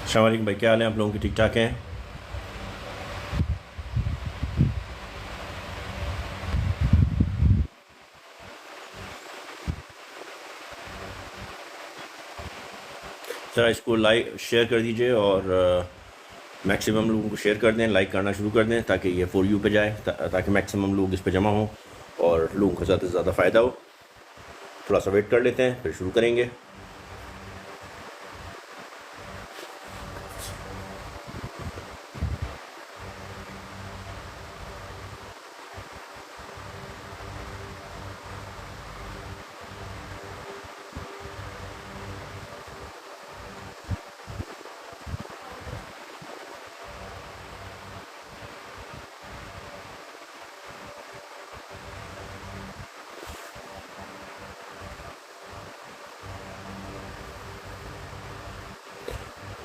अस्सलाम वालेकुम भाई, क्या हाल है आप लोगों के? ठीक ठाक हैं? ज़रा इसको लाइक शेयर कर दीजिए और मैक्सिमम लोगों को शेयर कर दें, लाइक करना शुरू कर दें ताकि ये फॉर यू पे जाए, ताकि मैक्सिमम लोग इस पे जमा हों और लोगों को ज़्यादा से ज़्यादा फ़ायदा हो। थोड़ा सा वेट कर लेते हैं, फिर शुरू करेंगे।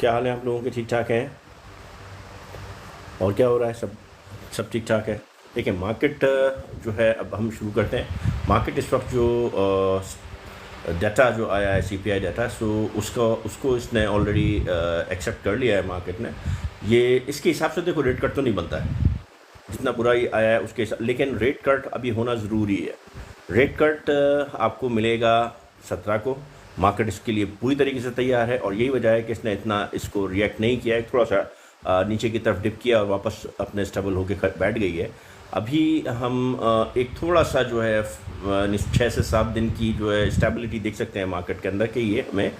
क्या हाल है आप लोगों के? ठीक ठाक हैं? और क्या हो रहा है? सब ठीक ठाक है। देखिए मार्केट जो है, अब हम शुरू करते हैं। मार्केट इस वक्त जो डाटा जो आया है, सीपीआई डाटा, सो उसका उसको इसने ऑलरेडी एक्सेप्ट कर लिया है मार्केट ने। ये इसके हिसाब से देखो रेट कट तो नहीं बनता है, जितना बुरा ही आया है उसके हिसाब, लेकिन रेट कट अभी होना ज़रूरी है। रेट कट आपको मिलेगा 17 को। मार्केट इसके लिए पूरी तरीके से तैयार है और यही वजह है कि इसने इतना इसको रिएक्ट नहीं किया है। थोड़ा सा नीचे की तरफ डिप किया और वापस अपने स्टेबल होकर बैठ गई है। अभी हम एक थोड़ा सा जो है 6 से 7 दिन की जो है स्टेबिलिटी देख सकते हैं मार्केट के अंदर, कि ये हमें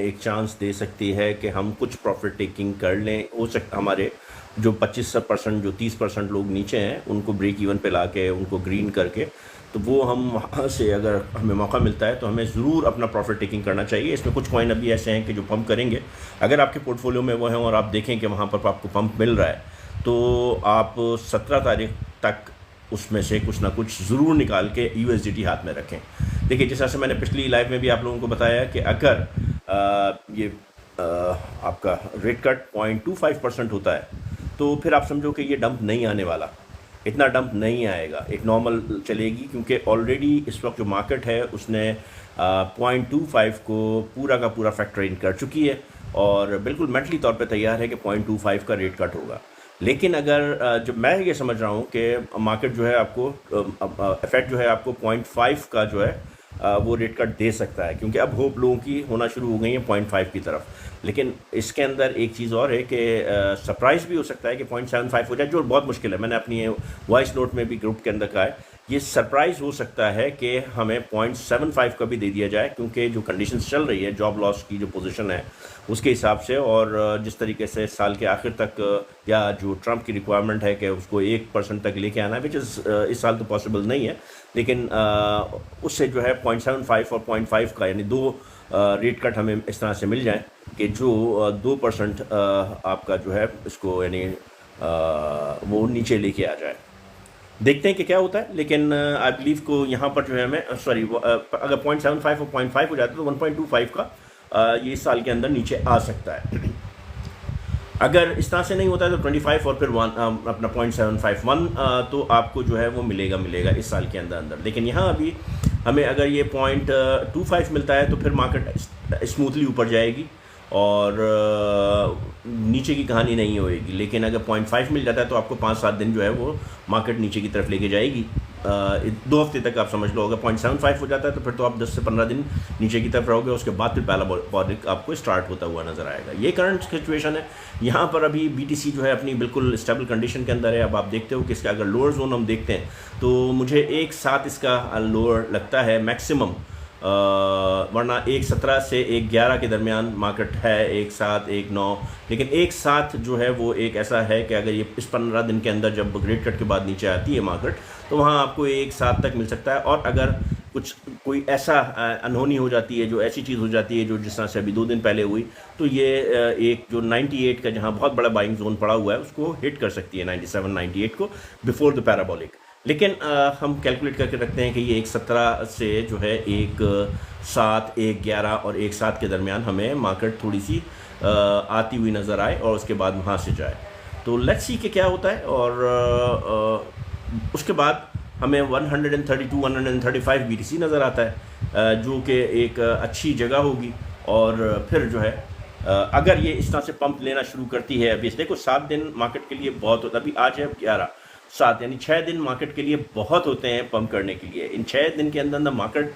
एक चांस दे सकती है कि हम कुछ प्रॉफिट टेकिंग कर लें। हो सकता हमारे जो 25% जो 30% लोग नीचे हैं उनको ब्रेक इवन पे ला के उनको ग्रीन करके, तो वो हम वहाँ से अगर हमें मौका मिलता है तो हमें ज़रूर अपना प्रॉफिट टेकिंग करना चाहिए। इसमें कुछ कॉइन अभी ऐसे हैं कि जो पंप करेंगे। अगर आपके पोर्टफोलियो में वो हैं और आप देखें कि वहाँ पर आपको पंप मिल रहा है, तो आप 17 तारीख तक उसमें से कुछ ना कुछ ज़रूर निकाल के यूएसडीटी हाथ में रखें। देखिए, जिस तरह से मैंने पिछली लाइव में भी आप लोगों को बताया कि अगर ये आपका रेट कट 0.25% होता है, तो फिर आप समझो कि ये डंप नहीं आने वाला, इतना डंप नहीं आएगा, एक नॉर्मल चलेगी, क्योंकि ऑलरेडी इस वक्त जो मार्केट है उसने 0.25 को पूरा का पूरा फैक्टर इन कर चुकी है और बिल्कुल मेंटली तौर पे तैयार है कि 0.25 का रेट कट होगा। लेकिन अगर जब मैं ये समझ रहा हूँ कि मार्केट जो है आपको इफेक्ट जो है आपको 0.5 का जो है वो रेट कट दे सकता है, क्योंकि अब होप लोगों की होना शुरू हो गई है 0.5 की तरफ। लेकिन इसके अंदर एक चीज़ और है कि सरप्राइज़ भी हो सकता है कि 0.75 हो जाए, जो बहुत मुश्किल है। मैंने अपनी वॉइस नोट में भी ग्रुप के अंदर कहा है, ये सरप्राइज़ हो सकता है कि हमें 0.75 का भी दे दिया जाए, क्योंकि जो कंडीशंस चल रही है, जॉब लॉस की जो पोजीशन है उसके हिसाब से, और जिस तरीके से साल के आखिर तक या जो ट्रंप की रिक्वायरमेंट है कि उसको 1% तक लेके आना है, विच इज़ इस साल तो पॉसिबल नहीं है, लेकिन उससे जो है 0.75 और 0.5 का यानी दो रेट कट हमें इस तरह से मिल जाए कि जो 2% आपका जो है इसको यानी वो नीचे लेके आ जाए। देखते हैं कि क्या होता है, लेकिन आई बिलीव को यहाँ पर जो है हमें सॉरी अगर 0.75 और 0.5 हो जाता है तो 1.25 का ये इस साल के अंदर नीचे आ सकता है। अगर इस तरह से नहीं होता है तो 25 और फिर अपना 0.75 तो आपको जो है वो मिलेगा इस साल के अंदर। लेकिन यहाँ अभी हमें अगर ये 0.25 मिलता है तो फिर मार्केट स्मूथली ऊपर जाएगी और नीचे की कहानी नहीं होएगी। लेकिन अगर 0.5 मिल जाता है तो आपको 5-7 दिन जो है वो मार्केट नीचे की तरफ लेके जाएगी। 2 हफ्ते तक आप समझ लो। अगर 0.75 हो जाता है तो फिर तो आप 10 से 15 दिन नीचे की तरफ रहोगे, उसके बाद फिर पहला बॉलिक आपको स्टार्ट होता हुआ नजर आएगा। ये करंट सिचुएशन है। यहाँ पर अभी बीटीसी जो है अपनी बिल्कुल स्टेबल कंडीशन के अंदर है। अब आप देखते हो कि इसका अगर लोअर जोन हम देखते हैं तो मुझे 1.7 इसका लोअर लगता है मैक्सिमम, वरना 1.17 से 1.11 के दरमियान मार्केट है, 1.7 1.9। लेकिन 1.7 जो है वो एक ऐसा है कि अगर ये इस 15 दिन के अंदर जब रेट कट के बाद नीचे आती है मार्केट, तो वहाँ आपको 1.7 तक मिल सकता है। और अगर कोई ऐसा अनहोनी हो जाती है, जो ऐसी चीज़ हो जाती है जो जिस तरह से अभी 2 दिन पहले हुई, तो ये एक जो 98 का जहाँ बहुत बड़ा बाइंग जोन पड़ा हुआ है उसको हिट कर सकती है, 97 98 को बिफोर द पैराबोलिक। लेकिन हम कैलकुलेट करके रखते हैं कि ये 1.17 से जो है 1.7 1.11 और 1.7 के दरमियान हमें मार्केट थोड़ी सी आती हुई नज़र आए और उसके बाद वहाँ से जाए। तो लेट्स सी कि क्या होता है। और उसके बाद हमें 132 135 बीटीसी नज़र आता है, जो कि एक अच्छी जगह होगी। और फिर जो है अगर ये इस तरह से पंप लेना शुरू करती है, अभी देखो 7 दिन मार्केट के लिए बहुत होता है, अभी आज है 11, 7 यानी 6 दिन मार्केट के लिए बहुत होते हैं पंप करने के लिए। इन 6 दिन के अंदर अंदर मार्केट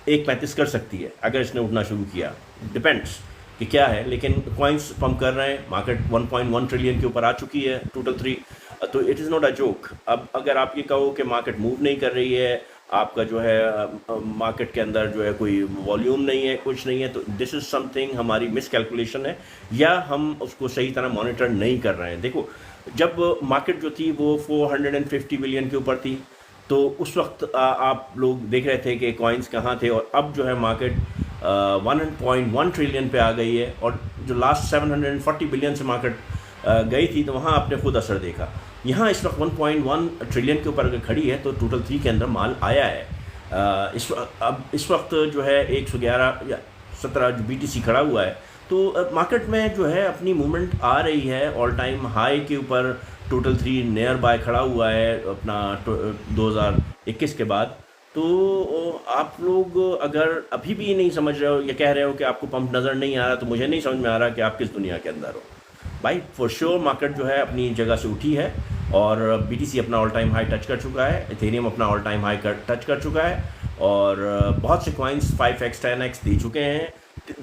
1.35 कर सकती है अगर इसने उठना शुरू किया, डिपेंड्स कि क्या है, लेकिन कॉइन्स पंप कर रहे हैं, मार्केट 1.1 ट्रिलियन के ऊपर आ चुकी है टोटल 3, तो it is not a joke. अब अगर आप ये कहो कि मार्केट मूव नहीं कर रही है, आपका जो है मार्केट के अंदर जो है कोई वॉल्यूम नहीं है, कुछ नहीं है, तो दिस इज़ समथिंग हमारी मिस कैलकुलेशन है, या हम उसको सही तरह मॉनिटर नहीं कर रहे हैं। देखो जब मार्केट जो थी वो 450 बिलियन के ऊपर थी, तो उस वक्त आप लोग देख रहे थे कि कॉइन्स कहाँ थे, और अब जो है मार्केट 1.1 ट्रिलियन पे आ गई है, और जो लास्ट 740 बिलियन से मार्केट गई थी, तो वहाँ आपने खुद असर देखा। यहाँ इस वक्त 1.1 ट्रिलियन के ऊपर अगर खड़ी है तो टोटल 3 के अंदर माल आया है। अब इस वक्त जो है 111 या 17 जो BTC खड़ा हुआ है, तो मार्केट में जो है अपनी मूवमेंट आ रही है, ऑल टाइम हाई के ऊपर टोटल 3 नियर बाय खड़ा हुआ है अपना 2021 के बाद। तो आप लोग अगर अभी भी नहीं समझ रहे हो या कह रहे हो कि आपको पंप नज़र नहीं आ रहा, तो मुझे नहीं समझ में आ रहा कि आप किस दुनिया के अंदर हो भाई। फॉर श्योर मार्केट जो है अपनी जगह से उठी है, और BTC अपना ऑल टाइम हाई टच कर चुका है, इथेरियम अपना ऑल टाइम हाई टच कर चुका है, और बहुत से कॉइन्स 5x 10x दे चुके हैं।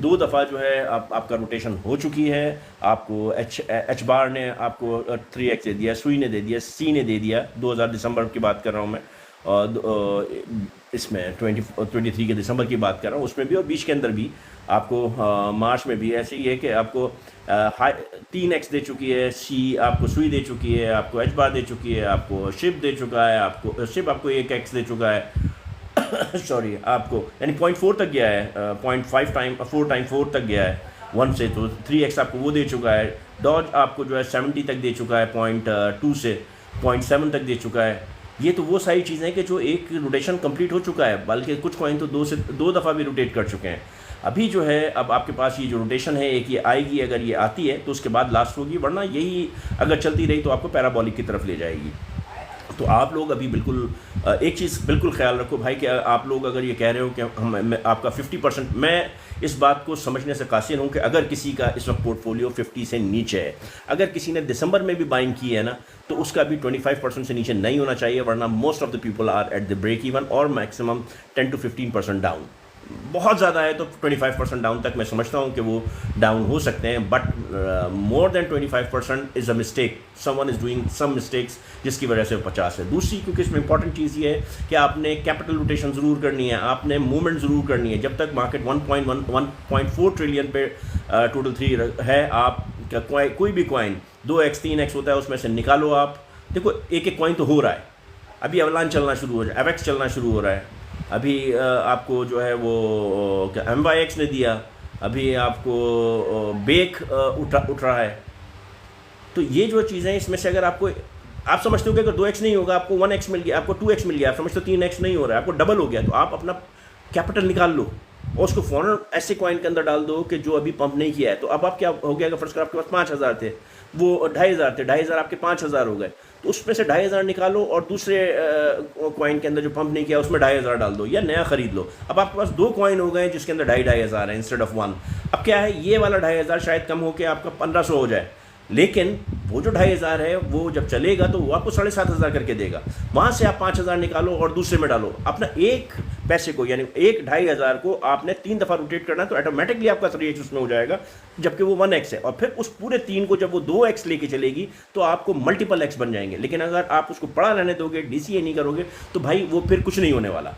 2 दफ़ा जो है आपका रोटेशन हो चुकी है। आपको एच बार ने आपको 3x दे दिया, सुई ने दे दिया, सी ने दे दिया, 2000 दिसंबर की बात कर रहा हूँ मैं, और इसमें 23 के दिसंबर की बात कर रहा हूँ, उसमें भी, और बीच के अंदर भी आपको मार्च में भी ऐसे ही है कि आपको 3x दे चुकी है, सी आपको सुई दे चुकी है, आपको एच बार दे चुकी है, आपको शिप दे चुका है, आपको शिप आपको 1x दे चुका है सॉरी, आपको यानी 0.4 तक गया है, 0.5 टाइम 4 टाइम 4 तक गया है 1 से, तो 3x आपको वो दे चुका है। डॉज आपको जो है 70 तक दे चुका है, 0.2 से 0.7 तक दे चुका है। ये तो वो सारी चीज़ें हैं कि जो एक रोटेशन कंप्लीट हो चुका है, बल्कि कुछ कॉइन तो 2 दफ़ा भी रोटेट कर चुके हैं। अभी जो है अब आपके पास ये जो रोटेशन है, एक ये आएगी, अगर ये आती है तो उसके बाद लास्ट होगी, वरना यही अगर चलती रही तो आपको पैराबोलिक की तरफ ले जाएगी। तो आप लोग अभी बिल्कुल एक चीज़ बिल्कुल ख्याल रखो भाई कि आप लोग अगर ये कह रहे हो कि आपका 50%, मैं इस बात को समझने से कासिर हूँ कि अगर किसी का इस वक्त पोर्टफोलियो 50 से नीचे है, अगर किसी ने दिसंबर में भी बाइंग की है ना, तो उसका भी 25% से नीचे नहीं होना चाहिए, वरना most of the people are at the break even, और मैक्सिमम 10 to 15% डाउन। बहुत ज़्यादा है तो 25% डाउन तक मैं समझता हूँ कि वो डाउन हो सकते हैं, but more than 25% is a mistake, someone is doing some mistakes जिसकी वजह से वो 50 है। दूसरी, क्योंकि इसमें इंपॉर्टेंट चीज़ ये है कि आपने कैपिटल रोटेशन ज़रूर करनी है, आपने मूवमेंट ज़रूर करनी है। जब तक मार्केट 1.4 ट्रिलियन पे टोटल 3 है, आप कोई भी कॉइन 2x 3x होता है, उसमें से निकालो आप। देखो एक एक कॉइन तो हो रहा है, अभी अवलान चलना शुरू हो जाए, एवेक्स चलना शुरू हो रहा है, अभी आपको जो है वो MYX ने दिया, अभी आपको बेक उठ रहा है। तो ये जो चीज़ें, इसमें से अगर आपको, आप समझते हो कि अगर 2x नहीं होगा, आपको 1x मिल गया, आपको 2x मिल गया, आप समझते हो 3x नहीं हो रहा है, आपको डबल हो गया, तो आप अपना कैपिटल निकाल लो और उसको फ़ौरन ऐसे कॉइन के अंदर डाल दो कि जो अभी पंप नहीं किया है। तो अब आप क्या हो गया, अगर फर्स्ट कर आपके पास 5,000 थे, वो 2,500 थे, 2,500 आपके 5,000 हो गए, तो उसमें से 2,500 निकालो और दूसरे कॉइन के अंदर जो पंप नहीं किया उसमें 2,500 डाल दो या नया खरीद लो। अब आपके पास 2 कॉइन हो गए जिसके अंदर 2,500 है इंस्टेड ऑफ 1। अब क्या है, ये वाला 2,500 शायद कम होकर आपका 1,500 हो जाए, लेकिन वो जो 2,500 है वो जब चलेगा तो वो आपको 7,500 करके देगा। वहाँ से आप 5,000 निकालो और दूसरे में डालो। अपना एक पैसे को, यानी एक 2,500 को आपने 3 दफ़ा रोटेट करना, तो ऑटोमेटिकली आपका 3x उसमें हो जाएगा, जबकि वो 1x है। और फिर उस पूरे 3 को जब वो 2x लेके चलेगी तो आपको मल्टीपल x बन जाएंगे। लेकिन अगर आप उसको पड़ा रहने दोगे, DCA नहीं करोगे, तो भाई वो फिर कुछ नहीं होने वाला।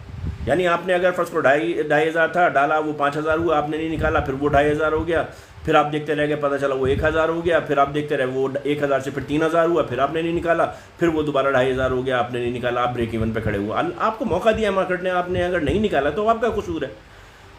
यानी आपने अगर फर्स्ट को 2,500 था, डाला, वो 5,000 हुआ, आपने नहीं निकाला, फिर वो 2,500 हो गया, फिर आप देखते रह गए, पता चला वो 1,000 हो गया, फिर आप देखते रहे वो 1,000 से फिर 3,000 हुआ, फिर आपने नहीं निकाला, फिर वो दोबारा 2,500 हो गया, आपने नहीं निकाला, आप ब्रेक इवन पे खड़े हुआ। आपको मौका दिया मार्केट ने, आपने अगर नहीं निकाला तो आपका कसूर है।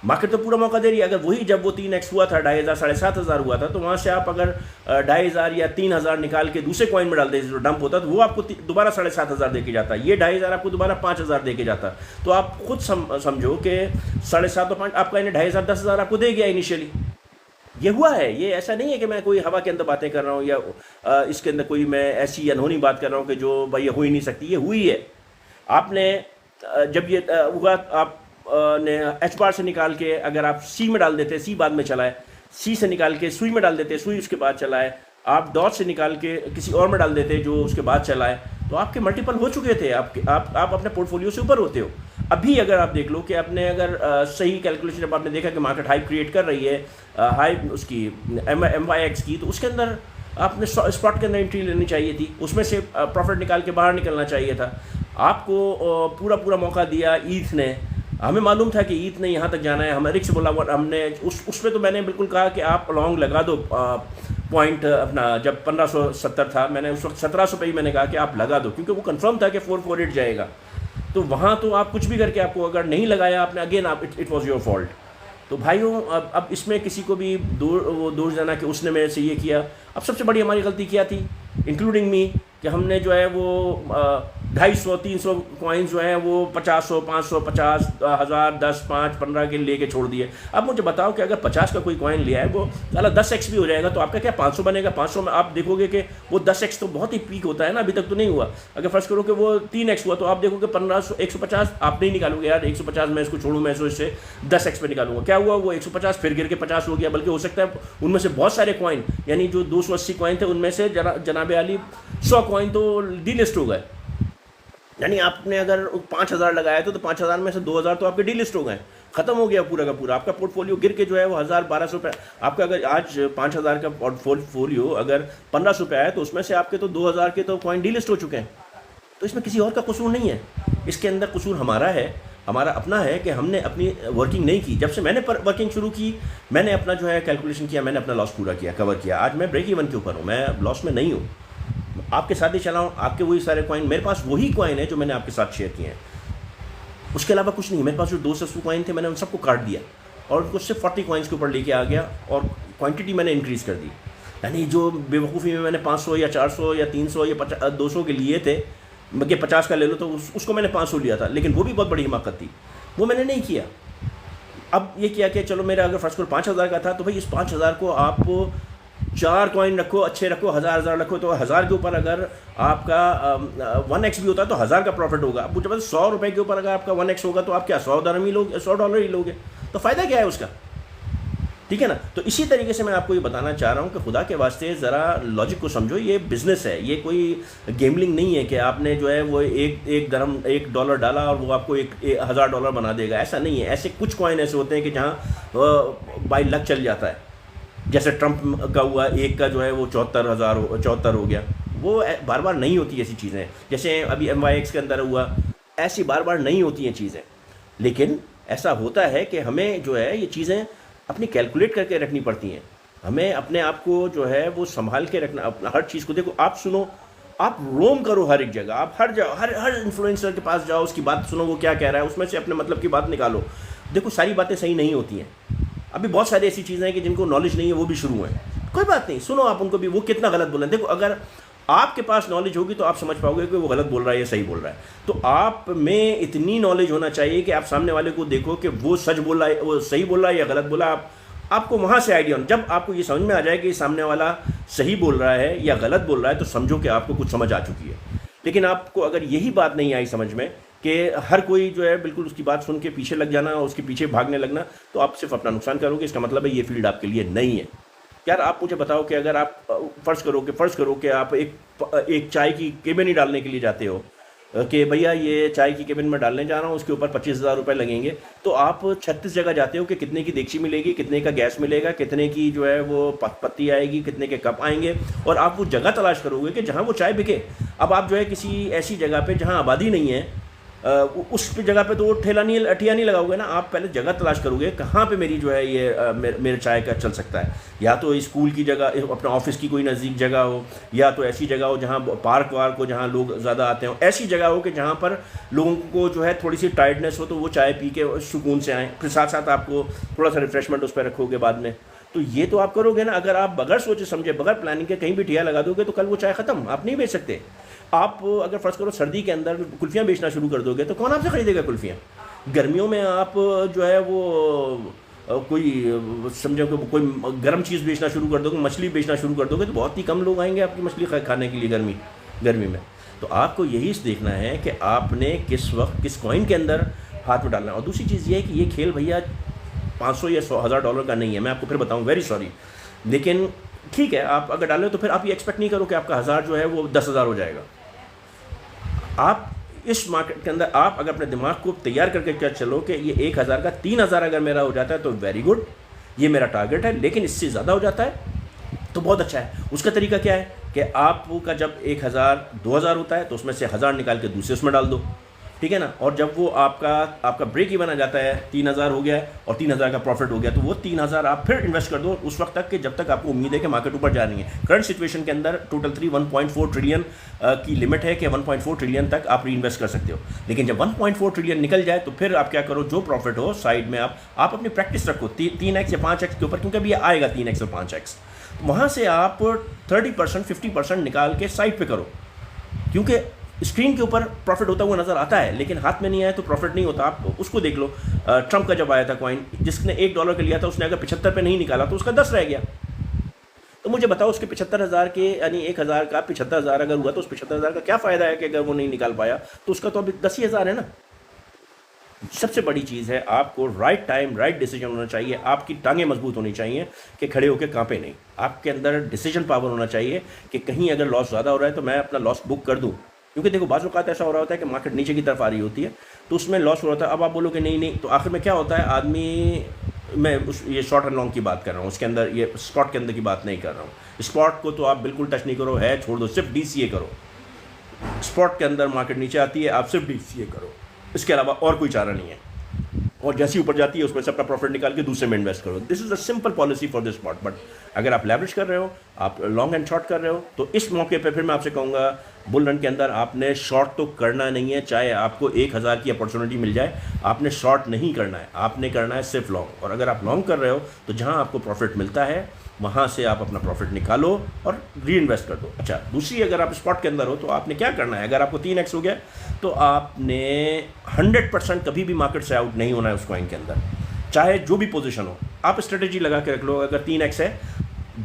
मार्केट तो पूरा मौका दे रही है। अगर वही जब वो 3x हुआ था, 2,500 7,500 हुआ था, तो वहाँ से आप अगर 2,500 या 3,000 निकाल के दूसरे कॉइन में डाल देते जो डंप होता, तो वो आपको दोबारा 7,500 दे के जाता, ये 2,500 आपको दोबारा 5,000 दे के जाता। तो आप खुद समझो कि 7.5 आपका इन्हें 2,500 10,000 आपको दे गया इनिशियली। ये हुआ है, ये ऐसा नहीं है कि मैं कोई हवा के अंदर बातें कर रहा हूँ या इसके अंदर कोई मैं ऐसी अनहोनी बात कर रहा हूँ कि जो भाई ये हो ही नहीं सकती, ये हुई है। आपने जब ये हुआ, आप ने एच बार से निकाल के अगर आप सी में डाल देते, सी बाद में चला है, सी से निकाल के सुई में डाल देते, सुई उसके बाद चलाए, आप डॉट से निकाल के किसी और में डाल देते जो उसके बाद चलाए, तो आपके मल्टीपल हो चुके थे, आप अपने पोर्टफोलियो से ऊपर होते हो। अभी अगर आप देख लो कि आपने अगर सही कैलकुलेशन, जब आपने देखा कि मार्केट हाई क्रिएट कर रही है, हाई उसकी MYX की, तो उसके अंदर आपने स्पॉट के अंदर एंट्री लेनी चाहिए थी, उसमें से प्रॉफिट निकाल के बाहर निकलना चाहिए था। आपको पूरा पूरा मौका दिया ईथ ने, हमें मालूम था कि ईथ ने यहाँ तक जाना है, हमें रिक्स बोला, हमने उसमें तो मैंने बिल्कुल कहा कि आप लॉन्ग लगा दो पॉइंट अपना, जब 1570 था मैंने उस वक्त 1700 पे ही मैंने कहा कि आप लगा दो, क्योंकि वो कंफर्म था कि 448 जाएगा। तो वहाँ तो आप कुछ भी करके आपको अगर नहीं लगाया आपने, अगेन आप इट वॉज योर फॉल्ट। तो भाइयों अब इसमें किसी को भी दोष देना कि उसने मेरे से ये किया, अब सबसे बड़ी हमारी गलती क्या थी, इंक्लूडिंग मी, कि हमने जो है वो 250-300 कॉइन्स जो हैं वो 50, 500, 50, 1000, 10, 5, 15 के लेके छोड़ दिए। अब मुझे बताओ कि अगर 50 का कोई कॉइन लिया है, वो साला 10x भी हो जाएगा, तो आपका क्या 500 बनेगा। 500 में आप देखोगे कि वो 10x तो बहुत ही पीक होता है ना, अभी तक तो नहीं हुआ। अगर फर्स्ट करो कि वो 3x हुआ, तो आप देखोगे 1500, 150 आप नहीं निकालोगे यार, 150 मैं इसको छोड़ूँ, मैं इससे 10x पे निकालूंगा। क्या हुआ, वो 150 फिर गिर के 50 हो गया, बल्कि हो सकता है उनमें से बहुत सारे कॉइन, यानी जो 280 कॉइन थे उनमें से जनाब आली 100 कॉइन तो डीलिस्ट हो गए। यानी आपने अगर 5000 लगाया तो 5000 में से 2000 तो आपके डीलिस्ट हो गए, खत्म हो गया पूरा का पूरा। आपका पोर्टफोलियो गिर के जो है वो 1000-1200 पे, आपका अगर आज 5000 का पोर्टफोलियो अगर 1500 पे आया, तो उसमें से आपके तो 2000 के तो कॉइन डीलिस्ट हो चुके हैं। तो इसमें किसी और का कसूर नहीं है, इसके अंदर कसूर हमारा है, हमारा अपना है कि हमने अपनी वर्किंग नहीं की। जब से मैंने वर्किंग शुरू की, मैंने अपना जो है कैलकुलेशन किया, मैंने अपना लॉस पूरा किया, कवर किया। आज मैं ब्रेक इवन के ऊपर हूँ, मैं लॉस में नहीं हूँ, आपके साथ ही चला हूँ। आपके वही सारे कॉइन, मेरे पास वही कॉइन है जो मैंने आपके साथ शेयर किए हैं, उसके अलावा कुछ नहीं। मेरे पास जो 200 कॉइन थे, मैंने उन सबको काट दिया और उनको सिर्फ 40 कॉइन्स के ऊपर लेके आ गया, और क्वांटिटी मैंने इंक्रीज़ कर दी। यानी जो बेवकूफ़ी में मैंने 500 या 400 या 300 या 200 के लिए थे, कि 50 का ले लो, तो उसको मैंने 500 लिया था, लेकिन वो भी बहुत बड़ी हिमाकत थी, वो मैंने नहीं किया। अब ये किया कि चलो मेरा अगर फर्स्ट 5000 का था, तो भाई इस 5000 को आप 4 कॉइन रखो, अच्छे रखो, 1000 रखो, तो 1000 के ऊपर अगर आपका 1x भी होता है तो 1000 का प्रॉफिट होगा। अब मुझे पता 100 रुपये के ऊपर अगर आपका 1x होगा, तो आप क्या $100 ही लोगे, तो फ़ायदा क्या है उसका, ठीक है ना। तो इसी तरीके से मैं आपको ये बताना चाह रहा हूँ कि खुदा के वास्ते ज़रा लॉजिक को समझो, ये बिज़नेस है, ये कोई गेमलिंग नहीं है कि आपने जो है वो $1 डाला और वो आपको $1000 बना देगा, ऐसा नहीं है। ऐसे कुछ कॉइन ऐसे होते हैं कि जहाँ बाई लक चल जाता है, जैसे ट्रंप का हुआ, एक का जो है वो 74 हो गया। वो बार बार नहीं होती ऐसी चीज़ें, जैसे अभी MYX के अंदर हुआ, ऐसी बार बार नहीं होती हैं चीज़ें। लेकिन ऐसा होता है कि हमें जो है ये चीज़ें अपनी कैलकुलेट करके रखनी पड़ती हैं, हमें अपने आप को जो है वो संभाल के रखना, अपना हर चीज़ को। देखो, आप सुनो, आप रोम करो हर एक जगह, आप हर इन्फ्लुएंसर के पास जाओ, उसकी बात सुनो, वो क्या कह रहा है, उसमें से अपने मतलब की बात निकालो। देखो, सारी बातें सही नहीं होती हैं, अभी बहुत सारी ऐसी चीज़ें हैं कि जिनको नॉलेज नहीं है, वो भी शुरू हैं, कोई बात नहीं, सुनो आप उनको भी, वो कितना गलत बोल रहे हैं। देखो, अगर आपके पास नॉलेज होगी तो आप समझ पाओगे कि वो गलत बोल रहा है या सही बोल रहा है। तो आप में इतनी नॉलेज होना चाहिए कि आप सामने वाले को देखो कि वो सच बोल रहा है, वो सही बोल रहा है या गलत बोला। आपको वहाँ से आइडिया, जब आपको ये समझ में आ जाए कि सामने वाला सही बोल रहा है या गलत बोल रहा है, तो समझो कि आपको कुछ समझ आ चुकी है। लेकिन आपको अगर यही बात नहीं आई समझ में कि हर कोई जो है बिल्कुल उसकी बात सुन के पीछे लग जाना, उसके पीछे भागने लगना, तो आप सिर्फ अपना नुकसान करोगे। इसका मतलब है ये फील्ड आपके लिए नहीं है। यार, आप मुझे बताओ कि अगर आप फ़र्ज़ करो कि आप एक चाय की केबिन ही डालने के लिए जाते हो, कि भैया ये चाय की केबिन में डालने जा रहा हूँ, उसके ऊपर 25,000 रुपये लगेंगे, तो आप 36 जगह जाते हो कि कितने की देगची मिलेगी, कितने का गैस मिलेगा, कितने की जो है वो पत्ती आएगी, कितने के कप आएंगे, और आप वो जगह तलाश करोगे कि जहाँ वो चाय बिके। अब आप जो है किसी ऐसी जगह पे जहाँ आबादी नहीं है, उस जगह पे तो वो ठिया नहीं लगाओगे ना, आप पहले जगह तलाश करोगे कहाँ पे मेरी जो है ये मेरे चाय का चल सकता है। या तो स्कूल की जगह, अपना ऑफिस की कोई नज़दीक जगह हो, या तो ऐसी जगह हो जहाँ पार्क वार्क हो, जहाँ लोग ज़्यादा आते हो, ऐसी जगह हो कि जहाँ पर लोगों को जो है थोड़ी सी टायर्डनेस हो, तो वो चाय पी के सुकून से आएँ। फिर साथ साथ आपको थोड़ा सा रिफ्रेशमेंट उस पर रखोगे बाद में। तो ये तो आप करोगे ना। अगर आप बगैर सोचे समझे, बगैर प्लानिंग के कहीं भी ठिया लगा दोगे, तो कल वो चाय ख़त्म, आप नहीं बेच सकते। आप अगर फ़र्ज़ करो सर्दी के अंदर कुल्फ़ियाँ बेचना शुरू कर दोगे, तो कौन आपसे ख़रीदेगा कुल्फ़ियाँ। गर्मियों में आप जो है वो कोई समझो कि कोई गर्म चीज़ बेचना शुरू कर दोगे, मछली बेचना शुरू कर दोगे, तो बहुत ही कम लोग आएंगे आपकी मछली खाने के लिए गर्मी में। तो आपको यही देखना है कि आपने किस वक्त किस कॉइन के अंदर हाथ में डालना है। और दूसरी चीज़ ये है कि ये खेल भैया 500 या $1,000 का नहीं है, मैं आपको फिर बताऊँ, वेरी सॉरी। लेकिन ठीक है, आप अगर डालें तो फिर आप ये एक्सपेक्ट नहीं करो कि आपका 1000 जो है वो 10,000 हो जाएगा। आप इस मार्केट के अंदर आप अगर अपने दिमाग को तैयार करके क्या चलो कि ये 1000 का 3000 अगर मेरा हो जाता है तो वेरी गुड, ये मेरा टारगेट है। लेकिन इससे ज़्यादा हो जाता है तो बहुत अच्छा है। उसका तरीका क्या है कि आपका जब 1000 2000 होता है तो उसमें से 1000 निकाल के दूसरे उसमें डाल दो, ठीक है ना। और जब वो आपका ब्रेक इवन आ जाता है, 3000 हो गया और 3000 का प्रॉफिट हो गया, तो वो 3000 आप फिर इन्वेस्ट कर दो उस वक्त तक कि जब तक आपको उम्मीद है कि मार्केट ऊपर जा रही है। करंट सिचुएशन के अंदर टोटल 1.4 ट्रिलियन की लिमिट है कि 1.4 ट्रिलियन तक आप री इन्वेस्ट कर सकते हो। लेकिन जब 1.4 ट्रिलियन निकल जाए तो फिर आप क्या करो, जो प्रॉफिट हो साइड में आप अपनी प्रैक्टिस रखो 3x या 5x के ऊपर, क्योंकि अभी आएगा 3x और 5x। वहाँ से आप 30% 50% निकाल के साइड पे करो, क्योंकि स्क्रीन के ऊपर प्रॉफिट होता हुआ नज़र आता है लेकिन हाथ में नहीं आया तो प्रॉफिट नहीं होता। आप उसको देख लो, ट्रंप का जब आया था कॉइन, जिसने $1 का लिया था उसने अगर 75 पे नहीं निकाला तो उसका 10 रह गया। तो मुझे बताओ उसके 75,000 के, यानी 1000 का 75,000 अगर हुआ तो उस 75,000 का क्या फ़ायदा है कि अगर वो नहीं निकाल पाया तो उसका तो अभी 10,000 है ना। सबसे बड़ी चीज़ है आपको राइट टाइम राइट डिसीजन होना चाहिए। आपकी टांगें मजबूत होनी चाहिए कि खड़े होकर कांपे नहीं। आपके अंदर डिसीजन पावर होना चाहिए कि कहीं अगर लॉस ज़्यादा हो रहा है तो मैं अपना लॉस बुक कर दूं। क्योंकि देखो बाज़ औक़ात ऐसा हो रहा होता है कि मार्केट नीचे की तरफ आ रही होती है तो उसमें लॉस हो रहा था। अब आप बोलोगे नहीं, तो आखिर में क्या होता है आदमी, मैं ये शॉर्ट एंड लॉन्ग की बात कर रहा हूँ, उसके अंदर ये स्पॉट के अंदर की बात नहीं कर रहा हूँ। स्पॉट को तो आप बिल्कुल टच नहीं करो, है छोड़ दो, सिर्फ DCA करो। स्पॉट के अंदर मार्केट नीचे आती है, आप सिर्फ DCA करो, इसके अलावा और कोई चारा नहीं है। और जैसी ऊपर जाती है उसमें से अपना प्रॉफिट निकाल के दूसरे में इन्वेस्ट करो। This is a simple policy for this spot. But अगर आप लेवरेज कर रहे हो, आप लॉन्ग एंड शॉर्ट कर रहे हो, तो इस मौके पे फिर मैं आपसे कहूँगा बुल रन के अंदर आपने शॉर्ट तो करना नहीं है। चाहे आपको 1000 की अपॉर्चुनिटी मिल जाए, आपने शॉर्ट नहीं करना है, आपने करना है सिर्फ लॉन्ग। और अगर आप लॉन्ग कर रहे हो तो जहाँ आपको प्रॉफिट मिलता है वहाँ से आप अपना प्रॉफिट निकालो और री इन्वेस्ट कर दो। अच्छा, दूसरी, अगर आप स्पॉट के अंदर हो तो आपने क्या करना है, अगर आपको 3x हो गया तो आपने 100% कभी भी मार्केट से आउट नहीं होना है उस कॉइन के अंदर, चाहे जो भी पोजीशन हो। आप स्ट्रेटेजी लगा के रख लो, अगर 3x है,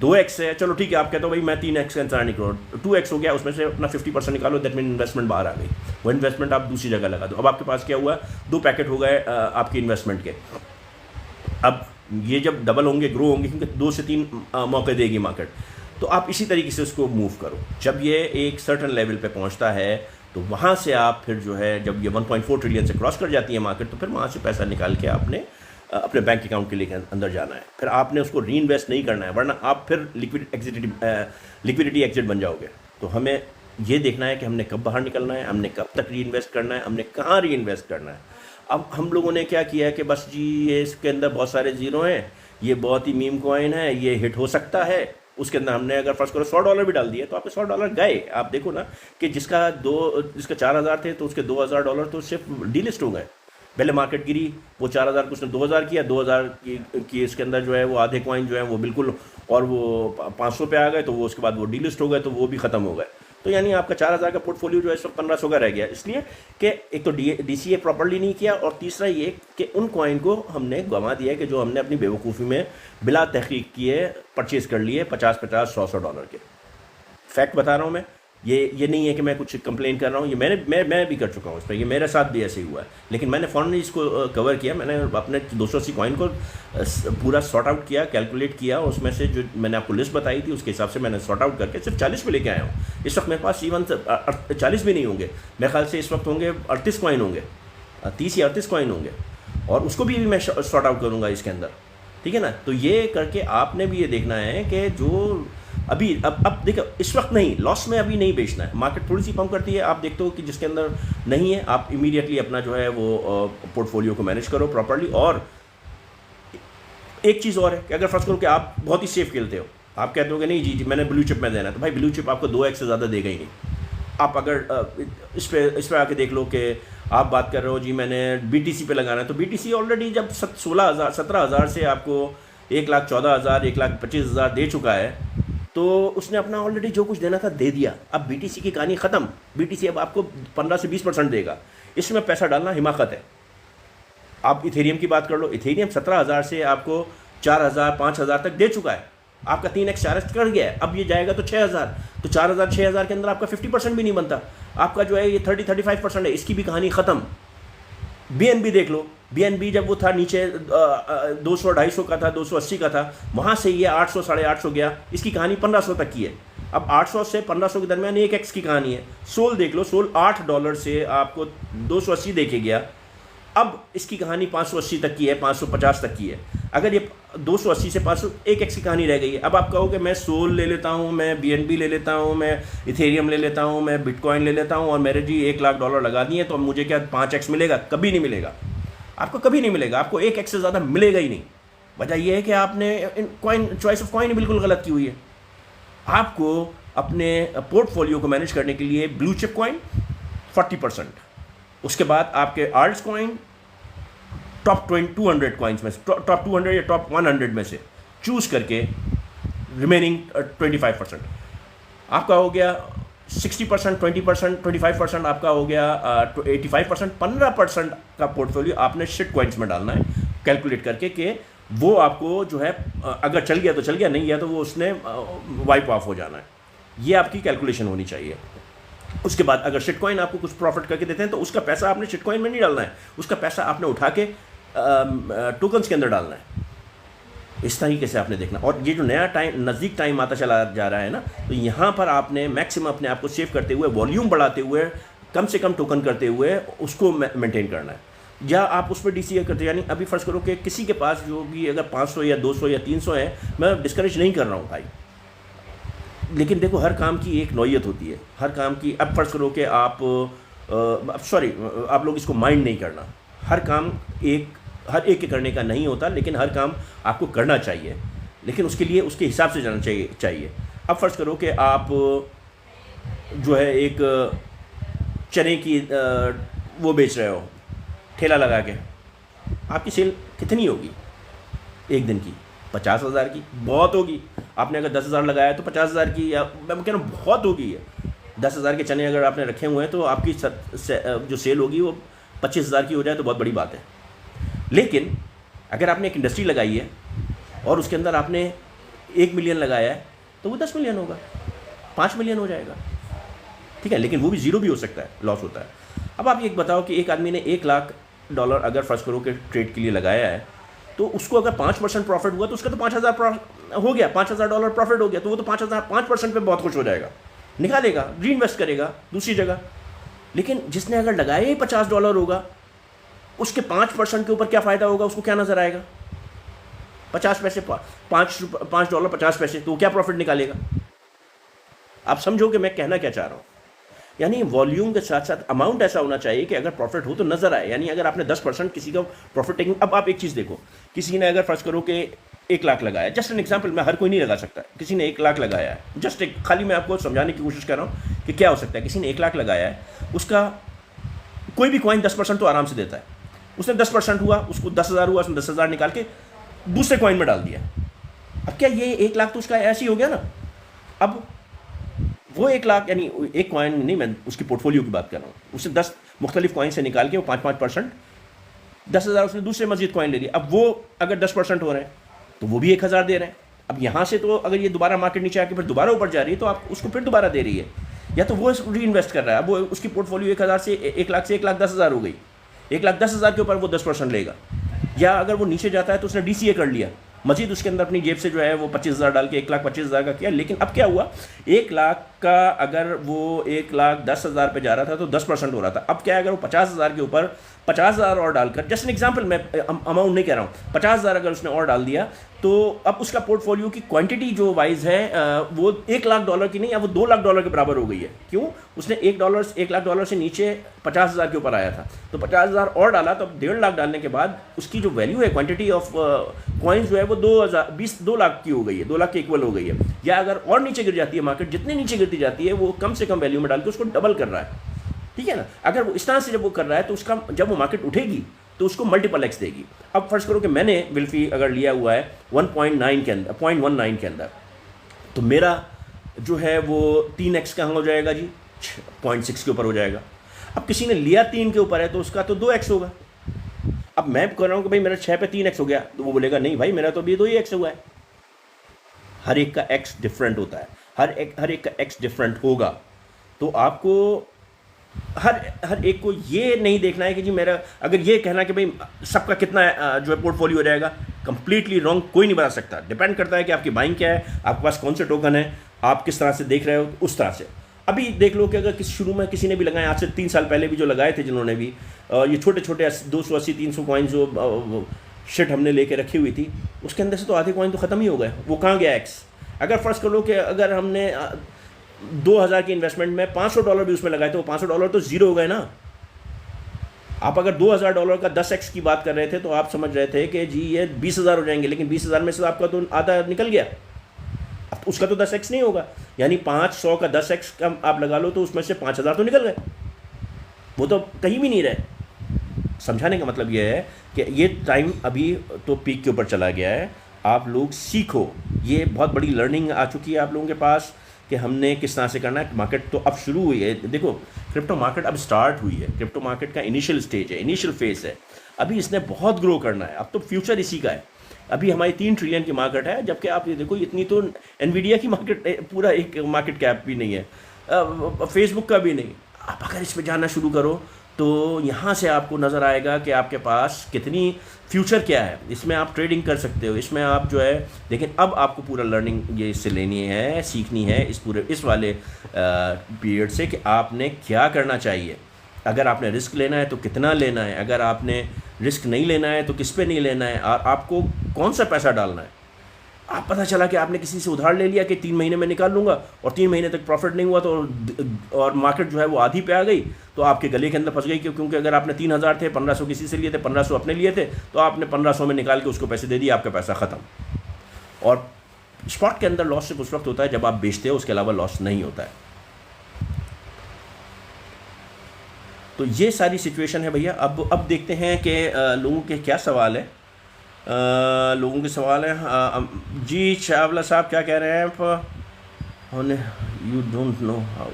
2x है, चलो ठीक है, आप कहते हो भाई मैं 3x का इंतजार नहीं करो, 2x हो गया, उसमें से अपना 50% निकालो, दैट मीन इन्वेस्टमेंट बाहर आ गई। वो इन्वेस्टमेंट आप दूसरी जगह लगा दो। अब आपके पास क्या हुआ, 2 पैकेट हो गए आपके इन्वेस्टमेंट के। अब ये जब डबल होंगे, ग्रो होंगे, क्योंकि 2 से 3 मौके देगी मार्केट, तो आप इसी तरीके से उसको मूव करो। जब ये एक सर्टन लेवल पे पहुंचता है तो वहाँ से आप फिर जो है, जब ये 1.4 ट्रिलियन से क्रॉस कर जाती है मार्केट, तो फिर वहाँ से पैसा निकाल के आपने अपने बैंक अकाउंट के लिए अंदर जाना है। फिर आपने उसको री इन्वेस्ट नहीं करना है, वरना आप फिर लिक्विडिटी एग्जिट बन जाओगे। तो हमें ये देखना है कि हमने कब बाहर निकलना है, हमने कब तक री इन्वेस्ट करना है, हमने कहाँ री इन्वेस्ट करना है। अब हम लोगों ने क्या किया है कि बस जी ये इसके अंदर बहुत सारे जीरो हैं, ये बहुत ही मीम कॉइन है, ये हिट हो सकता है, उसके अंदर हमने अगर फर्स्ट करो $100 भी डाल दिए तो आपके $100 गए। आप देखो ना कि जिसका 4000 थे तो उसके $2000 तो सिर्फ डीलिस्ट हो गए। पहले मार्केट गिरी, वो 4000 को उसने 2000 किया, 2000 की इसके अंदर जो है वो आधे कॉइन जो है वो बिल्कुल, और वो 500 पे आ गए, तो वो उसके बाद वो डीलिस्ट हो गए, तो वो भी ख़त्म हो गए। तो यानी आपका 4000 का पोर्टफोलियो जो है इस वक्त 1500 का रह गया, इसलिए कि एक तो DCA प्रॉपर्ली नहीं किया, और तीसरा ये कि उन कॉइन को हमने गंवा दिया कि जो हमने अपनी बेवकूफ़ी में बिला तहकीक किए परचेज़ कर लिए $50-50 $100 के। फैक्ट बता रहा हूँ मैं, ये नहीं है कि मैं कुछ कंप्लेन कर रहा हूँ, ये मैं भी कर चुका हूँ इस पर, ये मेरे साथ भी ऐसे ही हुआ है। लेकिन मैंने फ़ौरन इसको कवर किया, मैंने अपने 280 कॉइन को पूरा सॉर्ट आउट किया, कैलकुलेट किया, उसमें से जो मैंने आपको लिस्ट बताई थी उसके हिसाब से मैंने सॉर्ट आउट करके सिर्फ 40 पे लेके आया हूँ। इस वक्त मेरे पास इवन 40 भी नहीं होंगे, मेरे ख्याल से इस वक्त होंगे 38 कॉइन होंगे, 30 या 38 कॉइन होंगे, और उसको भी मैं सॉर्ट आउट करूँगा इसके अंदर, ठीक है ना। तो ये करके आपने भी ये देखना है कि जो अभी अब देखो, इस वक्त नहीं, लॉस में अभी नहीं बेचना है। मार्केट थोड़ी सी पंप करती है, आप देखते हो कि जिसके अंदर नहीं है, आप इमीडिएटली अपना जो है वो पोर्टफोलियो को मैनेज करो प्रॉपर्ली। और एक चीज़ और है कि अगर फर्स्ट करो कि आप बहुत ही सेफ खेलते हो, आप कहते हो कि नहीं जी मैंने ब्लू चिप में देना है, तो भाई ब्लू चिप आपको 2x से ज़्यादा देगा ही नहीं। आप अगर इस पे आके देख लो कि आप बात कर रहे हो जी मैंने BTC पे लगाना है, तो BTC ऑलरेडी जब 17,000 से आपको 1,14,000 1,25,000 दे चुका है, तो उसने अपना ऑलरेडी जो कुछ देना था दे दिया। अब BTC की कहानी ख़त्म। BTC अब आपको 15 से 20% देगा, इसमें पैसा डालना हिमाकत है। आप इथेरियम की बात कर लो, इथेरियम 17,000 से आपको 4,000 5,000 तक दे चुका है, आपका 3x 4x कर गया है। अब ये जाएगा तो 6,000, तो 4,000 6,000 के अंदर आपका 50% भी नहीं बनता, आपका जो है ये 30-35% है, इसकी भी कहानी ख़त्म। बीएनबी देख लो, बीएनबी जब वो था नीचे 200-250 का था, 280 का था, वहाँ से ये 800 850 गया। इसकी कहानी 1500 तक की है। अब 800 से 1500 के दरमियान 1x की कहानी है। सोल देख लो, सोल $8 से आपको 280 देके गया। अब इसकी कहानी 580 तक की है, 550 तक की है। अगर ये 280 से 500 1x की कहानी रह गई है। अब आप कहोगे मैं सोल ले लेता हूँ, मैं बीएनबी ले लेता हूँ, मैं इथेरियम ले लेता हूँ, मैं बिटकॉइन ले लेता हूँ और मेरे जी $1,00,000 लगा दिए तो मुझे क्या 5x मिलेगा? कभी नहीं मिलेगा, आपको कभी नहीं मिलेगा, आपको 1x से ज़्यादा मिलेगा ही नहीं। वजह यह है कि आपने कॉइन चॉइस ऑफ कॉइन बिल्कुल गलत की हुई है। आपको अपने पोर्टफोलियो को मैनेज करने के लिए ब्लू चिप कॉइन 40%, उसके बाद आपके आल्ट्स कॉइन टॉप 200 कॉइन्स में से, टॉप 200 या टॉप 100 में से चूज करके रिमेनिंग 25%। आपका हो गया 60%, 20%, 25% आपका हो गया 85%। 15% का पोर्टफोलियो आपने शिट कॉइन्स में डालना है, कैलकुलेट करके कि वो आपको जो है अगर चल गया तो चल गया, नहीं गया तो वो उसने वाइप ऑफ हो जाना है। ये आपकी कैलकुलेशन होनी चाहिए। उसके बाद अगर शिटकॉइन आपको कुछ प्रॉफिट करके देते हैं तो उसका पैसा आपने शिटकॉइन में नहीं डालना है, उसका पैसा आपने उठा के टोकन्स के अंदर डालना है। इस तरीके से आपने देखना। और ये जो नया टाइम नज़दीक टाइम आता चला जा रहा है ना, तो यहाँ पर आपने मैक्सिमम अपने आप को सेव करते हुए, वॉल्यूम बढ़ाते हुए, कम से कम टोकन करते हुए उसको मेंटेन करना है। या आप उस पर DCA करते, यानी अभी फर्ज करो कि किसी के पास जो भी अगर 500 या 200 या 300 है, मैं डिस्करेज नहीं कर रहा हूँ भाई, लेकिन देखो हर काम की एक नौयत होती है, हर काम की। अब फर्ज करो कि आप आप लोग इसको माइंड नहीं करना, हर काम हर एक के करने का नहीं होता, लेकिन हर काम आपको करना चाहिए, लेकिन उसके लिए उसके हिसाब से जाना चाहिए। अब फर्ज करो कि आप जो है एक चने की वो बेच रहे हो ठेला लगा के, आपकी सेल कितनी होगी एक दिन की? 50,000 की बहुत होगी। आपने अगर 10,000 लगाया तो 50,000 की, या मैं कह रहा हूँ बहुत होगी है। 10,000 के चने अगर आपने रखे हुए हैं तो आपकी जो सेल होगी वो 25,000 की हो जाए तो बहुत बड़ी बात है। लेकिन अगर आपने एक इंडस्ट्री लगाई है और उसके अंदर आपने 1 मिलियन लगाया है तो वो 10 मिलियन होगा, 5 मिलियन हो जाएगा, ठीक है। लेकिन वो भी ज़ीरो भी हो सकता है, लॉस होता है। अब आप एक बताओ कि एक आदमी ने $1,00,000 अगर फर्स्ट करो के ट्रेड के लिए लगाया है, तो उसको अगर 5% प्रॉफिट हुआ तो उसका तो 5,000 हो गया, $5,000 प्रॉफिट हो गया, तो वो तो 5% पे बहुत खुश हो जाएगा, निकालेगा, री इन्वेस्ट करेगा दूसरी जगह। लेकिन जिसने अगर लगाया ही $50 होगा, उसके 5% के ऊपर क्या फ़ायदा होगा, उसको क्या नज़र आएगा? 50 पैसे, $5.50, तो क्या प्रॉफिट निकालेगा? आप समझो कि मैं कहना क्या चाह रहा हूँ। यानी वॉल्यूम के साथ साथ अमाउंट ऐसा होना चाहिए कि अगर प्रॉफिट हो तो नज़र आए। यानी अगर आपने 10% किसी का प्रॉफिट टेकिंग, अब आप एक चीज़ देखो, किसी ने अगर फर्स्ट करो कि 1,00,000 लगाया, जस्ट एन एग्जांपल, मैं हर कोई नहीं लगा सकता, किसी ने 1,00,000 लगाया है, जस्ट एक खाली मैं आपको समझाने की कोशिश कर रहा हूँ कि क्या हो सकता है। किसी ने 1,00,000 लगाया है, उसका कोई भी कॉइन 10% तो आराम से देता है। उसने 10% हुआ, उसको 10,000 हुआ, उसने 10,000 निकाल के दूसरे कॉइन में डाल दिया। अब क्या ये 1,00,000 तो उसका ऐसे ही हो गया ना? अब वो 1,00,000 यानी एक कॉइन नहीं, मैं उसकी पोर्टफोलियो की बात कर रहा हूँ, उससे 10 मुख्तलिफ कॉइन से निकाल के वो 5% 10,000 उसने दूसरे मस्जिद कॉइन ले लिया। अब वो अगर 10% हो रहे हैं तो वो भी 1,000 दे रहे हैं। अब यहाँ से तो अगर ये दोबारा मार्केट नीचे आके फिर दोबारा ऊपर जा रही है तो आप उसको फिर दोबारा दे रही है, या तो वो री इन्वेस्ट कर रहा है। अब वो उसकी पोर्टफोलियो 1,000 से 1,00,000 से 1,10,000 हो गई, 1,10,000 के ऊपर वो 10% लेगा। या अगर वो नीचे जाता है तो उसने DCA कर लिया, मजीद उसके अंदर अपनी जेब से जो है वो 25,000 डाल के 1,25,000 का किया। लेकिन अब क्या हुआ, 1,00,000 का अगर वो 1,10,000 पे जा रहा था तो 10% हो रहा था। अब क्या है, अगर वो 50,000 के ऊपर 50,000 और डालकर, जस्ट एन एग्जांपल, मैं अमाउंट नहीं कह रहा हूँ, 50,000 अगर उसने और डाल दिया तो अब उसका पोर्टफोलियो की क्वांटिटी जो वाइज है वो $1,00,000 की नहीं, अब वो $2,00,000 के बराबर हो गई है। क्यों? उसने $1,00,000 से नीचे 50,000 के ऊपर आया था तो 50,000 और डाला, तो 1,50,000 डालने के बाद उसकी जो वैल्यू है, क्वांटिटी ऑफ कॉइन्स जो है वो 2,00,000 की हो गई है, 2,00,000 के इक्वल हो गई है। या अगर और नीचे गिर जाती है मार्केट, जितनी नीचे गिरती जाती है वो कम से कम वैल्यू में डाल के उसको डबल कर रहा है, ठीक है ना। अगर वो इस तरह से जब वो कर रहा है तो उसका जब वो मार्केट उठेगी तो उसको मल्टीपल एक्स देगी। अब फर्ज करो कि मैंने विल्फी अगर लिया हुआ है 1.9 के अंदर, 0.19 के अंदर, तो मेरा जो है वो 3x कहाँ हो जाएगा जी? 0.6 के ऊपर हो जाएगा। अब किसी ने लिया 3 के ऊपर है तो उसका तो 2x होगा। अब मैं कह रहा हूँ कि भाई मेरा 6 पे 3x हो गया, तो वो बोलेगा नहीं भाई मेरा तो अभी 2x हुआ है। हर एक का x डिफरेंट होता है, हर एक का x डिफरेंट होगा। तो आपको हर हर एक को ये नहीं देखना है कि जी मेरा, अगर ये कहना कि भाई सबका कितना जो है पोर्टफोलियो हो जाएगा, कंप्लीटली रॉन्ग, कोई नहीं बता सकता। डिपेंड करता है कि आपकी बाइंग क्या है, आपके पास कौन से टोकन है, आप किस तरह से देख रहे हो, उस तरह से। अभी देख लो कि अगर किसी शुरू में किसी ने भी लगाए, आज से 3 साल पहले भी जो लगाए थे जिन्होंने भी, ये छोटे छोटे 280-300 कॉइन जो शिट हमने लेके रखी हुई थी, उसके अंदर से तो आधे कॉइन तो ख़त्म ही हो गए। वो कहाँ गया एक्स? अगर फ़र्ज़ कर लो कि अगर हमने 2000 की इन्वेस्टमेंट में $500 भी उसमें लगाए तो वो $500 तो ज़ीरो हो गए ना। आप अगर $2000 का 10x की बात कर रहे थे तो आप समझ रहे थे कि जी ये 20,000 हो जाएंगे, लेकिन 20,000 में से आपका तो आधा निकल गया। अब उसका तो 10x नहीं होगा, यानी 500 का 10x का आप लगा लो तो उसमें से 5,000 तो निकल गए, वो तो कहीं भी नहीं रहे। समझाने का मतलब ये है कि ये टाइम अभी तो पीक के ऊपर चला गया है। आप लोग सीखो, ये बहुत बड़ी लर्निंग आ चुकी है आप लोगों के पास कि हमने किस तरह से करना है। मार्केट तो अब शुरू हुई है, देखो क्रिप्टो मार्केट अब स्टार्ट हुई है, क्रिप्टो मार्केट का इनिशियल स्टेज है, इनिशियल फेज है। अभी इसने बहुत ग्रो करना है, अब तो फ्यूचर इसी का है। अभी हमारी 3 ट्रिलियन की मार्केट है, जबकि आप ये देखो इतनी तो एनवीडिया की मार्केट पूरा एक मार्केट कैप भी नहीं है, फेसबुक का भी नहीं। आप अगर इस पर जाना शुरू करो तो यहाँ से आपको नज़र आएगा कि आपके पास कितनी फ्यूचर क्या है। इसमें आप ट्रेडिंग कर सकते हो, इसमें आप जो है, लेकिन अब आपको पूरा लर्निंग ये इससे लेनी है, सीखनी है इस वाले पीरियड से कि आपने क्या करना चाहिए। अगर आपने रिस्क लेना है तो कितना लेना है, अगर आपने रिस्क नहीं लेना है तो किस पे नहीं लेना है, और आपको कौन सा पैसा डालना है। आप पता चला कि आपने किसी से उधार ले लिया कि 3 महीने में निकाल लूँगा, और 3 महीने तक प्रॉफिट नहीं हुआ, तो और मार्केट जो है वो आधी पे आ गई, तो आपके गले के अंदर फंस गई। क्योंकि अगर आपने 3,000 थे, 1,500 किसी से लिए थे, 1,500 अपने लिए थे, तो आपने 1,500 में निकाल के उसको पैसे दे दिए, आपका पैसा ख़त्म। और स्पॉट के अंदर लॉस सिर्फ उस वक्त होता है जब आप बेचते हो, उसके अलावा लॉस नहीं होता है। तो ये सारी सिचुएशन है भैया। अब देखते हैं कि लोगों के क्या सवाल है। लोगों के सवाल है। जी चावला साहब क्या कह रहे हैं आप? You don't know how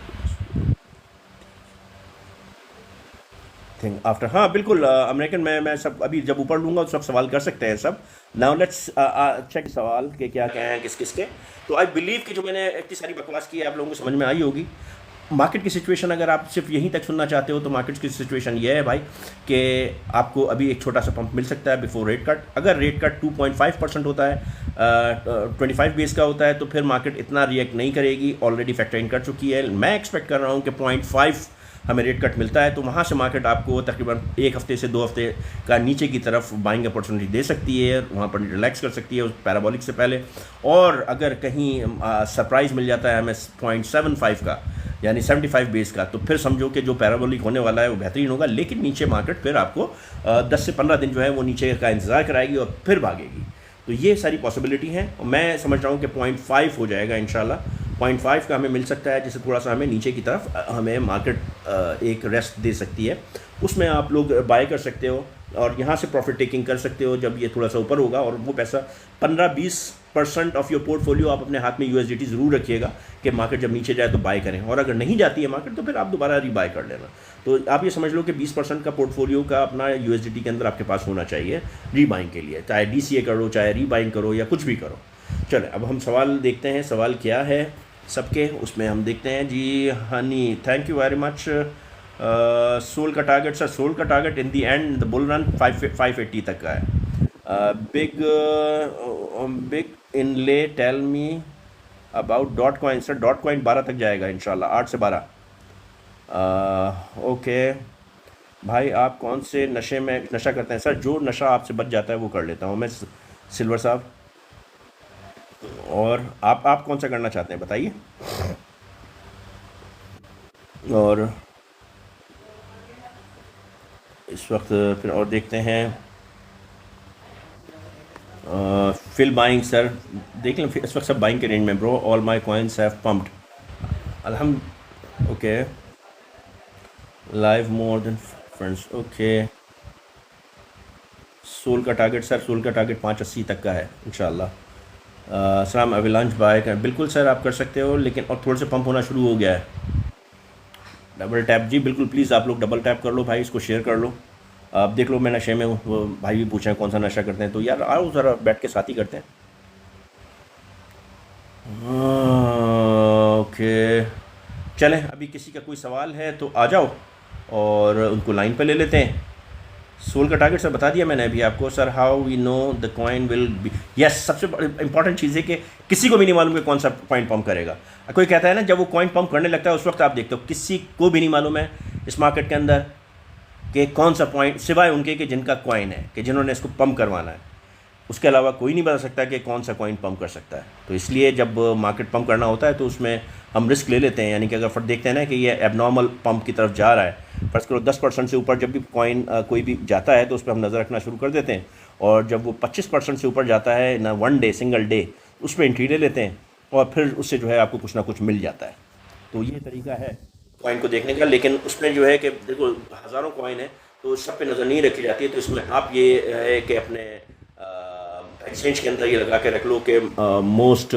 think after. हाँ बिल्कुल, अमेरिकन मैं सब अभी जब ऊपर लूँगा तो सब सवाल कर सकते हैं सब। नाउ लेट्स चेक सवाल के क्या क्या हैं, किस किस के। तो आई बिलीव कि जो मैंने इतनी सारी बकवास की है आप लोगों को समझ में आई होगी। मार्केट की सिचुएशन अगर आप सिर्फ यहीं तक सुनना चाहते हो तो मार्केट की सिचुएशन ये है भाई कि आपको अभी एक छोटा सा पंप मिल सकता है बिफोर रेट कट। अगर रेट कट 2.5% होता है, 25 बेस का होता है, तो फिर मार्केट इतना रिएक्ट नहीं करेगी, ऑलरेडी फैक्टर इन कर चुकी है। मैं एक्सपेक्ट कर रहा हूँ कि 0.5 हमें रेट कट मिलता है, तो वहाँ से मार्केट आपको तकरीबन 1 हफ्ते से 2 हफ्ते का नीचे की तरफ बाइंग अपॉर्चुनिटी दे सकती है, वहाँ पर रिलैक्स कर सकती है उस पैराबोलिक से पहले। और अगर कहीं सरप्राइज़ मिल जाता है हमें 0.75 का, यानी 75 बेस का, तो फिर समझो कि जो पैराबोलिक होने वाला है वो बेहतरीन होगा। लेकिन नीचे मार्केट फिर आपको 10 से 15 दिन जो है वो नीचे का इंतज़ार कराएगी और फिर भागेगी। तो ये सारी पॉसिबिलिटी हैं, और मैं समझ रहा हूँ कि 0.5 हो जाएगा इंशाल्लाह। 0.5 का हमें मिल सकता है, जिससे थोड़ा सा हमें नीचे की तरफ हमें मार्केट एक रेस्ट दे सकती है। उसमें आप लोग बाय कर सकते हो और यहाँ से प्रॉफिट टेकिंग कर सकते हो जब ये थोड़ा सा ऊपर होगा। और वो पैसा 15-20% ऑफ योर पोर्टफोलियो आप अपने हाथ में USDT ज़रूर रखिएगा कि मार्केट जब नीचे जाए तो बाय करें, और अगर नहीं जाती है मार्केट तो फिर आप दोबारा रीबाय कर लेना। तो आप ये समझ लो कि 20% का पोर्टफोलियो का अपना USDT के अंदर आपके पास होना चाहिए रीबाइंग के लिए, चाहे DCA करो, चाहे रीबाइंग करो, या कुछ भी करो। चलो अब हम सवाल देखते हैं, सवाल क्या है सबके, उसमें हम देखते हैं। जी honey, thank you very much. Sol का टारगेट सर, सोल का target in the end the bull run 580 तक का है। बिग इन ले tell me about dot coin sir. Dot coin 12 तक जाएगा इंशाल्लाह, 8 से 12। ओके भाई, आप कौन से नशे में नशा करते हैं? सर जो नशा आपसे बच जाता है वो कर लेता हूँ मैं, सिल्वर साहब। और आप कौन सा करना चाहते हैं बताइए। और इस वक्त फिर और देखते हैं। फिल बाइंग सर, देख लें इस वक्त सब बाइंग के रेंज में bro. All my coins have pumped okay. Live more than friends, okay. Sol का टारगेट सर, सोल का टारगेट 580 तक का है इंशाल्लाह। सलाम अविलांश बाय कर, बिल्कुल सर आप कर सकते हो, लेकिन और थोड़े से पंप होना शुरू हो गया है। डबल टैप, जी बिल्कुल प्लीज़ आप लोग डबल टैप कर लो भाई, इसको शेयर कर लो। आप देख लो मैं नशे में हूँ, वो भाई भी पूछे कौन सा नशा करते हैं, तो यार आओ ज़रा बैठ के साथ ही करते हैं। ओके चलें, अभी किसी का कोई सवाल है तो आ जाओ और उनको लाइन पे ले लेते हैं। सोल का टारगेट सर बता दिया मैंने अभी आपको। Sir how we know the coin will be, yes, सबसे इंपॉर्टेंट चीज़ है कि किसी को भी नहीं मालूम कि कौन सा कॉइन पम्प करेगा। कोई कहता है ना, जब वो कॉइन पम्प करने लगता है उस वक्त आप देखते हो किसी को भी नहीं मालूम है इस मार्केट के अंदर कि कौन सा पॉइंट, सिवाय उनके कि जिनका कॉइन है, कि जिन्होंने इसको पम्प करवाना है। उसके अलावा कोई नहीं बता सकता कि कौन सा कॉइन पम्प कर सकता है। तो इसलिए जब मार्केट पम्प करना होता है तो उसमें हम रिस्क ले लेते हैं। यानी कि अगर फट देखते हैं ना कि ये एबनॉर्मल पम्प की तरफ जा रहा है, फर्स्ट करो 10% से ऊपर जब भी कॉइन कोई भी जाता है तो उस पर हम नज़र रखना शुरू कर देते हैं। और जब वो 25% से ऊपर जाता है ना, वन डे सिंगल डे, उस पर एंट्री ले लेते हैं और फिर उससे जो है आपको कुछ ना कुछ मिल जाता है। तो ये तरीका है कॉइन को देखने का। लेकिन उसमें जो है कि देखो हज़ारों कॉइन है तो सब पे नज़र नहीं रखी जाती है। तो इसमें आप ये है कि अपने एक्सचेंज के अंदर ये लगा के रख लो कि मोस्ट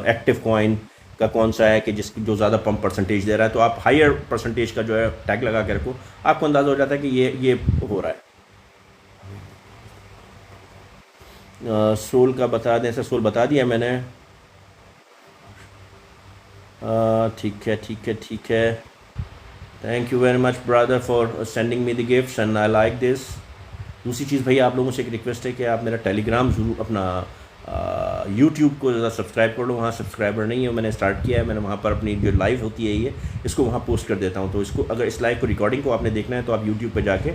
एक्टिव कॉइन का कौन सा है, कि जो ज़्यादा पम्प परसेंटेज दे रहा है। तो आप हायर परसेंटेज का जो है टैग लगा के रखो, आपको अंदाज़ा हो जाता है कि ये हो रहा है। सोल का बता दें सर, सोल बता दिया मैंने। ठीक है ठीक है ठीक है। Thank you very much brother for sending me the gifts and I like this. दूसरी चीज़ भैया, आप लोगों से एक रिक्वेस्ट है कि आप मेरा टेलीग्राम ज़रूर, अपना यूट्यूब को ज़्यादा सब्सक्राइब कर लो। वहाँ सब्सक्राइबर नहीं है, मैंने स्टार्ट किया है। मैंने वहाँ पर अपनी जो लाइव होती है ये, इसको वहाँ पोस्ट कर देता हूँ। तो इसको, अगर इस लाइव को रिकॉर्डिंग को आपने देखना है तो आप यूट्यूब पे जाके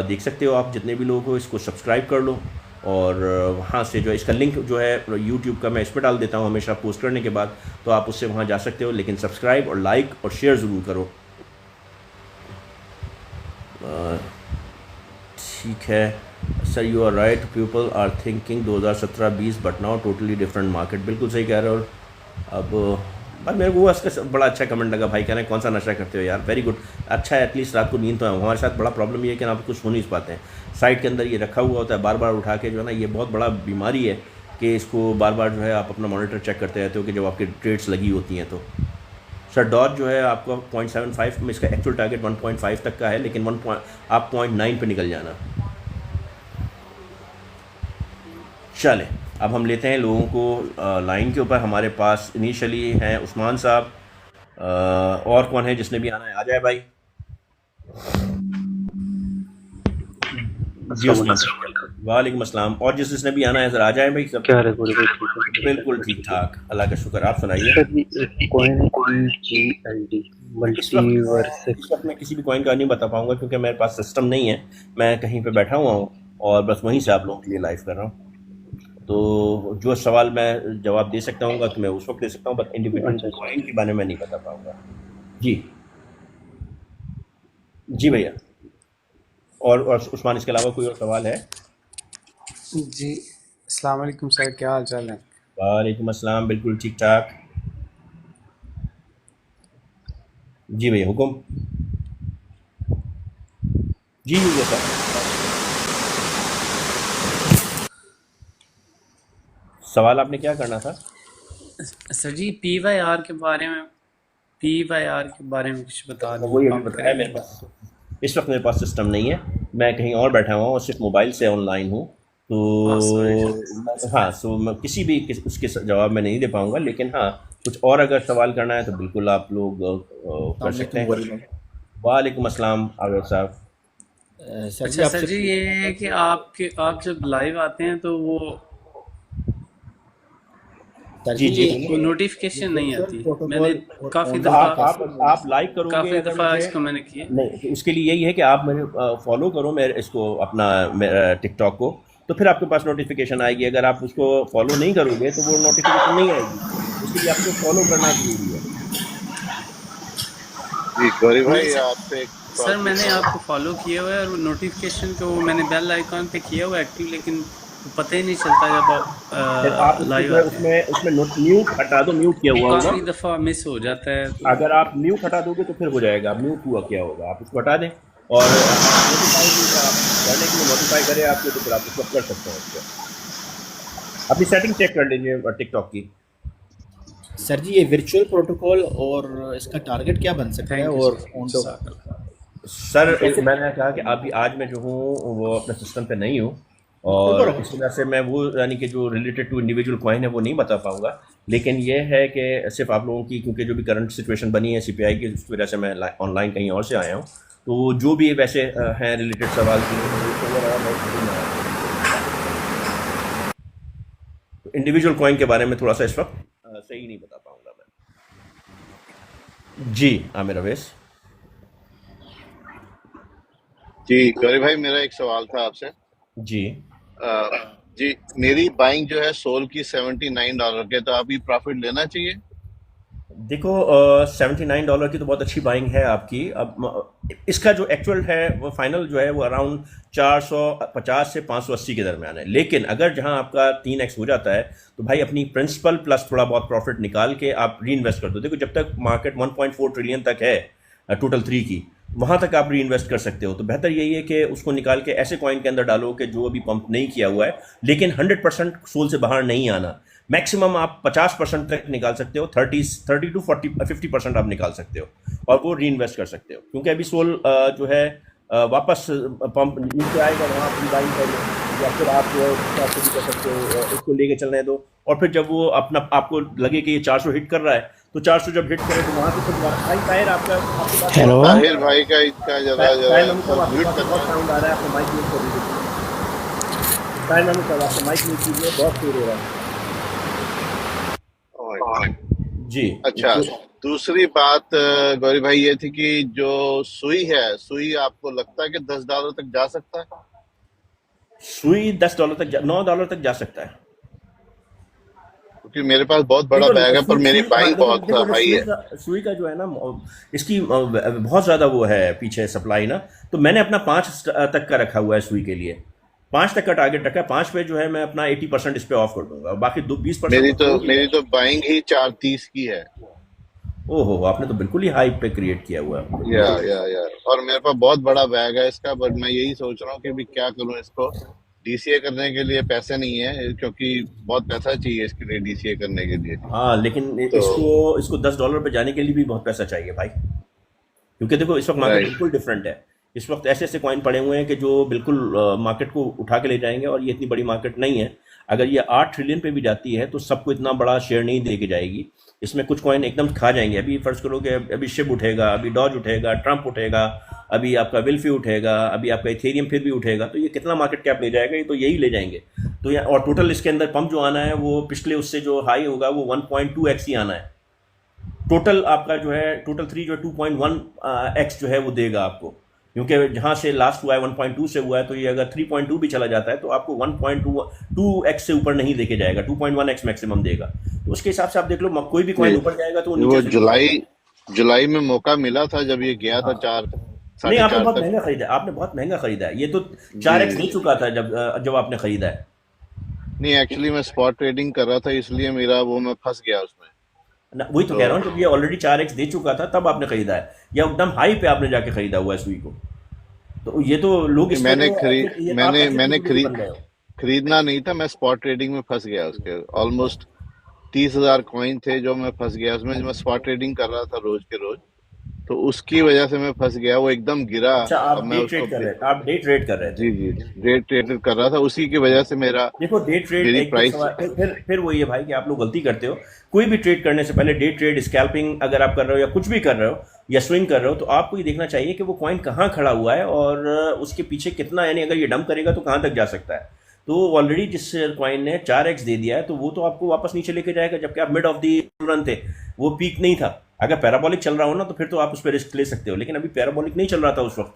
देख सकते हो। आप जितने भी लोग हो इसको सब्सक्राइब कर लो और वहाँ से जो है इसका लिंक जो है यूट्यूब का मैं इस पर डाल देता हूँ हमेशा पोस्ट करने के बाद, तो आप उससे वहाँ जा सकते हो। लेकिन सब्सक्राइब और लाइक और शेयर ज़रूर करो। ठीक है sir, you are right, people are thinking 2017-20 but now totally different market. बिल्कुल सही कह रहे हो। अब भाई मेरे को उसका बड़ा अच्छा कमेंट लगा, भाई कह रहे हैं कौन सा नशा करते हो यार, वेरी गुड, अच्छा है, एटलीस्ट रात को नींद तो है। हमारे साथ बड़ा प्रॉब्लम ये है कि आप कुछ सुन नहीं पाते हैं। साइड के अंदर ये रखा हुआ होता है, बार बार उठा के जो है ना, ये बहुत बड़ा बीमारी है कि इसको बार बार जो है आप अपना मॉनिटर चेक करते रहते हो कि जब आपकी ट्रेड्स लगी होती हैं तो। सर डॉज जो है आपका 0.75 में, इसका एक्चुअल टारगेट 1.5 तक का है, लेकिन आप 0.9 पे निकल जाना। चलें, अब हम लेते हैं लोगों को लाइन के ऊपर। हमारे पास इनिशियली हैं उस्मान साहब, और कौन है जिसने भी आना है आ जाए भाई। जी उस्मान, वालेकुम अस्सलाम। और जिसने भी आना है सर आ जाए भाई सब। क्या भाई? बिल्कुल ठीक ठाक, अल्लाह का शुक्र। आप सुनाइए। सर ये कॉइन EGLD इस वक्त मल्टीवर्स। इस वक्त मैं किसी भी कॉइन का नहीं बता पाऊंगा क्योंकि मेरे पास सिस्टम नहीं है। मैं कहीं पे बैठा हुआ हूँ और बस वहीं से आप लोगों के लिए लाइव कर रहा हूँ। तो जो सवाल मैं जवाब दे सकता हूँ तो मैं उस वक्त दे सकता हूँ, बट इंडिविजुअल कॉइन के बारे में नहीं बता पाऊंगा। जी जी भैया। और उस्मान, इसके अलावा कोई और सवाल है? जी अस्सलाम वालेकुम सर, क्या हाल चाल है? वालेकुम अस्सलाम, बिल्कुल ठीक ठाक। जी भैया हुक्म। जी भैया सर, सवाल आपने क्या करना था? सर जी PYR के बारे में, PYR के बारे में कुछ बता दें। वही अभी बताया, मेरे पास इस वक्त मेरे पास सिस्टम नहीं है, मैं कहीं और बैठा हुआ हूँ और सिर्फ मोबाइल से ऑनलाइन हूँ। तो हाँ, सो मैं उसके जवाब में नहीं दे पाऊँगा, लेकिन हाँ कुछ और अगर सवाल करना है तो बिल्कुल आप लोग कर सकते हैं। वालेकुम अस्सलाम आवेद साहब। अच्छा सर जी, ये है कि आप जब लाइव आते हैं तो वो जी जी वो नोटिफिकेशन नहीं आती। मैंने काफ़ी तो दफ़ा आप लाइक करोगे काफ़ी अगर दफ़ा मुझे, इसको मैंने किया। नहीं तो उसके लिए यही है कि आप मेरे फॉलो करो मेरे इसको, अपना टिकटॉक को, तो फिर आपके पास नोटिफिकेशन आएगी। अगर आप उसको फॉलो नहीं करोगे तो वो नोटिफिकेशन नहीं आएगी, इसके लिए आपको फॉलो करना जरूरी है। जी गौरी भाई, आपसे सर मैंने आपको फॉलो किया हुआ है और नोटिफिकेशन को मैंने बेल आइकॉन पे किया हुआ एक्टिव, लेकिन पता ही नहीं चलता जब आप लाइव आते हैं। उसमें म्यूट हटा दो, म्यूट किया हुआ काफ़ी होगा। दफ़ा मिस हो जाता है तो। अगर आप म्यूट हटा दोगे तो फिर हो जाएगा, म्यूट हुआ क्या होगा, आप उसको हटा दें और नोटिफाई करने के लिए नोटिफाई करें आपको, तो फिर आप उसको कर सकते हैं। उसको अपनी सेटिंग चेक कर लीजिए टिकटॉक की। सर जी ये वर्चुअल प्रोटोकॉल और इसका टारगेट क्या बन सकता है? और सर मैंने कहा कि अभी आज मैं जो हूँ वो अपने सिस्टम पे नहीं हूँ और इस वजह से मैं वो यानी कि जो रिलेटेड टू इंडिविजुअल कॉइन है वो नहीं बता पाऊंगा, लेकिन ये है कि सिर्फ आप लोगों की, क्योंकि जो भी करंट सिचुएशन बनी है सीपीआई की, उस वजह से मैं ऑनलाइन कहीं और से आया हूँ, तो जो भी वैसे हैं रिलेटेड सवाल की इंडिविजुअल कॉइन के बारे में थोड़ा सा इस वक्त सही नहीं बता पाऊंगा मैं। जी आमिर अवैस। जी गौरी भाई, मेरा एक सवाल था आपसे। जी जी, मेरी बाइंग जो है सोल की $79 के, तो अभी प्रॉफिट लेना चाहिए? देखो, $79 की तो बहुत अच्छी बाइंग है आपकी। अब इसका जो एक्चुअल है वो फाइनल जो है वो अराउंड 450 से 580 के दरमियान है, लेकिन अगर जहां आपका 3x हो जाता है तो भाई अपनी प्रिंसिपल प्लस थोड़ा बहुत प्रॉफिट निकाल के आप री इन्वेस्ट कर दो। देखो, जब तक मार्केट 1.4 ट्रिलियन तक है टोटल 3 की, वहां तक आप री इन्वेस्ट कर सकते हो। तो बेहतर यही है कि उसको निकाल के ऐसे कॉइन के अंदर डालो कि जो अभी पंप नहीं किया हुआ है, लेकिन 100% सोल से बाहर नहीं आना। मैक्सिमम आप 50% तक निकाल सकते हो, 30 टू 50% आप निकाल सकते हो और वो री इन्वेस्ट कर सकते हो, क्योंकि अभी सोल जो है वापस पंप नीचे आएगा, वहाँ अपनी बाइंग कर लो, या फिर आप जो है उस हिसाब से भी कर सकते हो, उसको लेके चलने दो। और फिर जब वो अपना आपको लगे कि ये 400 हिट कर रहा है, तो 400 जब हिट करे तो वहाँ से फिर भाई ताहिर आपके पास हेलो ताहिर भाई का इसका जरा ताहिर महमूद साहब, आपके म्यूट पास करना बहुत साउंड आ रहा है, आपको माइक म्यूट कर दीजिए। ताहिर महमूद साहब, आपको माइक म्यूट कीजिए, बहुत शोर हो रहा है। जी अच्छा, दूसरी बात गौरी भाई ये थी कि जो सुई है, सुई आपको लगता है कि $10 तक जा सकता है? सुई $10 तक $9 तक जा सकता है। क्योंकि मेरे पास बहुत बड़ा देखो, बैग है, पर मेरी बाइंग देखो, बहुत देखो, हाई है। सुई का जो है ना, इसकी बहुत ज़्यादा वो है पीछे सप्लाई ना, तो मैंने अपना 5 तक का रखा हुआ है सुई के लिए। 5 तक का टारगेट रखा है। 5 पे जो है मैं अपना 80% इस पे ऑफ कर दूंगा, और बाकी 20% मेरी तो बाइंग ही 430 की है। ओहो, आपने तो बिल्कुल ही हाइप पे क्रिएट किया हुआ है। या और मेरे पास बहुत बड़ा बैग है इसका, बट मैं यही सोच रहा हूँ कि भी क्या करूँ इसको। डीसीए करने के लिए पैसे नहीं है, क्योंकि बहुत पैसा चाहिए इसके लिए, डीसीए करने के लिए। हाँ, लेकिन तो इसको $10 पे जाने के लिए भी बहुत पैसा चाहिए भाई, क्योंकि देखो इस वक्त मार्केट राइट, बिल्कुल डिफरेंट है। इस वक्त ऐसे ऐसे कॉइन पड़े हुए हैं कि जो बिल्कुल मार्केट को उठा के ले जाएंगे, और ये इतनी बड़ी मार्केट नहीं है। अगर ये 8 ट्रिलियन पे भी जाती है तो सबको इतना बड़ा शेयर नहीं दे के जाएगी। इसमें कुछ कॉइन एकदम खा जाएंगे। अभी फर्ज करो कि अभी शिब उठेगा, अभी डॉज उठेगा, ट्रंप उठेगा, अभी आपका विल्फी उठेगा, अभी आपका इथेरियम फिर भी उठेगा, तो ये कितना मार्केट कैप ले जाएगा? ये तो यही ले जाएंगे। तो ये, और टोटल इसके अंदर पंप जो आना है वो पिछले उससे जो हाई होगा वो 1.2x ही आना है। टोटल आपका जो है टोटल 3 जो है 2.1x जो है वो देगा आपको, क्योंकि जहाँ से लास्ट हुआ है 1.2 से हुआ है, तो ये अगर 3.2 भी चला जाता है तो आपको 1.2x से ऊपर नहीं देके जाएगा, 2.1x मैक्सिमम देगा। तो उसके हिसाब से आप देख लो, कोई भी कॉइन ऊपर जाएगा तो वो वो नीचे से जुलाई में मौका मिला था जब ये गया था 4 नहीं, आपने 4.5 बहुत तक। महंगा खरीदा है, आपने बहुत महंगा खरीदा है। ये तो जी 4x दे चुका था जब आपने खरीदा है। नहीं, एक्चुअली मैं स्पॉट ट्रेडिंग कर रहा था, इसलिए मेरा वो मैं फंस गया उसमें। वही तो तो कह रहा हूँ, जब ये ऑलरेडी 4x दे चुका था तब आपने खरीदा है, या एकदम हाई पे आपने जाके खरीदा हुआ है सुई को। तो ये तो लोग इसमें मैंने तो खरीद ये तो आप मैंने ऐसे मैंने बिल्कुल बन गए हो। खरीदना नहीं था, मैं स्पॉट ट्रेडिंग में फंस गया। उसके ऑलमोस्ट 30,000 कॉइन थे जो मैं फंस गया उसमें, जो मैं स्पॉट ट्रेडिंग कर रहा था रोज के रोज, तो उसकी वजह से मैं फंस गया। वो एकदम गिरा। अच्छा, अब आप मैं डे उसको ट्रेड कर रहे थे, आप डे ट्रेड कर रहे थे। जी जी रेट ट्रेड कर रहा था, उसी की वजह से देखो, डे ट्रेड मेरी एक प्राइस सवाल फिर वही है भाई कि आप लोग गलती करते हो। कोई भी ट्रेड करने से पहले डे ट्रेड, स्कैल्पिंग अगर आप कर रहे हो या कुछ भी कर रहे हो या स्विंग कर रहे हो, तो आपको ये देखना चाहिए कि वो कॉइन कहाँ खड़ा हुआ है और उसके पीछे कितना, यानी अगर ये डंप करेगा तो कहाँ तक जा सकता है। तो ऑलरेडी जिस कॉइन ने 4x दे दिया है तो वो तो आपको वापस नीचे लेके जाएगा, जबकि आप मिड ऑफ दी रन थे, वो पीक नहीं था। अगर पैराबोलिक चल रहा हो ना तो फिर तो आप उस पर रिस्क ले सकते हो, लेकिन अभी पैराबोलिक नहीं चल रहा था उस वक्त।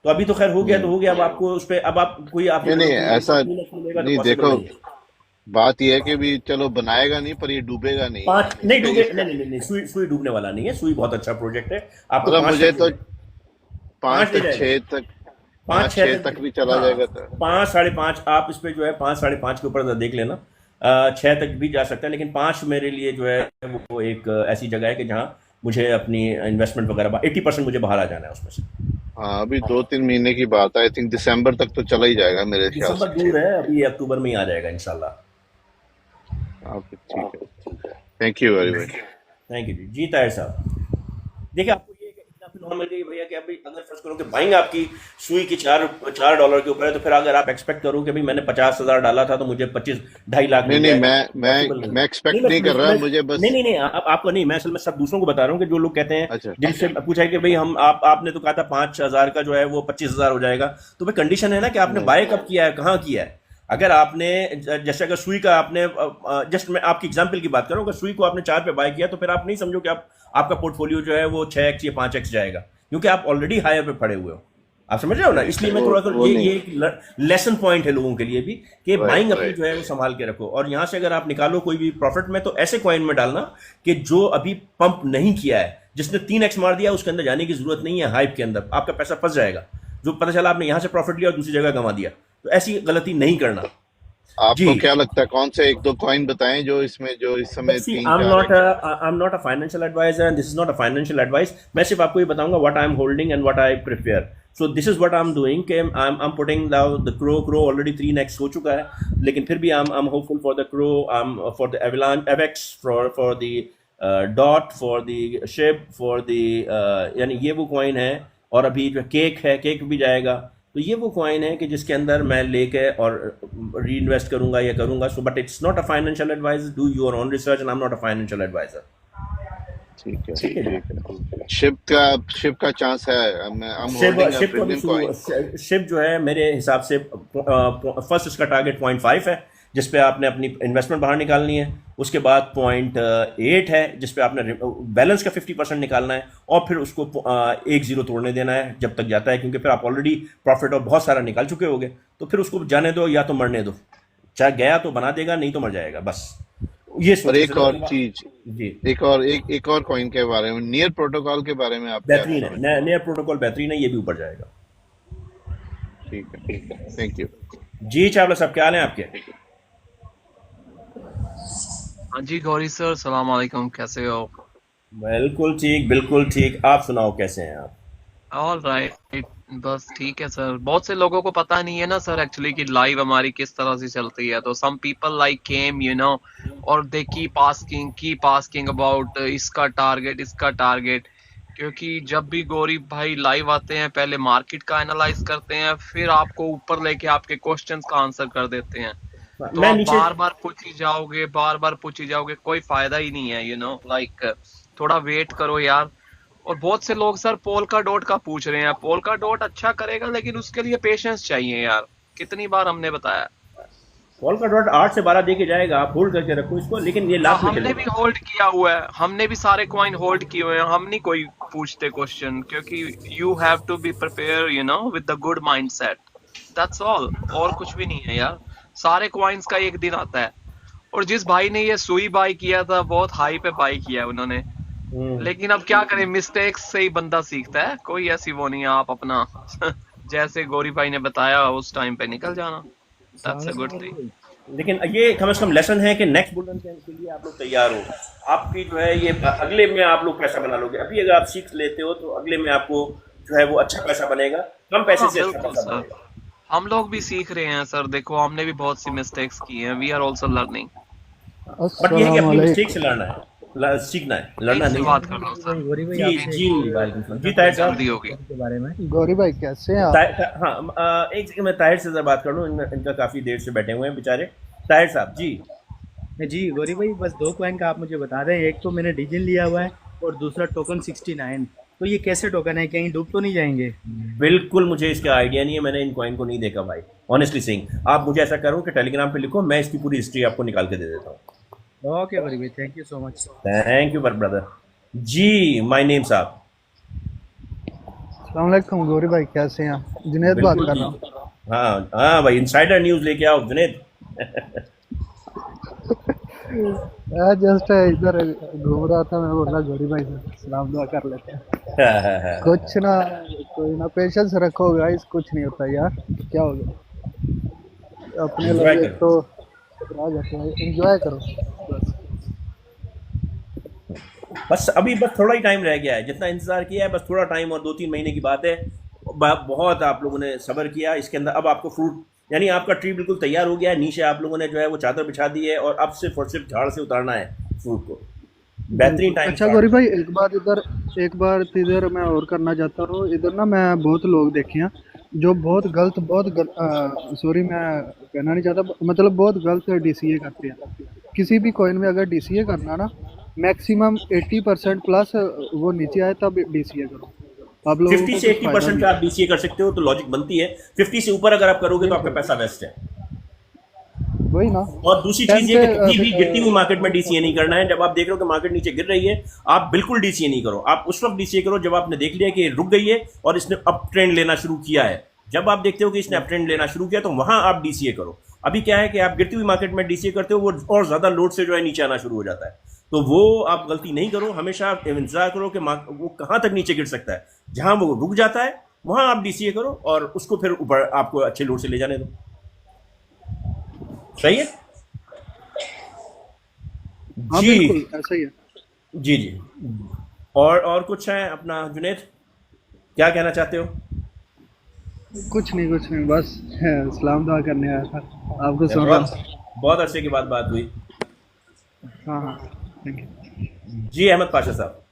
तो अभी तो खैर हो गया तो हो गया। अब आपको उस पर अब आप कोई आप नहीं ऐसा मिलेगा तो नहीं। पॉसिबल देखो, नहीं है। बात यह है कि भी चलो बनाएगा नहीं, पर ये डूबेगा नहीं। पांच नहीं इसमें डूबे, इसका नहीं, सुई डूबने वाला नहीं है। सुई बहुत अच्छा प्रोजेक्ट है। आपको मतलब 5 मुझे तक तो पाँच 5 ले तक जाएगा, 6 तक 5 5 6 6 तक भी चला हाँ, जाएगा तो 5 5.5 आप इस पे जो है 5 5.5 के ऊपर देख लेना। 6 तक भी जा सकता है, लेकिन 5 मेरे लिए जो है वो एक ऐसी जगह है कि जहाँ मुझे अपनी इन्वेस्टमेंट वगैरह 80% मुझे बाहर आ जाना है उसमें से। हाँ, अभी 2-3 महीने की बात है। आई थिंक दिसंबर तक तो चला ही जाएगा मेरे ख्याल दिसंबर से। दूर है, अभी अक्टूबर में ही आ जाएगा इंशाल्लाह। ओके, ठीक है। Thank you very much. Thank you जी ताहिर साहब। देखिए, आपको ये इतना फिलहाल मिल गई भैया कि अभी अगर फर्स्ट करो कि बाइंग आपकी सुई की $4 के ऊपर है, तो फिर अगर आप एक्सपेक्ट करो कि भाई मैंने 50,000 डाला था तो मुझे 2.5 लाख नहीं मिल नहीं, जाएगा, पॉसिबल मैं नहीं। एक्सपेक्ट नहीं नहीं कर रहा, मुझे बस नहीं नहीं नहीं, आपको नहीं, मैं असल में सब दूसरों को बता रहा हूँ कि जो लोग कहते हैं, अच्छा जिनसे पूछा है कि भाई हम आपने तो कहा था 5,000 का जो है वो 25,000 हो जाएगा, तो भाई कंडीशन है ना कि आपने नहीं बाय कब किया है, कहाँ किया है। अगर आपने जैसे अगर सुई का आपने जस्ट मैं आपकी एग्जांपल की बात करूं, अगर सुई को आपने 4 पे बाय किया तो फिर आप नहीं समझो कि आपका पोर्टफोलियो जो है वो 6x या 5x जाएगा, क्योंकि आप ऑलरेडी हायर पे पड़े हुए हो। आप समझ रहे हो ना, इसलिए मैं थोड़ा सा वो नहीं ये एक लेसन पॉइंट है लोगों के लिए भी कि राइट बाइंग अपनी राइट जो है वो संभाल के रखो, और यहाँ से अगर आप निकालो कोई भी प्रॉफिट में तो ऐसे कॉइन में डालना कि जो अभी पंप नहीं किया है, जिसने 3x मार दिया उसके अंदर जाने की जरूरत नहीं है, हाइप के अंदर आपका पैसा फंस जाएगा, जो पता चला आपने यहाँ से प्रॉफिट लिया और दूसरी जगह गंवा दिया, तो ऐसी गलती नहीं करना। आपको जी, क्या लगता है कौन से 1-2 कॉइन बताएं जो इसमें जो इस समय See, 3-4 I'm not a financial advisor, and this is not a financial advice. मैं सिर्फ आपको ये बताऊंगा what I'm holding and what I prepare. So this is what I'm doing. कि I'm putting the crow already 3x हो चुका है, लेकिन फिर भी I'm hopeful for the crow, for the avalanche, avex, for the dot, for the shib, for the यानी ये वो कॉइन है, और अभी जो केक है, केक भी जाएगा, तो ये वो कॉइन है कि जिसके अंदर मैं लेके और री इन्वेस्ट करूंगा या करूंगा। So but it's not a financial advice, do your own research, and I am not a financial advisor. ठीक है ठीक है जी। ठीक है। शिप का चांस है, I'm ship holding a ship को भी premium coin. शिप जो है मेरे हिसाब से फर्स्ट इसका टारगेट 0.5 है, जिस पे आपने अपनी इन्वेस्टमेंट बाहर निकालनी है, उसके बाद 0.8 है जिस पे आपने बैलेंस का 50% निकालना है, और फिर उसको 1-0 तोड़ने देना है जब तक जाता है, क्योंकि फिर आप ऑलरेडी प्रॉफिट और बहुत सारा निकाल चुके होगे, तो फिर उसको जाने दो या तो मरने दो, चाहे गया तो बना देगा, नहीं तो मर जाएगा, बस ये और सोचो। एक और चीज, जी, एक और कॉइन के बारे में, नियर प्रोटोकॉल के बारे में आप क्या बेहतरीन है, समझते नया प्रोटोकॉल बेहतरीन है, ये भी ऊपर जाएगा। हैं? ठीक है, थैंक यू। जी चावला साहब, क्या हाल है आपके? हाँ जी गौरी सर, सलाम वालेकुम, कैसे हो? बिल्कुल ठीक, बिल्कुल ठीक, आप सुनाओ कैसे हैं आप? ऑल राइट, बस ठीक है सर। बहुत से लोगों को पता नहीं है ना सर एक्चुअली कि लाइव हमारी किस तरह से चलती है, तो सम पीपल लाइक केम और दे कीप आस्किंग अबाउट इसका टारगेट, क्योंकि जब भी गौरी भाई लाइव आते हैं पहले मार्केट का एनालाइज करते हैं, फिर आपको ऊपर लेके आपके क्वेश्चंस का आंसर कर देते हैं, तो मैं आप नीचे बार बार पूछी जाओगे, कोई फायदा ही नहीं है, लाइक थोड़ा वेट करो यार। और बहुत से लोग सर पोल्का डॉट का पूछ रहे हैं, पोल्का डॉट अच्छा करेगा लेकिन उसके लिए पेशेंस चाहिए यार, कितनी बार हमने बताया। कॉल का डॉट 8 से 12 दे के जाएगा, आप होल्ड करके रखो इसको, लेकिन ये लास्ट में हमने भी चलेगा। होल्ड किया हुआ है, हमने भी सारे कॉइन होल्ड किए हुए हैं, हम नहीं कोई पूछते क्वेश्चन, क्योंकि you have to be prepare with the good mindset, that's all, और कुछ भी नहीं है यार। सारे कॉइन्स का एक दिन आता है, और जिस भाई ने ये सुई बाई किया था बहुत हाई पे बाई किया है उन्होंने, लेकिन अब क्या करें, मिस्टेक्स से ही बंदा सीखता है, कोई ऐसी वो नहीं है, आप अपना जैसे गौरी भाई ने बताया उस टाइम पे निकल जाना, दैट्स अ गुड थिंग। लेकिन ये कम से कम लेसन है कि नेक्स्ट बुलरन के लिए आप लोग तैयार हो। आपकी जो है ये अगले में आप लोग पैसा बना लोगे, अभी अगर आप सीख लेते हो तो अगले में आपको जो है वो अच्छा पैसा बनेगा, कम पैसे हाँ से अच्छा बिल्कुल पैसा सर, बनेगा। हम लोग भी सीख रहे हैं सर, देखो हमने भी बहुत सी मिस्टेक्स की हैं, we are also learning. But ये है कि अपनी मिस्टेक से लड़ना है, सीखना है, लड़ना से नहीं बात है। कर लो सर, गौरी भाई जी आपसे जी वालेकुम सलाम। जी ताहिर साहब। जल्दी होगी। के बारे में, गौरी भाई कैसे हैं आप? हाँ, एक सेकंड, मैं ताहिर से जरा बात कर लूँ, इनका काफ़ी देर से बैठे हुए हैं बेचारे। ताहिर साहब जी। जी गौरी भाई, बस 2 कॉइन का आप मुझे बता दें, एक तो मैंने डीजल लिया हुआ है और दूसरा टोकन 69, तो ये कैसे टोकन है, कहीं डूब तो नहीं जाएंगे? बिल्कुल मुझे इसका आइडिया नहीं है, मैंने इन कॉइन को नहीं देखा भाई, ऑनेस्टली सिंह। आप मुझे ऐसा करो कि टेलीग्राम पे लिखो, मैं इसकी पूरी हिस्ट्री आपको निकाल के दे देता हूँ। ओके गौरी भाई, thank you so much. Thank you brother. जी माय नेम साहब। अस्सलाम वालेकुम गौरी भाई, कैसे हैं आप? जुनैद बात बिल्कुल कर जी। रहा हूँ। हाँ हाँ भाई, इनसाइडर न्यूज़ लेके आओ जुनैद। मैं जस्ट इधर घूम रहा था, मैं बोला गौरी भाई से सलाम दुआ कर लेते हैं। कुछ ना, कोई ना, पेशेंस रखो गाइस, कुछ नहीं होता यार, क्या हो गया, अपने Enjoy लोग करो। तो आ जाते हैं, एंजॉय करो बस। बस अभी बस थोड़ा ही टाइम रह गया है, जितना इंतजार किया है बस थोड़ा टाइम, और 2-3 महीने की बात है। बहुत आप लोगों ने सब्र किया, इसके अंदर अब आपको फ्रूट, यानी आपका ट्री बिल्कुल तैयार हो गया है, नीचे आप लोगों ने जो है वो चादर बिछा दी है, और अब सिर्फ और सिर्फ झाड़ से उतारना है फ्रूट को। बेहतरीन टाइम। अच्छा गौरी भाई, एक बात इधर एक बार इधर मैं और करना चाहता हूँ। इधर ना मैं बहुत लोग देखे हैं जो बहुत गलत सॉरी मैं कहना नहीं चाहता, मतलब बहुत गलत डीसीए करते हैं। किसी भी कॉइन में अगर डीसीए करना ना, मैक्सिमम 80% प्लस वो नीचे आए तब डीसीए करो। आप लोगों 50 को से कुछ 80% फायदा पे नहीं। आप डीसीए कर सकते हो, तो लॉजिक बनती है 50 से ऊपर अगर आप करोगे तो आपका बिल्कुल पैसा वेस्ट है। वही ना। और दूसरी 10 चीज ये से कि कभी भी गिरती हुई मार्केट में डीसीए नहीं करना है। जब आप देख रहे हो कि मार्केट नीचे गिर रही है, आप बिल्कुल डीसीए नहीं करो। आप उस वक्त डीसीए करो जब आपने देख लिया कि ये रुक गई है और इसने अप ट्रेंड लेना शुरू किया है। जब आप देखते हो कि इसने अप ट्रेंड लेना शुरू किया तो वहां आप डीसीए करो। अभी क्या है कि आप गिरती हुई मार्केट में डीसीए करते हो, वो और ज्यादा लोड से जो है नीचे आना शुरू हो जाता है। तो वो आप गलती नहीं करो। हमेशा आप इंतजार करो कि वो कहां तक नीचे गिर सकता है। जहां वो रुक जाता है वहां आप डीसीए करो और उसको फिर ऊपर आपको अच्छे लोड से ले जाने दो। सही है हाँ जी। बिल्कुल ऐसा ही है। जी जी। और कुछ है अपना जुनेद, क्या कहना चाहते हो? कुछ नहीं, बस सलाम दुआ करने आया था, आपको सुन रहा हूँ। बहुत अरसे के बाद बात हुई। हाँ हाँ, थैंक यू। जी अहमद पाशा साहब।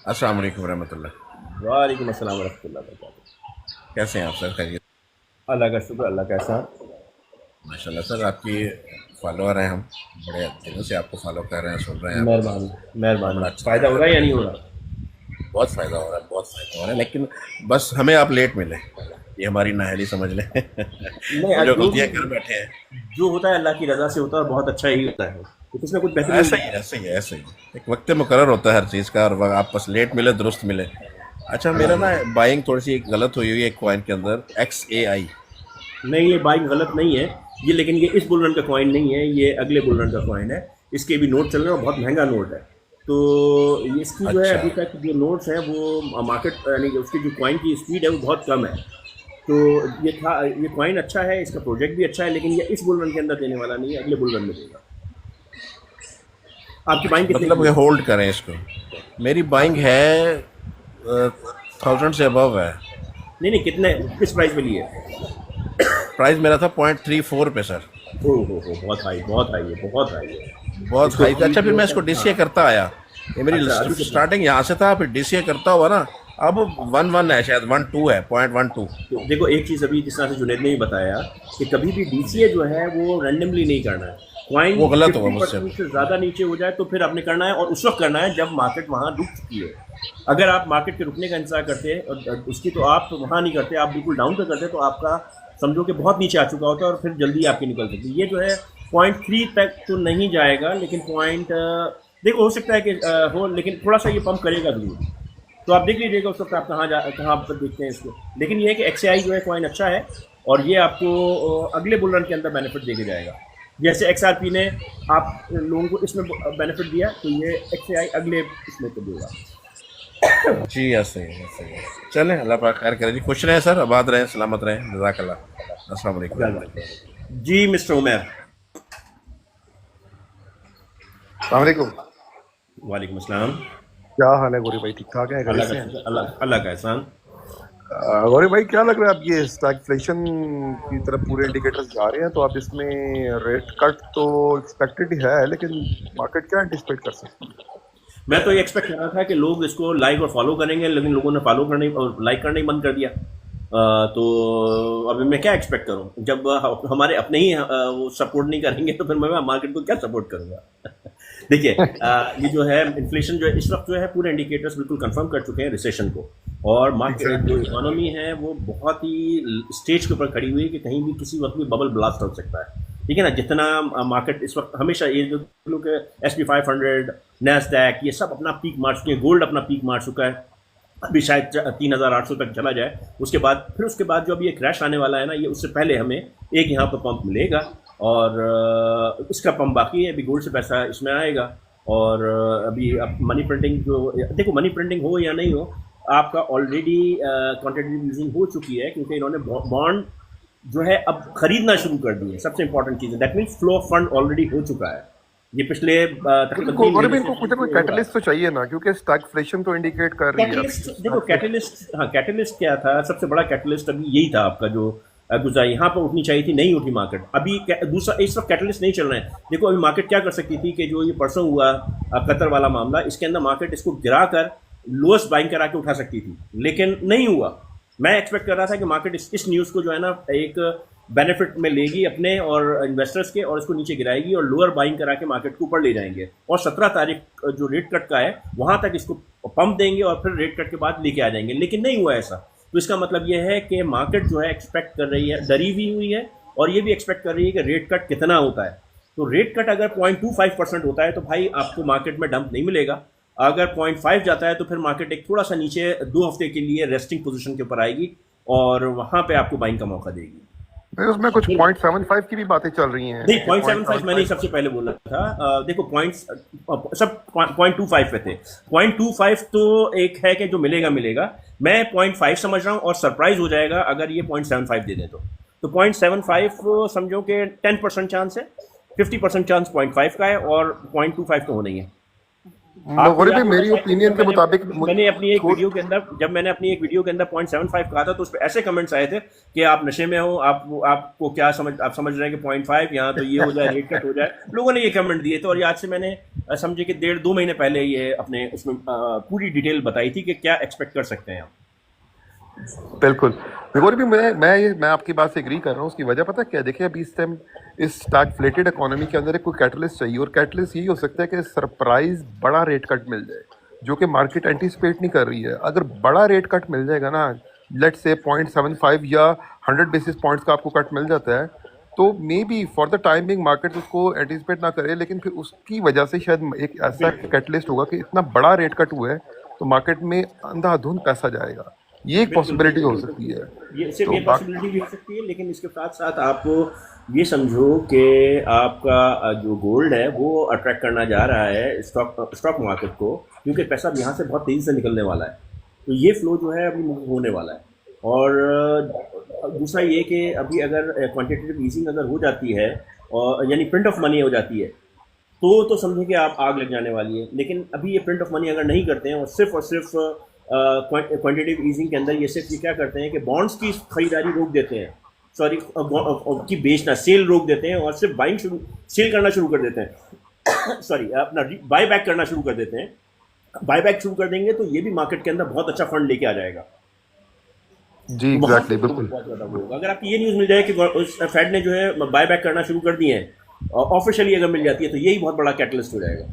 अस्सलाम वालेकुम रहमतुल्लाह। वालेकुम अस्सलाम वरहमतुल्लाह वबरकातुहू। कैसे हैं आप सर? खैरियत? अल्लाह का शुक्र। अल्लाह कैसा? माशाल्लाह सर, आपकी फॉलोअर हैं हम, बड़े दिनों से आपको फॉलो कर रहे हैं, सुन रहे हैं आपको। मेहरबानी मेहरबानी। बड़ा अच्छा फ़ायदा हो रहा है या नहीं हो रहा? बहुत फ़ायदा हो रहा है, बहुत फ़ायदा हो रहा है, लेकिन बस हमें आप लेट मिले, ये हमारी नाअहली समझ लें। नहीं, जो गलतियाँ कर बैठे हैं। जो होता है अल्लाह की रज़ा से होता है और बहुत अच्छा ही होता है। तो इसमें कुछ बेहतरीन ऐसा ही एक वक्त मुकर्रर होता है हर चीज़ का, और आप बस लेट मिले दुरुस्त मिले। अच्छा, मेरा ना बाइंग थोड़ी सी गलत हुई है एक कॉइन के अंदर, XAI। नहीं, ये बाइंग गलत नहीं है ये, लेकिन ये इस बुल रन का कॉइन नहीं है, ये अगले बुल रन का कॉइन है। इसके भी नोट चल रहे हैं और बहुत महंगा नोट है। तो ये इसकी जो है अच्छा। अभी तक जो नोट्स हैं वो मार्केट यानी कि उसकी जो कॉइन की स्पीड है वो बहुत कम है। तो ये कॉइन अच्छा है, इसका प्रोजेक्ट भी अच्छा है, लेकिन ये इस बुल रन के अंदर देने वाला नहीं है, अगले बुल रन में देगा। आपकी बाइंग कितनी मतलब होल्ड करें इसको? मेरी बाइंग है 1000 से अबव है। नहीं, कितने किस प्राइस पे लिए? प्राइस मेरा था 0.34 पे सर। ओहो, बहुत हाई है, बहुत हाई है। बहुत हाई था। अच्छा, फिर मैं इसको डीसीए करता आया, ये मेरी अच्छा, अभी कितना? स्टार्टिंग यहाँ से था, फिर डीसीए करता हुआ ना अब 11 है, शायद 12 है, 0.12। तो देखो एक चीज़ अभी जिस तरह से जुनैद ने भी बताया कि कभी भी डीसीए जो है वो रैंडमली नहीं करना है। कॉइन वो गलत होगा 50% से ज़्यादा नीचे हो जाए तो फिर आपने करना है, और उस वक्त करना है जब मार्केट वहाँ रुक चुकी है। अगर आप मार्केट के रुकने का इंतजार करते हैं और उसकी तो आप वहाँ नहीं करते, आप बिल्कुल डाउन पे करते, तो आपका समझो कि बहुत नीचे आ चुका होता है और फिर जल्दी आपकी निकल सकती है। ये जो है 0.3 तक तो नहीं जाएगा, लेकिन देखो हो सकता है कि हो, लेकिन थोड़ा सा ये पंप करेगा जरूर। तो आप देख लीजिएगा उस वक्त आप कहाँ पर देखते हैं इसको। लेकिन ये है कि XAI जो है कॉइन अच्छा है और ये आपको अगले बुल रन के अंदर बेनिफिट देके जाएगा। जैसे XRP ने आप लोगों को इसमें बेनिफिट दिया, तो ये XAI अगले इसमें तो देगा। जी ऐसे ही। चलें, अल्लाह पाक खैर करे जी। खुश रहें सर, आबाद रहें, सलामत रहें, जज़ाकल्लाह। अस्सलाम वालेकुम। जी मिस्टर उमर। वालेकुम। वालेकुम अस्सलाम। क्या हाल है गौरी भाई? ठीक ठाक है? घर अल्लाह से का हैं? अल्लाह का एहसान। गौरी भाई क्या लग रहा है, अब ये स्टैगफ्लेशन की तरफ पूरे इंडिकेटर्स जा रहे हैं, तो आप इसमें रेट कट तो एक्सपेक्टेड ही है, लेकिन मार्केट क्या एंटिसिपेट कर सकती है? मैं तो ये एक्सपेक्ट कर रहा था कि लोग इसको लाइक और फॉलो करेंगे, लेकिन लोगों ने फॉलो करने और लाइक करना ही बंद कर दिया। तो अभी मैं क्या एक्सपेक्ट करूं? जब हमारे अपने ही वो सपोर्ट नहीं करेंगे तो फिर मैं मार्केट को क्या सपोर्ट करूंगा? देखिए ये जो है इन्फ्लेशन जो है इस वक्त जो है पूरे इंडिकेटर्स बिल्कुल कंफर्म कर चुके हैं रिसेशन को, और मार्केट जो इकोनॉमी है वो बहुत ही स्टेज के ऊपर खड़ी हुई है कि कहीं भी किसी वक्त भी बबल ब्लास्ट हो सकता है। ठीक है ना? जितना मार्केट इस वक्त हमेशा ये जो लोग S&P 500, नैस्डैक, ये सब अपना पीक मार चुके हैं, गोल्ड अपना पीक मार चुका है, अभी शायद 3800 तक चला जाए। उसके बाद जो अभी ये क्रैश आने वाला है ना, ये उससे पहले हमें एक यहाँ पर पंप मिलेगा, और इसका पंप बाकी है। अभी गोल्ड से पैसा इसमें आएगा, और अभी अब मनी प्रिंटिंग जो देखो, मनी प्रिंटिंग हो या नहीं हो, आपका ऑलरेडी क्वांटिटेटिव ईजिंग हो चुकी है, क्योंकि इन्होंने बॉन्ड जो है अब खरीदना शुरू कर दी है। सबसे इंपॉर्टेंट चीज़ है, that means flow of fund already हो चुका है। ये पिछले तकरीबन गौरी भाई इनको कुछ ना कुछ कैटलिस्ट तो चाहिए ना, क्योंकि स्टैगफ्लेशन तो इंडिकेट कर रही है। कैटलिस्ट देखो, कैटलिस्ट क्या था? सबसे बड़ा कैटलिस्ट अभी यही था आपका जो गुजारी, यहाँ पर उठनी चाहिए थी, नहीं उठी मार्केट। अभी दूसरा इस वक्त कैटलिस्ट नहीं चल रहे हैं। देखो अभी मार्केट क्या कर सकती थी कि जो ये परसों हुआ कतर वाला मामला, इसके अंदर मार्केट इसको गिरा कर लोएस्ट बाइंग करा के उठा सकती थी, लेकिन नहीं हुआ। मैं एक्सपेक्ट कर रहा था कि मार्केट इस न्यूज़ को जो है ना एक बेनिफिट में लेगी अपने और इन्वेस्टर्स के, और इसको नीचे गिराएगी और लोअर बाइंग करा के मार्केट को ऊपर ले जाएंगे, और 17 तारीख जो रेट कट का है वहाँ तक इसको पंप देंगे और फिर रेट कट के बाद लेके आ जाएंगे, लेकिन नहीं हुआ ऐसा। तो इसका मतलब ये है कि मार्केट जो है एक्सपेक्ट कर रही है, डरी भी हुई है, और ये भी एक्सपेक्ट कर रही है कि रेट कट कितना होता है। तो रेट कट अगर 0.25% होता है तो भाई आपको मार्केट में डंप नहीं मिलेगा। अगर 0.5 जाता है तो फिर मार्केट एक थोड़ा सा नीचे 2 हफ्ते के लिए रेस्टिंग पोजीशन के ऊपर आएगी और वहाँ पे आपको बाइंग का मौका देगी। नहीं, उसमें कुछ 0.75 की भी बातें चल रही हैं। नहीं, 0.75 मैंने सबसे पहले बोला था। देखो पॉइंट्स सब 0.25 पे थे। 0.25 तो एक है कि जो मिलेगा मिलेगा, मैं 0.5 समझ रहा हूँ, और सरप्राइज हो जाएगा अगर ये 0.75 दे दें तो 0.75 समझो कि 10% चांस है, 50% चांस 0.5 का है, और 0.25 तो होना ही है। गौरी भाई मेरी ओपिनियन के मुताबिक मैंने अपनी एक वीडियो के अंदर 0.75 कहा था तो उस पर ऐसे कमेंट्स आए थे कि आप नशे में हो, आपको क्या आप समझ रहे हैं कि 0.5 यहाँ तो ये हो जाए, रेट कट हो जाए। लोगों ने ये कमेंट दिए थे, और आज से मैंने समझे कि 1.5-2 महीने पहले ये अपने उसमें पूरी डिटेल बताई थी कि क्या एक्सपेक्ट कर सकते हैं आप। बिल्कुल। गौरी भाई मैं आपकी बात से एग्री कर रहा हूँ। उसकी वजह पता क्या है? देखिए अभी इस टाइम इस स्टैगफ्लेटेड इकोनॉमी के अंदर एक कोई कैटलिस्ट चाहिए, और कैटलिस्ट यही हो सकता है कि सरप्राइज बड़ा रेट कट मिल जाए, जो कि मार्केट एंटीसिपेट नहीं कर रही है। अगर बड़ा रेट कट मिल जाएगा ना, लेट्स से 0.75 या 100 बेसिस पॉइंट्स का आपको कट मिल जाता है, तो may be for the time being market उसको एंटीसिपेट ना करे, लेकिन फिर उसकी वजह से शायद एक ऐसा कैटलिस्ट होगा कि इतना बड़ा रेट कट हुआ है तो मार्केट में अंधाधुंध पैसा जाएगा। ये एक पॉसिबिलिटी हो सकती है। ये सिर्फ ये पॉसिबिलिटी भी हो सकती है, लेकिन इसके साथ साथ आप ये समझो कि आपका जो गोल्ड है वो अट्रैक्ट करना जा रहा है स्टॉक मार्केट को, क्योंकि पैसा यहाँ से बहुत तेज़ी से निकलने वाला है। तो ये फ्लो जो है अभी होने वाला है। और दूसरा ये कि अभी अगर क्वांटिटेटिव ईजिंग अगर हो जाती है, और यानी प्रिंट ऑफ मनी हो जाती है, तो समझे कि आप आग लग जाने वाली है। लेकिन अभी ये प्रिंट ऑफ मनी अगर नहीं करते हैं, और सिर्फ क्वांटिटेटिव ईजिंग के अंदर ये सिर्फ ये क्या करते हैं कि बॉन्ड्स की खरीदारी रोक देते हैं, की बेचना, सेल रोक देते हैं, और सिर्फ सेल करना शुरू कर देते हैं अपना बाय बैक करना शुरू कर देते हैं। बाय बैक शुरू कर देंगे तो ये भी मार्केट के अंदर बहुत अच्छा फंड लेके आ जाएगा। जी एग्जैक्टली, बिल्कुल। बहुत ज़्यादा होगा अगर आपकी ये न्यूज़ मिल जाए कि फेड ने जो है बाय बैक करना शुरू कर दिए हैं, ऑफिशियली अगर मिल जाती है, तो यही बहुत बड़ा कैटलिस्ट हो जाएगा।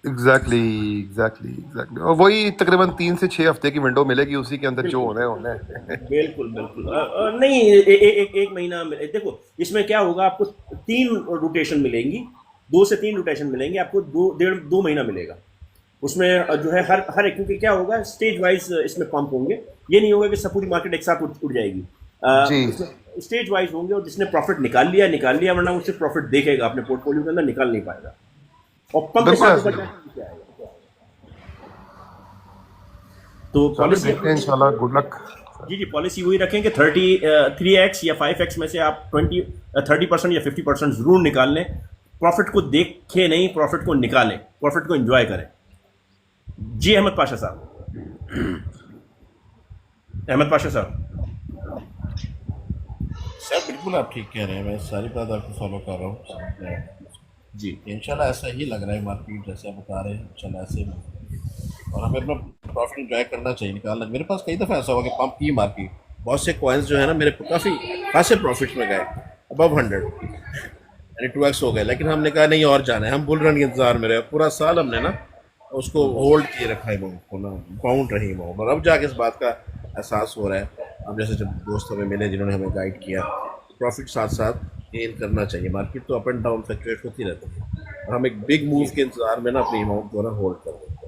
एग्जैक्टली। और वही तकरीबन 3 से 6 हफ्ते की विंडो मिलेगी, उसी के अंदर जो होना है। बिल्कुल। नहीं, एक महीना देखो इसमें क्या होगा, आपको 3 रोटेशन मिलेंगी, 2 से 3 रोटेशन मिलेंगे आपको, 2 महीना मिलेगा उसमें जो है हर एक, क्योंकि क्या होगा स्टेज वाइज इसमें पंप होंगे। ये नहीं होगा कि सब पूरी मार्केट एक साथ उड़ जाएगी। स्टेज वाइज होंगे, और जिसने प्रॉफिट निकाल लिया, वरना उससे प्रॉफिट देखेगा अपने पोर्टफोलियो के अंदर, निकाल नहीं पाएगा। और पंप के साथ तो पॉलिसी इंशाल्लाह, गुड लक। जी पॉलिसी वही रखें कि 3x या 5x में से आप 30% या 50% जरूर निकाल लें। प्रॉफिट को देखें नहीं, प्रॉफिट को निकालें, प्रॉफिट को एंजॉय करें। जी अहमद पाशा साहब। सर बिल्कुल आप ठीक कह रहे हैं, मैं सारी बात आपको फॉलो कर रहा हूँ जी। इंशाल्लाह ऐसा ही लग रहा है मार्केट जैसे आप बता रहे हैं, इंशाल्लाह ऐसे और हमें अपना प्रॉफिट एंजॉय करना चाहिए, निकालना। मेरे पास कई दफ़ा ऐसा हुआ कि पंप की मार्केट, बहुत से कॉइन्स जो है ना मेरे काफ़ी खासे प्रॉफिट में गए, अबव 100 यानी 2x हो गए, लेकिन हमने कहा नहीं और जाना है, हम बुल रन के इंतजार में रहे। पूरा साल हमने ना उसको होल्ड किए रखा है अमाउंट को, ना बाउंड रही अमाउंट, और अब जाके इस बात का एहसास हो रहा है। अब जैसे जब दोस्त हमें मिले जिन्होंने हमें गाइड किया, प्रॉफिट साथ साथ गेन करना चाहिए। मार्केट तो अप एंड डाउन फ्लक्चुएट होती रहती है, और हम एक बिग मूव के इंतजार में ना अपनी अमाउंट को ना होल्ड कर देते हैं।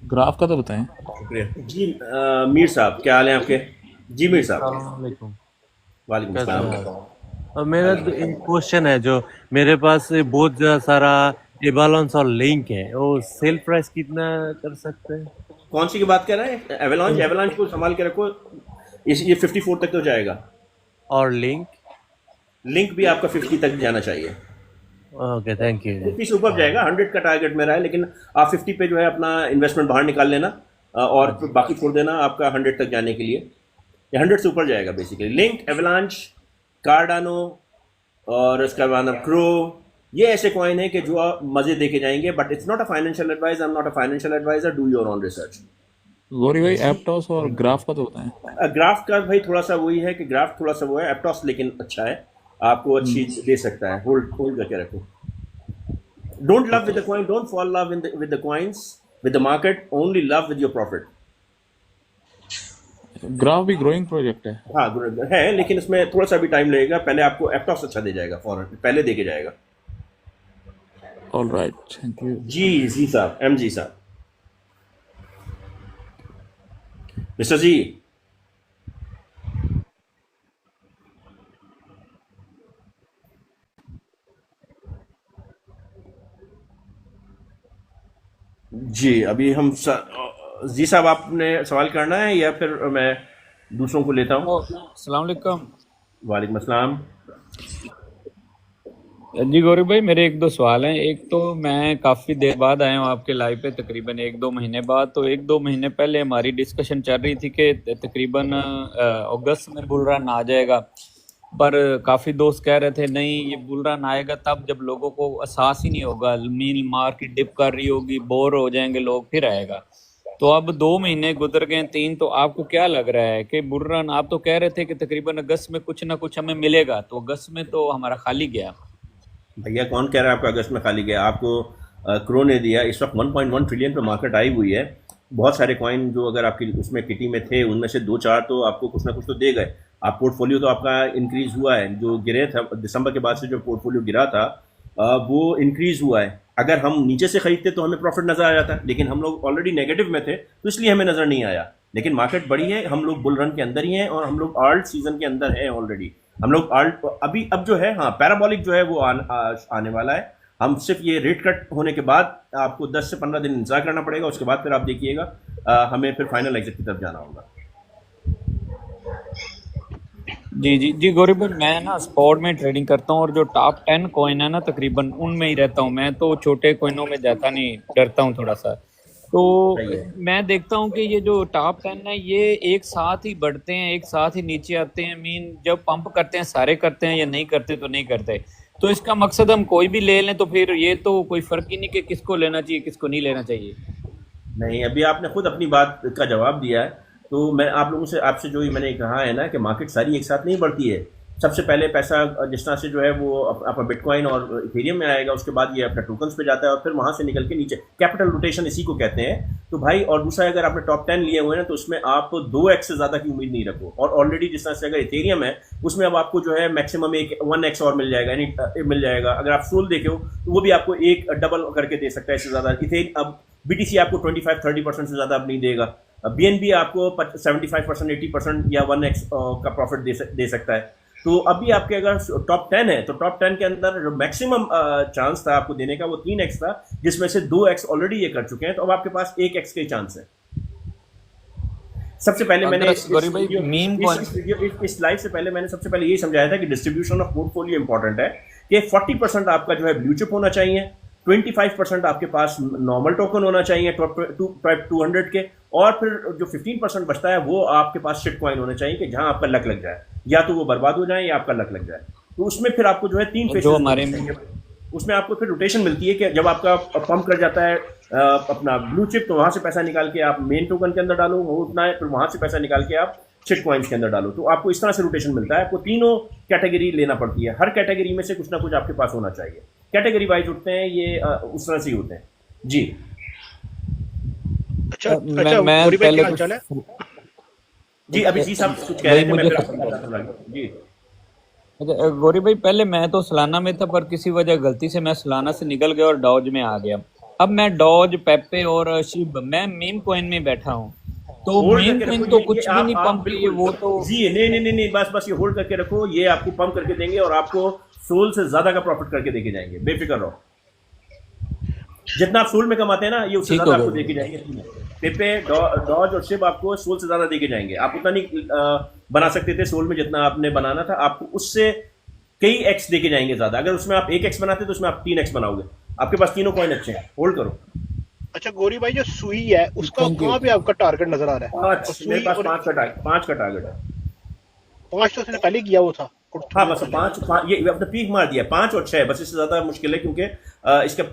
ग्राफ का तो बताएं। शुक्रिया जी। मीर साहब क्या हाल है आपके? जी मीर साहब। वालेकुम अस्सलाम। मेरा एक क्वेश्चन है, जो मेरे पास बहुत सारा एवालांच और लिंक है, वो सेल प्राइस कितना कर सकते हैं? कौन सी की बात कर रहे हैं? एवलांच को संभाल के रखो, ये 54 तक तो जाएगा। और लिंक भी आपका 50 तक जाना चाहिए। Okay, thank you. 50 से ऊपर जाएगा, 100 का टारगेट मेरा है, लेकिन आप 50 पे जो है अपना इन्वेस्टमेंट बाहर निकाल लेना, और फिर बाकी छोड़ देना आपका 100 तक जाने के लिए, या 100 से ऊपर जाएगा बेसिकली। लिंक्ड, एवलांच, कार्डानो और उसके बाद क्रो, ये ऐसे कॉइन है कि जो आप मजे देके जाएंगे, but it's not a financial advice, I am not a financial advisor, do your own research. Gauri भाई एप्टॉस और ग्राफ का तो होता है। ग्राफ का भाई थोड़ा सा वही है कि ग्राफ थोड़ा सा वो है, एप्टॉस लेकिन अच्छा है, आपको अच्छी दे सकता है, होल्ड करके रखो। Don't love with the coin, don't fall love with the coins, with the market, only love with your profit. Graph भी ग्रोइंग प्रोजेक्ट है। हाँ है, लेकिन इसमें थोड़ा सा भी टाइम लगेगा, पहले आपको एप्टॉस अच्छा दे जाएगा, फॉरन पहले दे के जाएगा। Alright, thank you. जी साहब, MG साहब, मिस्टर जी। जी अभी हम जी साहब, आपने सवाल करना है या फिर मैं दूसरों को लेता हूँ? अस्सलाम वालेकुम। वालेकुम अस्सलाम। जी गौरी भाई, मेरे एक दो सवाल हैं। एक तो मैं काफ़ी देर बाद आया हूँ आपके लाइव पे, तकरीबन 1-2 महीने बाद। तो 1-2 महीने पहले हमारी डिस्कशन चल रही थी कि तकरीबन अगस्त में बुल रन आ जाएगा, पर काफ़ी दोस्त कह रहे थे नहीं, ये बुल रन आएगा तब जब लोगों को एहसास ही नहीं होगा, मील मार्केट डिप कर रही होगी, बोर हो जाएंगे लोग, फिर आएगा। तो अब 2 महीने गुजर गए, 3, तो आपको क्या लग रहा है कि बुल रन, आप तो कह रहे थे कि तकरीबन अगस्त में कुछ ना कुछ हमें मिलेगा, तो अगस्त में तो हमारा खाली गया। भैया कौन कह रहा है आपका अगस्त में खाली गया? आपको क्रो ने दिया। इस वक्त 1.1 ट्रिलियन पे मार्केट आई हुई है। बहुत सारे कॉइन जो अगर आपकी उसमें किटी में थे, उनमें से 2-4 तो आपको कुछ ना कुछ तो दे गए। आप पोर्टफोलियो तो आपका इंक्रीज हुआ है, जो गिरे था दिसंबर के बाद से जो पोर्टफोलियो गिरा था वो इंक्रीज हुआ है। अगर हम नीचे से खरीदते तो हमें प्रॉफिट नजर आ जाता, लेकिन हम लोग ऑलरेडी नेगेटिव में थे तो इसलिए हमें नजर नहीं आया। लेकिन मार्केट बड़ी है, हम लोग बुल रन के अंदर ही हैं और हम लोग आल्ट सीजन के अंदर हैं ऑलरेडी। हम लोग आल्ट अभी अब जो है, हाँ पैराबॉलिक जो है वो आने वाला है। हम सिर्फ ये रेट कट होने के बाद आपको 10 से 15 दिन इंतजार करना पड़ेगा, उसके बाद फिर आप देखिएगा हमें फिर फाइनल एग्जिट की तरफ जाना होगा। जी गौरी भाई, मैं ना स्पॉट में ट्रेडिंग करता हूँ और जो टॉप 10 कॉइन है ना तकरीबन उनमें ही रहता हूँ मैं, तो छोटे कॉइनों में जाता नहीं, डरता हूँ थोड़ा सा। तो मैं देखता हूँ कि ये जो टॉप 10 है ये एक साथ ही बढ़ते हैं, एक साथ ही नीचे आते हैं। मीन जब पंप करते हैं सारे करते हैं, या नहीं करते तो नहीं करते। तो इसका मकसद हम कोई भी ले लें तो फिर ये तो कोई फ़र्क ही नहीं कि किसको लेना चाहिए किसको नहीं लेना चाहिए। नहीं, अभी आपने खुद अपनी बात का जवाब दिया है। तो मैं आप लोगों से आपसे जो मैंने कहा है ना कि मार्केट सारी एक साथ नहीं बढ़ती है। सबसे पहले पैसा जिस तरह से जो है वो अपना बिटकॉइन और इथेरियम में आएगा, उसके बाद ये अपना टोकन्स पे जाता है और फिर वहाँ से निकल के नीचे कैपिटल रोटेशन इसी को कहते हैं। तो भाई, और दूसरा अगर आपने टॉप 10 लिए हुए हैं तो उसमें आप 2x से ज़्यादा की उम्मीद नहीं रखो। और ऑलरेडी जिस तरह से अगर इथेरियम है उसमें अब आपको जो है मैक्सिमम 1x और मिल जाएगा, यानी मिल जाएगा। अगर आप सोल देखे हो तो वो भी आपको एक डबल करके दे सकता है, इससे ज़्यादा। अब BTC आपको 25-30% से ज़्यादा अब नहीं देगा। BNB आपको 75%, 80% या 1x का प्रॉफिट दे सकता है। तो अभी आपके अगर टॉप 10 है तो टॉप 10 के अंदर जो मैक्सिमम चांस था आपको देने का वो 3x था, जिसमें से 2x ऑलरेडी ये कर चुके हैं। तो अब आपके पास 1x के चांस है। सबसे पहले मैंने इस लाइव से पहले मैंने सबसे पहले ये समझाया था कि डिस्ट्रीब्यूशन ऑफ पोर्टफोलियो इंपॉर्टेंट है, कि 40% आपका जो है ब्लू चिप होना चाहिए, 25% आपके पास नॉर्मल टोकन होना चाहिए टॉप 200 के, और फिर जो 15% बचता है वो आपके पास शिट कॉइन होने चाहिए कि जहां आपका लक लग जाए, या तो वो बर्बाद हो जाए या आपका लक लग जाए। तो उसमें फिर आपको जो है 3 फेसेस, उसमें आपको फिर रोटेशन मिलती है कि जब आपका पंप कर जाता है अपना ब्लू चिप, तो वहां से पैसा निकाल के आप मेन टोकन के अंदर डालो, वो उतना है, फिर वहां से पैसा निकाल के आप शिट कॉइन्स के अंदर डालो। तो आपको इस तरह से रोटेशन मिलता है। आपको तीनों कैटेगरी लेना पड़ती है, हर कैटेगरी में से कुछ ना कुछ आपके पास होना चाहिए। कैटेगरी वाइज उठते हैं ये, उस तरह से ही होते हैं जी। अच्छा, जी अभी जी साहब कुछ कह रहे थे, मैं जी। अच्छा गौरी भाई, पहले मैं तो सलाना में था, पर किसी वजह गलती से मैं सलाना से निकल गया और डॉज में आ गया। अब मैं डॉज, पेपे और शिब, मैं मीम कॉइन में बैठा हूँ। तो मीम कॉइन तो कुछ भी नहीं पंप किए, वो तो जी नहीं, बस ये होल्ड करके रखो, ये आपको पंप करके देंगे और आपको सोल से ज्यादा का प्रॉफिट करके देके जाएंगे, बेफिक्र रहो। जितना आप सोल में कमाते हैं ना, ये उससे ज्यादा आपको देके जाएंगे। पेपे, डॉज और शिब आपको सोल से ज्यादा देके जाएंगे। आप उतना नहीं बना सकते थे सोल में जितना आपने बनाना था, आपको उससे कई एक्स देके जाएंगे ज्यादा। अगर उसमें आप 1x बनाते तो उसमें आप 3x बनाओगे। आपके पास तीनों कॉइन अच्छे हैं, होल्ड करो। अच्छा गौरी भाई, जो सुई है उसका कहाँ पे आपका टारगेट नजर आ रहा है? और मेरे सुई पास और 5 का टारगेट है। 5 तो उसने पहले किया वो था हाँ थोड़े बस पहले। ये अपने पीक मार दिया 5 और 6, बस इससे ज्यादा मुश्किल है क्योंकि इसके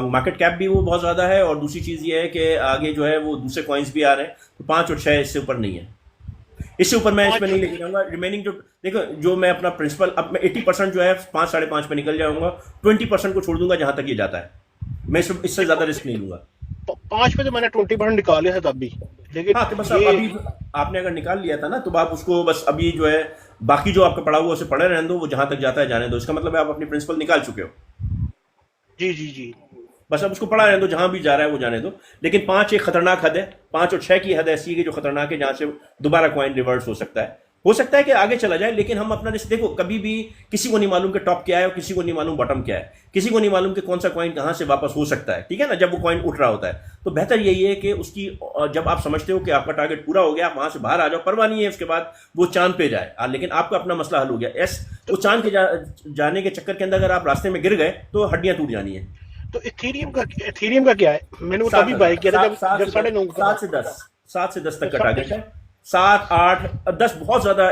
मार्केट कैप भी वो बहुत ज्यादा है और दूसरी चीज ये है कि आगे जो है वो दूसरे कॉइन्स भी आ रहे हैं, तो 5 और 6 इससे ऊपर नहीं है। इससे ऊपर मैं इसमें नहीं लेके जाऊंगा। रिमेनिंग जो देखो, जो मैं अपना प्रिंसिपल अब मैं 80% जो है 5 साढ़े 5 पे निकल जाऊंगा, 20% को छोड़ दूंगा जहां तक ये जाता है। मैं इससे ज्यादा रिस्क नहीं लूंगा। 5 पे तो मैंने 20% निकाल लिया था तब भी, लेकिन हाँ तो बस ये अभी आपने अगर निकाल लिया था ना, तो आप उसको बस अभी जो है बाकी जो आपका पड़ा हुआ उसे पड़े रहने दो, वो जहां तक जाता है जाने दो। इसका मतलब है आप अपनी प्रिंसिपल निकाल चुके हो। जी जी जी। बस अब उसको पड़ा रहने दो, जहां भी जा रहा है वो जाने दो। लेकिन 5 एक खतरनाक हद है, 5 और 6 की हद ऐसी है कि जो खतरनाक है, जहां से दोबारा कॉइन रिवर्स हो सकता है कि आगे चला जाए। लेकिन हम अपना जैसे देखो, कभी भी किसी को नहीं मालूम कि टॉप क्या है और किसी को नहीं मालूम बॉटम क्या है, किसी को नहीं मालूम कि कौन सा कॉइन कहां से वापस हो सकता है, ठीक है ना, जब वो कॉइन उठ रहा होता है। तो बेहतर यही है कि उसकी जब आप समझते हो कि आपका टारगेट पूरा हो गया, आप वहां से बाहर आ जाओ, परवाह नहीं है उसके बाद वो चांद पे जाए। लेकिन आपका अपना मसला हल हो गया। वो चांद के जाने के चक्कर के अंदर अगर आप रास्ते में गिर गए तो हड्डियां टूट जानी है। तो इथेरियम का क्या है? मैंने वो तभी बाय किया था जब 9.5 7 से 10 तक का टारगेट है। 7, 8, 10 बहुत ज्यादा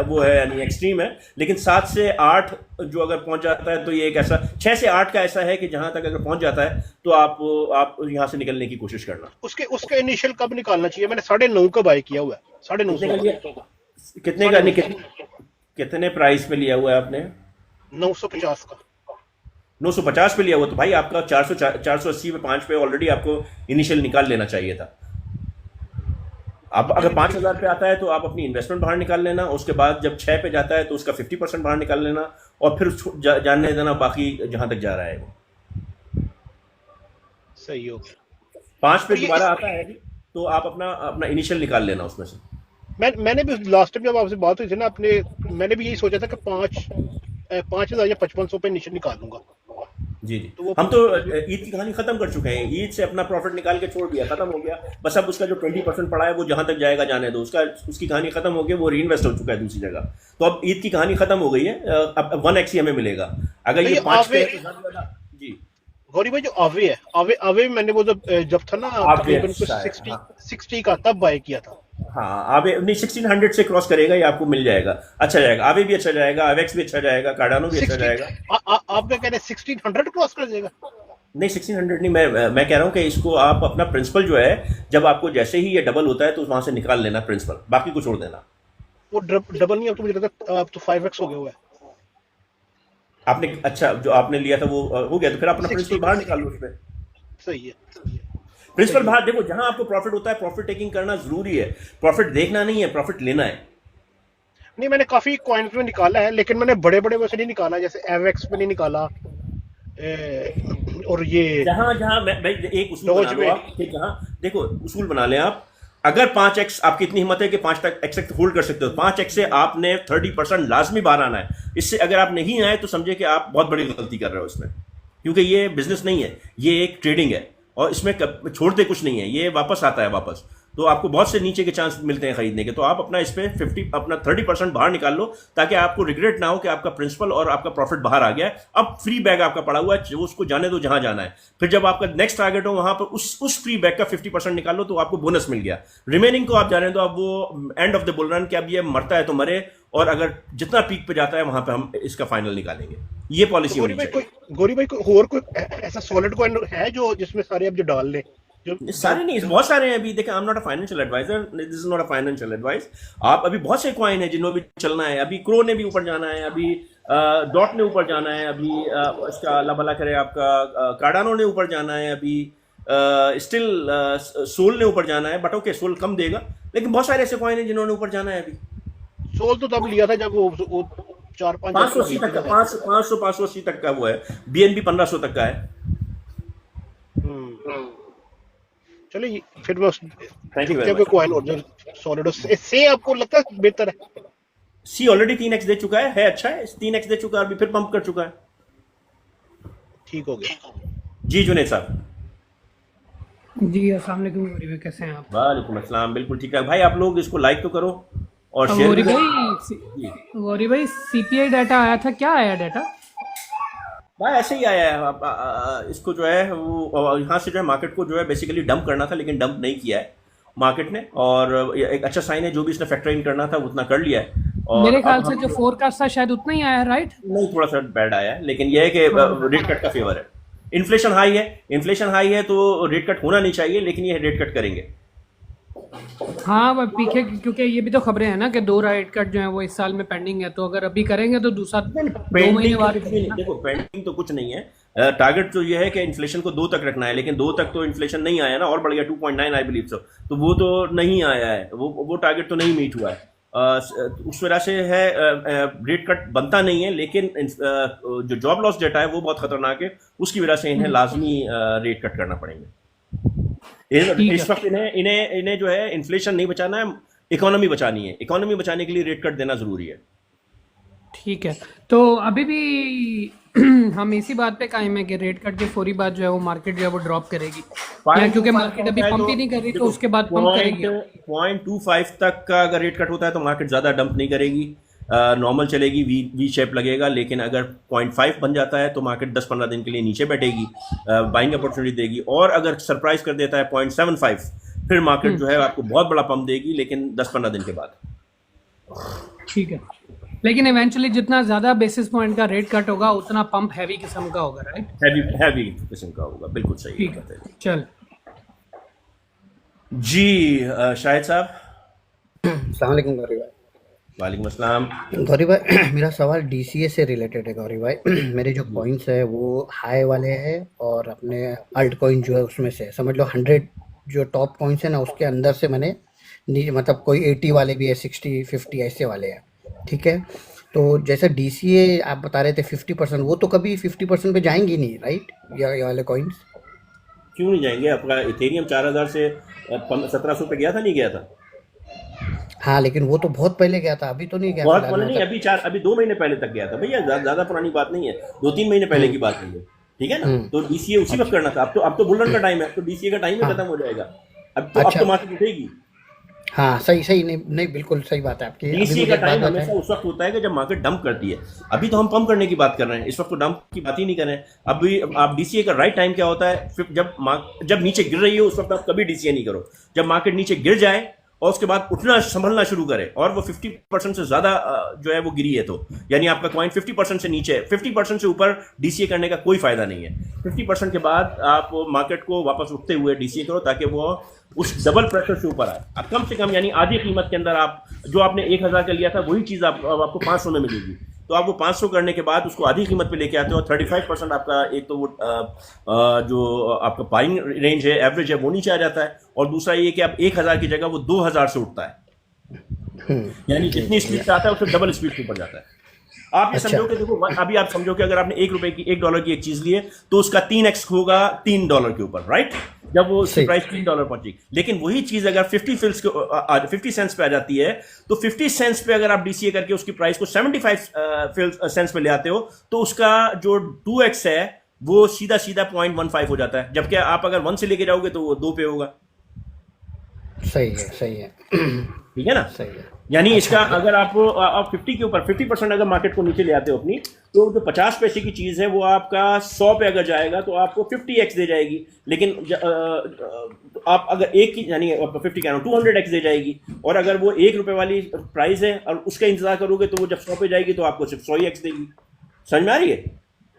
वो है, यानी एक्सट्रीम है। लेकिन 7 से 8 जो अगर पहुंच जाता है तो ये एक ऐसा, 6 से 8 का ऐसा है कि जहां तक अगर पहुंच जाता है तो आप यहां से निकलने की कोशिश करना। उसका इनिशियल कब निकालना चाहिए? मैंने 9.5 का बाय किया हुआ है। 9.5 कितने का कितने प्राइस पे लिया हुआ है आपने? 950 का। 950 पे लिया हुआ, तो भाई आपका 480 पे 5 पे ऑलरेडी आपको इनिशियल निकाल लेना चाहिए था। अब अगर 5000 पे आता है तो आप अपनी इन्वेस्टमेंट बाहर निकाल लेना, उसके बाद जब 6 पे जाता है तो उसका 50% बाहर निकाल लेना, और फिर जानने देना बाकी जहां तक जा रहा है वो। सही हो गया। 5 पे दोबारा आता है तो आप अपना इनिशियल निकाल लेना उसमें से। मैंने भी लास्ट टाइम जब आपसे बात हुई थी ना, मैंने भी यही सोचा था कि 5,000 या 5500 पे इनिशियल निकाल लूंगा। जी जी, तो हम तो ईद की कहानी खत्म कर चुके हैं। ईद से अपना प्रॉफिट निकाल के छोड़ दिया, खत्म हो गया। बस अब उसका जो 20% पड़ा है वो जहां तक जाएगा जाने दो, उसकी कहानी खत्म हो गई, वो रीइन्वेस्ट हो चुका है दूसरी जगह। तो अब ईद की कहानी खत्म हो गई है। अब 1x ही हमें मिलेगा अगर ये 5 पे। जी गौरी भाई, जो आवे मैंने वो जब था ना तकरीबन 60 का तब बाय किया था। हाँ, आवे नहीं 1600 से क्रॉस करेगा, ये आपको मिल जाएगा, अच्छा जाएगा। आवे भी अच्छा जाएगा, अवेक्स भी अच्छा जाएगा, कार्डानो भी अच्छा जाएगा। आप क्या कह रहे हैं 1600 क्रॉस कर जाएगा? नहीं 1600 नहीं, मैं कह रहा हूँ कि इसको आप अपना प्रिंसिपल जो है, जब आपको जैसे ही ये डबल होता है तो वहां से निकाल लेना प्रिंसिपल, बाकी को छोड़ देना। वो डबल नहीं, अब तो मुझे लगता है अब तो 5x हो गया हुआ है। आपने अच्छा जो आपने लिया था वो हो गया, तो फिर अपना प्रिंसिपल बाहर निकाल लो उसमें। सही है। प्रिंसिपल बाहर देखो, जहां आपको प्रॉफिट होता है प्रॉफिट टेकिंग करना जरूरी है। प्रॉफिट देखना नहीं है, प्रॉफिट लेना है। नहीं, मैंने काफी कॉइन्स में निकाला है, लेकिन मैंने बड़े बड़े वैसे नहीं निकाला, जैसे एवेक्स में नहीं निकाला। और ये जहां मैं एक उसूल बना लो आप, जहां देखो उसूल बना लें आप। अगर 5x आपकी इतनी हिम्मत है कि 5x तक होल्ड कर सकते हो, 5x से आपने 30% लाजमी बाहर आना है। इससे अगर आप नहीं आए तो समझे कि आप बहुत बड़ी गलती कर रहे हो इसमें, क्योंकि ये बिजनेस नहीं है, ये एक ट्रेडिंग है और इसमें छोड़ते कुछ नहीं है, ये वापस आता है वापस। तो आपको बहुत से नीचे के चांस मिलते हैं खरीदने के, तो आप अपना इस पे 30% बाहर निकाल लो, ताकि आपको रिग्रेट ना हो कि आपका प्रिंसिपल और आपका प्रॉफिट बाहर आ गया है। अब फ्री बैग आपका पड़ा हुआ है, उसको जाने दो जहां जाना है। फिर जब आपका नेक्स्ट टारगेट हो वहां पर उस फ्री बैग का 50% निकाल लो, तो आपको बोनस मिल गया। रिमेनिंग को आप जाने दो, अब वो end of the bull run, कि अब ये मरता है तो मरे, और अगर जितना पीक पे जाता है वहां पे हम इसका फाइनल निकालेंगे। ये पॉलिसी होनी चाहिए। गौरी भाई, कोई और कोई ऐसा सॉलिड कॉइन है जो जिसमें सारे अब जो डाल ले? सारे नहीं, बहुत सारे हैं। अभी देखें, I am not a financial advisor, this is not a financial advice. आप अभी बहुत से कॉइन है जिन्होंने भी चलना है। अभी क्रो ने भी ऊपर जाना है, अभी डॉट ने ऊपर जाना है, अभी इसका अल्लाह भला करे आपका कार्डानो ने ऊपर जाना है, अभी स्टिल सोल ने ऊपर जाना है। बट ओके, सोल कम देगा, लेकिन बहुत सारे ऐसे कॉइन है जिन्होंने ऊपर जाना है। अभी सोल तो तब लिया था जब वो 4-5 तक का 580 तक का वो है। BNB 1500 तक का है। चलिए फिर मैं कॉइन और जो सॉलिड से आपको लगता है बेहतर है? सी ऑलरेडी 3x दे चुका है, अच्छा है। 3x दे चुका है, अभी फिर पंप कर चुका है। ठीक हो गया जी जुनेद साहब। जी अस्सलाम वालेकुम गौरी भाई, कैसे हैं आप? वालेकुम अस्सलाम, बिल्कुल ठीक है भाई। आप लोग इसको लाइक तो करो और शेयर गौरी भाई CPI डाटा आया था, क्या आया डाटा? भाई ऐसे ही आया है। इसको जो है वो यहाँ से जो है मार्केट को जो है बेसिकली डंप करना था, लेकिन डंप नहीं किया है मार्केट ने, और ये एक अच्छा साइन है। जो भी इसने फैक्टर इन करना था उतना कर लिया है। और मेरे अब ख्याल से हम जो फोरकास्ट था शायद उतना ही आया है, राइट? नहीं, थोड़ा सा बैड आया है, लेकिन यह है कि रेट कट का फेवर है। इन्फ्लेशन हाई है तो रेट कट होना नहीं चाहिए, लेकिन ये रेट कट करेंगे। हाँ वह पीछे, क्योंकि ये भी तो खबरें हैं ना कि 2 रेट कट जो है वो इस साल में पेंडिंग है, तो अगर अभी करेंगे तो दूसरा 2 महीने बाद करेंगे। देखो पेंडिंग तो कुछ नहीं है। टारगेट तो ये है कि इन्फ्लेशन को 2 तक रखना है, लेकिन 2 तक तो इन्फ्लेशन नहीं आया ना, और बढ़ गया 2.9 आई बिलीव सो, तो वो तो नहीं आया है, वो टारगेट तो नहीं मीट हुआ है। उस वजह से है रेट कट बनता नहीं है, लेकिन जो जॉब लॉस डेटा है वो बहुत खतरनाक है, उसकी वजह से इन्हें लाजमी रेट कट करना पड़ेंगे। इस वक्त इन्हें जो है इन्फ्लेशन नहीं बचाना है, इकोनॉमी बचानी है। इकोनॉमी बचाने के लिए रेट कट देना जरूरी है। ठीक है, तो अभी भी हम इसी बात पे कायम है कि रेट कट के फौरी बाद जो है वो मार्केट जो है वो ड्रॉप करेगी, या क्योंकि मार्केट अभी पंप ही नहीं कर रही तो उसके बाद पंप करेगी। 0.25 तक का अगर रेट कट होता है तो मार्केट ज़्यादा डंप नहीं करेगी, नॉर्मल चलेगी, वी शेप लगेगा। लेकिन अगर 0.5 बन जाता है तो मार्केट 10-15 दिन के लिए नीचे बैठेगी, बाइंग अपॉर्चुनिटी देगी। और अगर सरप्राइज कर देता है 0.75, फिर मार्केट जो है आपको बहुत बड़ा पंप देगी, लेकिन 10-15 दिन के बाद। ठीक है, लेकिन इवेंचुअली जितना ज़्यादा बेसिस पॉइंट का रेट कट होगा उतना पंप हैवी किस्म का होगा, राइट? हैवी किस्म का होगा, बिल्कुल सही। ठीक है, चल जी। शाहिद साहब। अस्सलाम वालेकुम गौरी भाई। वालेकुम अस्सलाम। गौरी भाई, मेरा सवाल डीसीए से रिलेटेड है गौरी भाई। मेरे जो कॉइन्स है वो हाई वाले हैं, और अपने अल्ट कॉइन जो है उसमें से समझ लो 100 जो टॉप कॉइन्स है ना, उसके अंदर से मैंने मतलब कोई 80 वाले भी है, 60, 50 ऐसे वाले हैं। ठीक है, तो जैसे डीसीए आप बता रहे थे 50%, वो तो कभी 50% पे जाएंगी नहीं, राइट? ये वाले कॉइन्स क्यों नहीं जाएंगे? आपका इथेरियम 4000 से 1700 पे गया था, नहीं गया था? हाँ, लेकिन वो तो बहुत पहले गया था, अभी तो नहीं गया। बहुत पहले नहीं, अभी 2 महीने पहले तक गया था भैया, ज्यादा पुरानी बात नहीं है, 2-3 महीने पहले की बात है ये, ठीक है ना? तो डीसीए उसी वक्त करना था। अब तो बुल रन का टाइम है, तो डीसीए का टाइम ही खत्म हो जाएगा। अब तो मार्केट उठेगी। हाँ, सही नहीं, बिल्कुल सही बात है आपकी। डीसीए का टाइम हमेशा उस वक्त होता है कि जब मार्केट डंप करती है। अभी तो हम पंप करने की बात कर रहे हैं, इस वक्त तो डंप की बात ही नहीं कर रहे हैं। अभी आप डीसीए का राइट टाइम क्या होता है? फिर जब नीचे गिर रही है उस वक्त आप कभी डीसीए नहीं करो। जब मार्केट नीचे गिर जाए और उसके बाद उठना संभलना शुरू करे, और वो 50% से ज्यादा जो है वो गिरी है, तो यानी आपका कॉइन 50% से नीचे है, 50% से ऊपर डीसीए करने का कोई फायदा नहीं है। 50% के बाद आप मार्केट को वापस उठते हुए डीसीए करो, ताकि वो उस डबल प्रेशर से ऊपर आए। अब कम से कम यानी आधी कीमत के अंदर आप जो आपने 1000 का लिया था वही चीज़ आपको 500 में मिलेगी। तो आप वो 500 करने के बाद उसको आधी कीमत पे लेके आते हो, 35% आपका एक तो वो जो आपका बाइंग रेंज है, एवरेज है, वो नीचे आ जाता है। और दूसरा ये कि आप 1000 की जगह वो 2000 से उठता है, यानी जितनी स्पीड से आता है उससे डबल स्पीड से ऊपर जाता है। आप ये समझो कि देखो, अभी आप समझो कि अगर आपने $1 की एक चीज ली है तो उसका 3x होगा $3 के ऊपर, राइट? जब वो उसकी प्राइस $3 पहुंची। लेकिन वही चीज अगर 50 सेंट्स पे आ जाती है, तो 50 सेंट्स पे अगर आप डीसीए करके उसकी प्राइस को 75 सेंट्स पे ले आते हो, तो उसका जो 2x है वो सीधा 0.15 हो जाता है। जबकि आप अगर 1 से लेके जाओगे तो वो 2 पे होगा। सही है ठीक है ना? सही है। यानी इसका अगर आप 50 के ऊपर 50% अगर मार्केट को नीचे ले आते हो अपनी, तो जो 50 पैसे की चीज़ है वो आपका 100 पे अगर जाएगा तो आपको 50x दे जाएगी। लेकिन आप अगर एक की यानी 50 कह रहा हूँ 200x दे जाएगी। और अगर वो ₹1 वाली प्राइस है और उसका इंतजार करोगे तो वो जब 100 पे जाएगी तो आपको सिर्फ 100x देगी। समझ में आ रही है?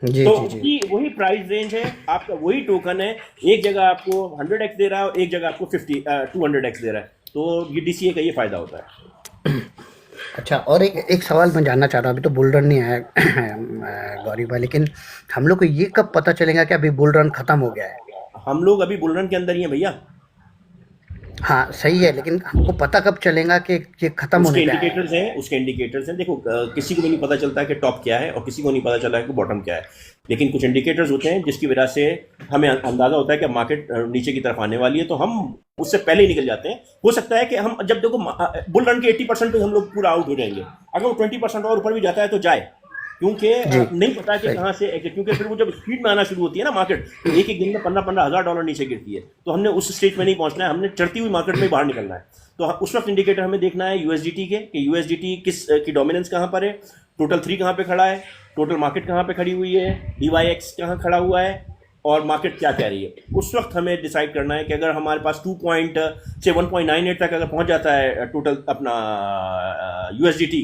तो उसकी वही प्राइस रेंज है, आपका वही टोकन है। एक जगह आपको 100x दे रहा है और एक जगह आपको 200x दे रहा है। तो ये डीसीए का ये फायदा होता है। अच्छा, और एक सवाल मैं जानना चाह रहा हूँ। अभी तो बुल रन नहीं आया गौरी भाई, लेकिन हम लोग को ये कब पता चलेगा कि अभी बुल रन खत्म हो गया है? हम लोग अभी बुल रन के अंदर ही हैं भैया। हाँ सही है, लेकिन हमको पता कब चलेगा कि ये खत्म होने का है? उसके इंडिकेटर्स हैं। देखो, किसी को भी नहीं पता चलता है कि टॉप क्या है और किसी को नहीं पता चला है कि बॉटम क्या है, लेकिन कुछ इंडिकेटर्स होते हैं जिसकी वजह से हमें अंदाजा होता है कि मार्केट नीचे की तरफ आने वाली है, तो हम उससे पहले ही निकल जाते हैं। हो सकता है कि हम जब देखो बुल रन के 80% पे हम लोग पूरा आउट हो जाएंगे। अगर वो 20% और ऊपर भी जाता है तो जाए, क्योंकि नहीं पता कि कहाँ से, क्योंकि फिर वो जब स्पीड में आना शुरू होती है ना मार्केट, तो एक दिन में $15,000 नीचे गिरती है। तो हमने उस स्टेज में नहीं पहुंचना है, हमने चढ़ती हुई मार्केट में बाहर निकलना है। तो उस वक्त इंडिकेटर हमें देखना है यूएसडीटी के, कि यूएसडीटी किस की डोमिनेंस कहाँ पर है, टोटल 3 कहाँ पे खड़ा है, टोटल मार्केट कहाँ पे खड़ी हुई है, DYX कहाँ खड़ा हुआ है और मार्केट क्या कह रही है। उस वक्त हमें डिसाइड करना है कि अगर हमारे पास 1.98 तक अगर पहुंच जाता है टोटल अपना USDT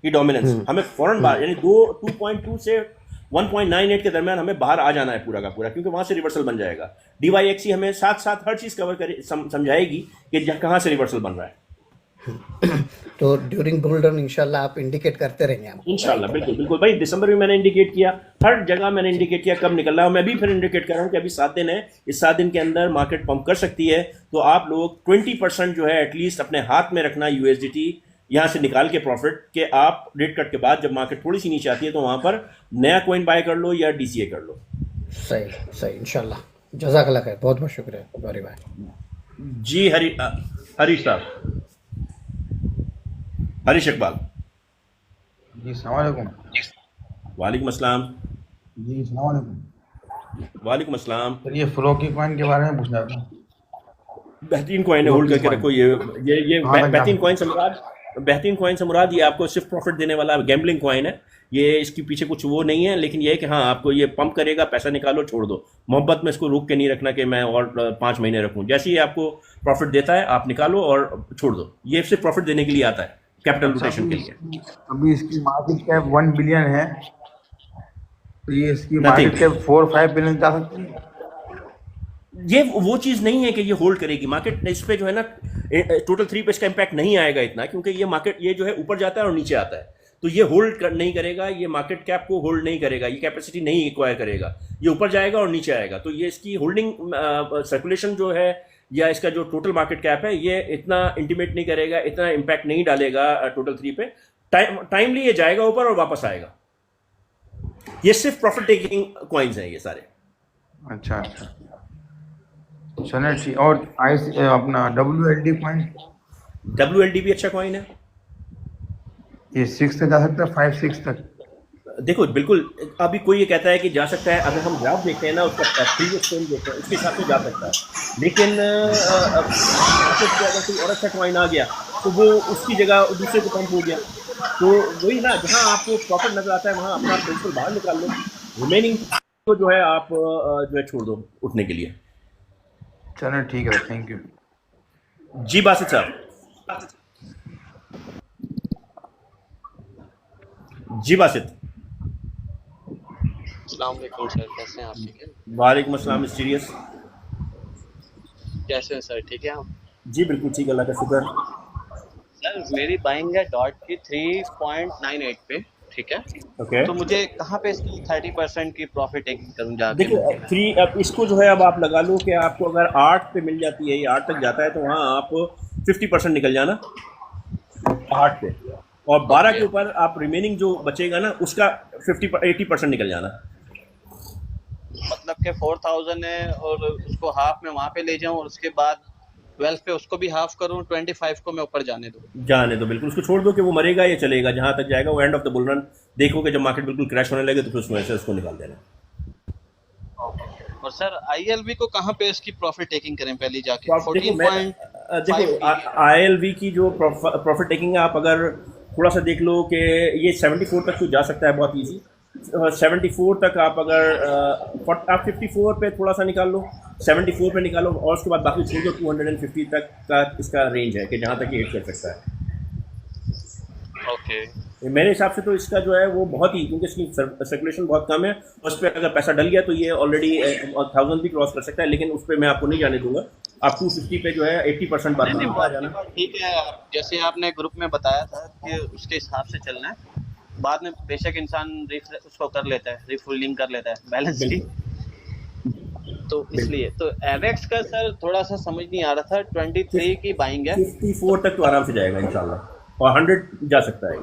की डोमिनेंस, हमें फौरन बाहर, यानी 2.2 से 1.98 के दरमियान हमें बाहर आ जाना है पूरा का पूरा, क्योंकि वहां से रिवर्सल बन जाएगा। DYXC हमें साथ साथ हर चीज़ कवर करे समझाएगी कि कहाँ से रिवर्सल बन रहा है। तो ड्यूरिंग बुल रन इंशाल्लाह आप इंडिकेट करते रहेंगे हमको। इंशाल्लाह बिल्कुल बिल्कुल भाई, दिसंबर में मैंने इंडिकेट किया, हर जगह मैंने इंडिकेट किया कब निकल रहा है। मैं भी फिर इंडिकेट कर रहा हूँ कि अभी 7 दिन है, इस 7 दिन के अंदर मार्केट पंप कर सकती है। तो आप लोग 20% जो है एटलीस्ट अपने हाथ में रखना USDT यहाँ से निकाल के प्रॉफिट के, आप रेट कट के बाद जब मार्केट थोड़ी सी नीचे आती है तो वहाँ पर नया कॉइन बाय कर लो या DCA कर लो। सही सही, इंशाल्लाह। जज़ाकल्लाह खैर, बहुत बहुत शुक्रिया गौरी भाई। जी हरीश साहब, हरीश इकबाल जी अस्सलाम वालेकुम। वालेकुम अस्सलाम। जी अस्सलाम वालेकुम। वालेकुम अस्सलाम। सर ये फ्लोकी कॉइन के बारे में पूछना था। बेहतरीन कॉइन है, होल्ड करके रखो। ये बेहतरीन कॉइन से मुराद, बेहतरीन कॉइन से मुराद ये आपको सिर्फ प्रॉफिट देने वाला गैम्बलिंग कॉइन है। ये इसके पीछे कुछ वो नहीं है, लेकिन ये है कि हाँ आपको ये पंप करेगा, पैसा निकालो छोड़ दो। मोहब्बत में इसको रोक के नहीं रखना कि मैं और 5 महीने रखूँ। जैसे ही आपको प्रॉफिट देता है आप निकालो और छोड़ दो। ये सिर्फ प्रॉफिट देने के लिए आता है, कैपिटल रोटेशन के लिए। अभी इसकी मार्केट कैप 1 बिलियन है, तो ये इसकी मार्केट कैप 4-5 बिलियन जा सकती है। ये वो चीज़ नहीं है कि ये होल्ड करेगी मार्केट। इस पे जो है ना टोटल 3 पे इसका इम्पैक्ट नहीं आएगा इतना, क्योंकि ये मार्केट ये जो है ऊपर जाता है और नीचे आता है, तो ये होल्ड नहीं करेगा। ये मार्केट कैप को होल्ड नहीं करेगा, ये कैपेसिटी नहीं एक्वायर करेगा। ये ऊपर जाएगा और नीचे आएगा, तो ये इसकी होल्डिंग सर्कुलेशन जो है या इसका जो टोटल मार्केट कैप है ये इतना इंटीमेट नहीं करेगा, इतना इम्पैक्ट नहीं डालेगा टोटल 3 पे। टाइमली ये जाएगा ऊपर और वापस आएगा। ये सिर्फ प्रॉफिट टेकिंग कॉइन्स हैं ये सारे। अच्छा अच्छा, चलो ठीक। और अपना WLD कॉइन, WLD भी अच्छा कॉइन है। ये 6 तक जा सकता है, 5-6 तक। देखो बिल्कुल, अभी कोई ये कहता है कि जा सकता है, अगर हम ग्राफ देखते हैं ना उसका प्रीवियस ट्रेंड देखते हैं उसके हिसाब से जा सकता है, लेकिन अगर कोई और अच्छा कॉइन आ गया तो वो उसकी जगह दूसरे को पंप हो गया। तो वही ना, जहाँ आपको प्रॉफिट नजर आता है वहाँ अपना प्रिंसिपल बाहर निकाल लो, रिमेनिंग को जो है आप जो है छोड़ दो उठने के लिए। चलो ठीक है, थैंक यू। जी बासित साहब। जी बासित। अस्सलाम वालेकुम सर, कैसे हैं आप? ठीक है। वालेकुम अस्सलाम। सीरियस कैसे हैं सर? ठीक है आप? जी बिल्कुल ठीक, अल्लाह का शुक्र। सर मेरी बाइंग है डॉट की 3.98 पे, ठीक है। ओके। तो मुझे कहाँ पे इसकी 30% की प्रॉफिट टेकिंग करूँ जाके? देखिए 3, अब इसको जो है अब आप लगा लो कि आपको अगर 8 पे मिल जाती है, ये 8 तक जाता है तो वहाँ आप 50% निकल जाना 8 पे, और 12 के ऊपर आप रिमेनिंग जो बचेगा ना उसका 80% निकल जाना। मतलब कि 4000 है और उसको हाफ में वहाँ पे ले जाऊँ और उसके बाद 12 पे उसको भी हाफ करूँ, 25 को मैं ऊपर जाने दो बिल्कुल। उसको छोड़ दो कि वो मरेगा या चलेगा, जहाँ तक जाएगा वो end of the bull run देखोगे। जब मार्केट बिल्कुल क्रैश होने लगे तो फिर उसमें से उसको निकाल देना। और सर ILV को कहाँ पे इसकी प्रॉफिट टेकिंग करें पहले जाके? देखो ILV की जो प्रॉफिट टेकिंग है, आप अगर थोड़ा सा देख लो कि ये 74 तक तो जा सकता है बहुत ईजी। 74 तक आप अगर आप 54 पे थोड़ा सा निकाल लो, 74 पे निकालो और उसके बाद बाकी छोड़ दो। 250 तक का इसका रेंज है कि जहाँ तक ये हिट कर सकता है। ओके। मेरे हिसाब से तो इसका जो है वो बहुत ही, क्योंकि इसकी सर्कुलेशन बहुत कम है, उस पर अगर पैसा डल गया तो ये ऑलरेडी 1000 भी क्रॉस कर सकता है, लेकिन उस पर मैं आपको नहीं जाने दूंगा। आप 250 पे जो है 80% बात आ जाना। ठीक है, जैसे आपने ग्रुप में बताया था कि उसके हिसाब से चलना है। बाद में बेशक इंसान उसको कर लेता है, रिफुलिंग कर लेता है बैलेंस की, तो इसलिए तो एवेक्स का सर थोड़ा सा समझ नहीं आ रहा था। 23 की बाइंग है, 54 तक तो आराम से जाएगा इंशाल्लाह, और 100 जा सकता है।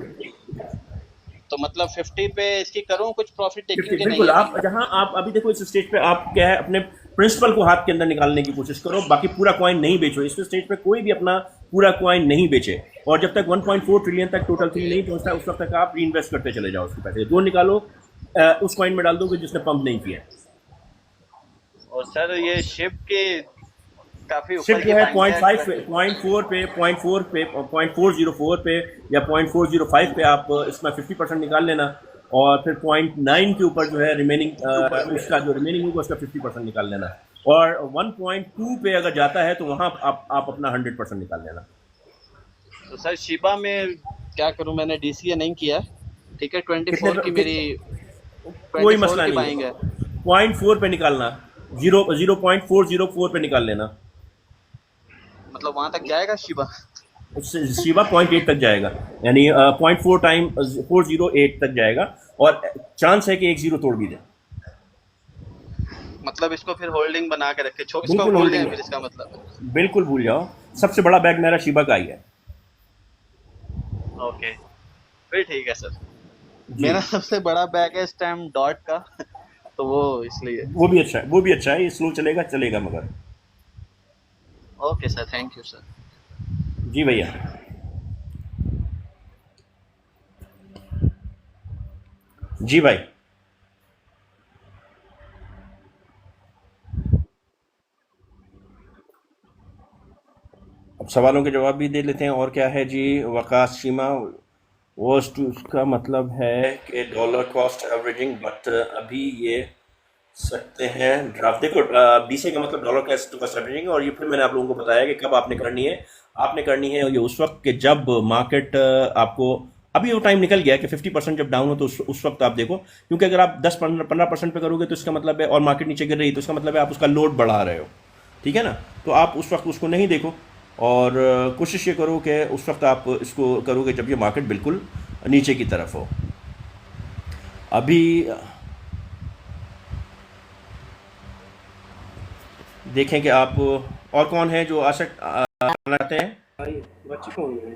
तो मतलब 50 पे इसकी करूं कुछ प्रॉफिट टेकिंग के? बिल्कुल। आप जहां आप अभी देखो इस स्टेज पे आप क्या है, अपने प्रिंसिपल को हाथ के अंदर निकालने की कोशिश करो, बाकी पूरा कॉइन नहीं बेचो। इस स्टेज पे कोई भी अपना पूरा कॉइन नहीं बेचे, और जब तक 1.4 ट्रिलियन तक टोटल 3 नहीं पहुंचता उस वक्त तक आप री इन्वेस्ट करते चले जाओ। उसके पैसे जो निकालो उस कॉइन में डाल दो जिसने पंप नहीं किया। और सर ये शिप के काफी ऊपर शिफ्ट की जो है बाइंग है 0.5 पे 0.4 पे 0.4 पे 0.404 पे या 0.405 पे आप इसमें 50% निकाल लेना, और फिर 0.9 के ऊपर जो है रिमेनिंग उसका जो रिमेनिंग होगा उसका 50% निकाल लेना, और 1.2 पे अगर जाता है तो वहाँ आप अपना 100% निकाल लेना। तो सर शिबा में क्या करूं, मैंने डीसीए नहीं किया, ठीक है, 24 की मेरी कोई 24 मसला की नहीं बाइंग है, है। 0.4 पे निकालना, 0.404 पे निकाल लेना, मतलब वहां तक जाएगा शिबा? उससे शिबा 0.8 तक जाएगा, यानी 0.4 टाइम 408 तक जाएगा, और चांस है कि एक जीरो तोड़ भी दे। मतलब इसको फिर होल्डिंग बना के रखे, इसको बिल्कुल भूल होल्डिंग जाए है, फिर, इसका मतलब? बिल्कुल भूल जाओ। सबसे बड़ा बैग मेरा शिबा का ही है। ओके, फिर ठीक है सर। जी, मेरा सबसे बड़ा बैग है इस टाइम डॉट का तो वो इसलिए। वो भी अच्छा है, वो भी अच्छा है, ये स्लो चलेगा मगर। Okay sir, thank you sir. जी भैया। जी भाई। अब सवालों के जवाब भी दे लेते हैं। और क्या है जी, वकास शीमा वर्स्ट, उसका मतलब है कि डॉलर कॉस्ट एवरेजिंग, बट अभी ये सकते हैं ड्राफ्ट। देखो बीसीए का मतलब डॉलर कॉस्ट एवरेजिंग, और ये फिर मैंने आप लोगों को बताया कि कब आपने करनी है। आपने करनी है ये उस वक्त कि जब मार्केट आपको, अभी वो टाइम निकल गया कि 50% जब डाउन हो तो उस वक्त आप देखो, क्योंकि अगर आप 10-15% पे करोगे तो इसका मतलब है, और मार्केट नीचे गिर रही है तो इसका मतलब है आप उसका लोड बढ़ा रहे हो, ठीक है ना। तो आप उस वक्त उसको नहीं देखो, और कोशिश ये करो कि उस वक्त आप इसको करोगे जब ये मार्केट बिल्कुल नीचे की तरफ हो। अभी देखें कि आप और कौन है जो आना चाहते हैं। बच्ची कौन है?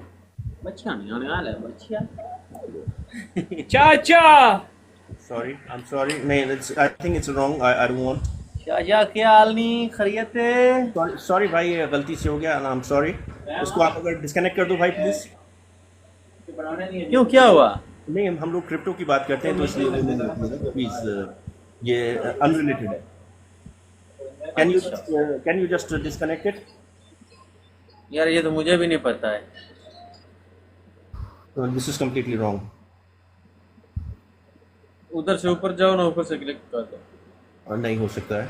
बच्चियां नहीं आने वाला है, बच्चियां। चाचा सॉरी, आई एम सॉरी, नहीं, I think it's wrong, I don't want. चाचा क्या हाल नहीं, खैरियत है? सॉरी भाई, ये गलती से हो गया, आई एम सॉरी। इसको आप अगर डिस्कनेक्ट कर दो भाई प्लीज। क्यों, क्या हुआ? नहीं, हम लोग क्रिप्टो की बात करते हैं तो इसलिए प्लीज, ये अनरिलेटेड है। Can you just disconnect it? यार ये तो मुझे भी नहीं पता है। This is completely wrong. उधर से ऊपर जाओ ना, ऊपर से क्लिक कर दो। और नहीं हो सकता है।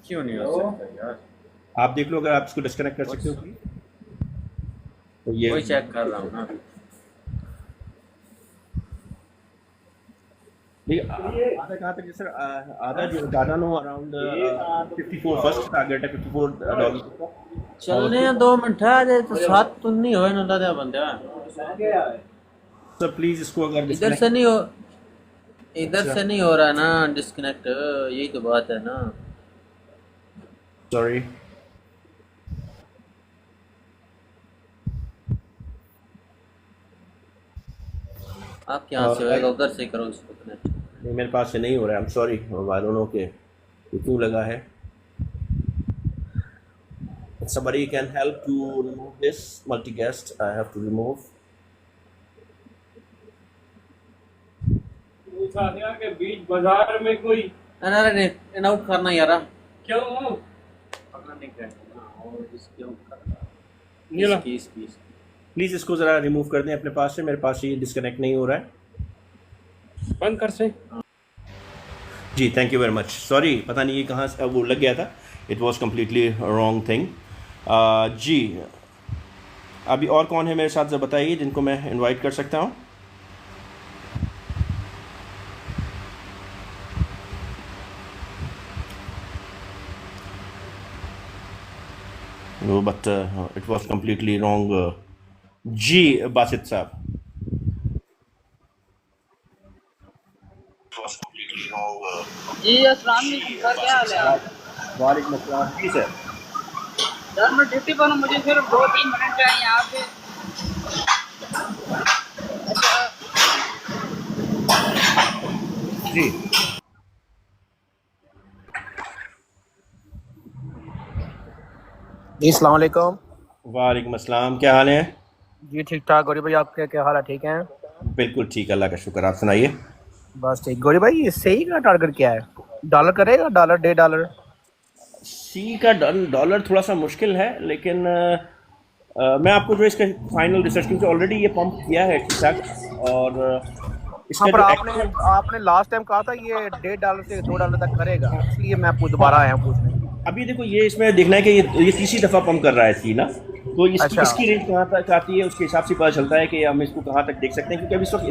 क्यों नहीं हो सकता यार? आप देख लो, अगर आप इसको डिस्कनेक्ट कर सकते हो तो ये वही चेक कर रहा हूँ ना। आधा कहाँ तक सर? आधा जो data know around 54 first target है, $54। चलने 2 मिनट है तो 7 तो नहीं होए ना दादा बंदे। सर प्लीज इसको अगर इधर से नहीं हो, इधर से नहीं हो रहा ना डिस्कनेक्ट, यही तो बात है ना। सॉरी। आप यहाँ से होएगा, उधर से करो इसको कनेक्ट। नहीं, मेरे पास से नहीं हो रहा है, I am sorry. I don't know के क्यों लगा है। Somebody can help to remove this multi-guest. I have to remove. के बीच बाजार में कोई अरे इन आउट करना यार। क्यों पता नहीं करना, और इसके ऊपर प्लीज इसको जरा रिमूव कर दें अपने पास से। मेरे पास ये डिस्कनेक्ट नहीं हो रहा है। बंद कर से। जी, thank you very much. Sorry, पता नहीं ये कहाँ से वो लग गया था। It was completely wrong thing. जी, अभी और कौन है मेरे साथ जरा बताइए, जिनको मैं इनवाइट कर सकता हूँ। But it was completely wrong. जी बासित साहब। जी अस्सलाम वालेकुम सर, क्या हाल है आप? वालेकुम अस्सलाम। जी सर। सर मैं ड्यूटी पर हूँ, मुझे सिर्फ 2-3 मिनट चाहिए यहाँ पे। जी जी अस्सलाम वालेकुम। वालेकुम अस्सलाम, क्या हाल है? जी ठीक ठाक। गौरी भाई आपके क्या हाल है, ठीक हैं? बिल्कुल ठीक, अल्लाह का शुक्र। आप सुनाइए। बस ठीक। गौरी भाई सही का टारगेट क्या है? डॉलर करेगा, डॉलर डे डॉलर? सी का डॉलर थोड़ा सा मुश्किल है, लेकिन मैं आपको जो इसका फाइनल रिसर्च, क्योंकि ऑलरेडी ये पंप किया है ठीक ठाक, और इसका हाँ, पर जो आपने लास्ट टाइम कहा था ये $1.5 से $2 तक करेगा, इसलिए मैं आपको दोबारा आया हूँ पूछने। अभी देखो ये इसमें देखना है कि ये तीसरी दफ़ा पंप कर रहा है सी ना, तो इसकी रेंज कहाँ तक आती है उसके हिसाब से पता चलता है कि हम इसको कहाँ तक देख सकते हैं, क्योंकि अभी इस वक्त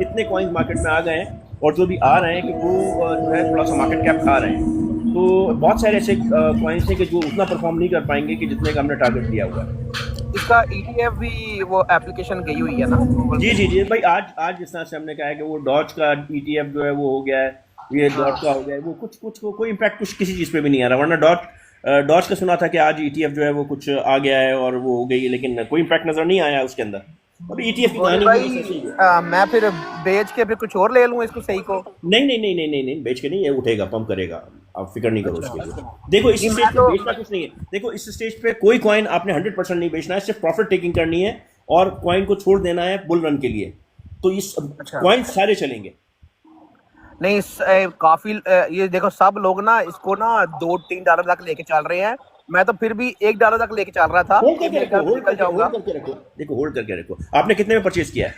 इतने कॉइन्स मार्केट में आ गए हैं और जो भी आ रहे हैं कि वो जो है थोड़ा सा मार्केट कैप खा रहे हैं। तो बहुत सारे ऐसे कॉइन्स हैं कि जो उतना परफॉर्म नहीं कर पाएंगे कि जितने का हमने टारगेट दिया हुआ है। इसका ETF भी वो एप्लीकेशन गई हुई है ना? जी भाई, आज जिस तरह से हमने कहा है कि वो डॉज का ETF जो है वो हो गया है, ये डॉट का हो गया है, वो कुछ कोई इम्पैक्ट कुछ किसी चीज़ पे भी नहीं आ रहा, वरना डॉज का सुना था कि आज ETF जो है वो कुछ आ गया है और वो हो गई है, लेकिन कोई इम्पैक्ट नज़र नहीं आया उसके अंदर। अभी ETF की कहानी मैं फिर बेच के फिर कुछ और ले लूँ इसको सही को? नहीं, बेच के नहीं, ये उठेगा, पंप करेगा, आप फिक्र नहीं करो उसके लिए। देखो इस स्टेज पे बेचना कुछ नहीं है, देखो इस स्टेज पे कोई कॉइन आपने 100% नहीं बेचना है, सिर्फ प्रॉफिट टेकिंग करनी है और कॉइन को छोड़ देना है बुल रन के लिए, तो इस कॉइन सारे चलेंगे। नहीं, काफी ये देखो सब लोग ना इसको ना $2-3 तक लेके चल रहे हैं, मैं तो फिर भी $1 तक लेके चल रहा था। होल्ड करके रखो, देखो होल्ड करके रखो। आपने कितने में परचेज किया है?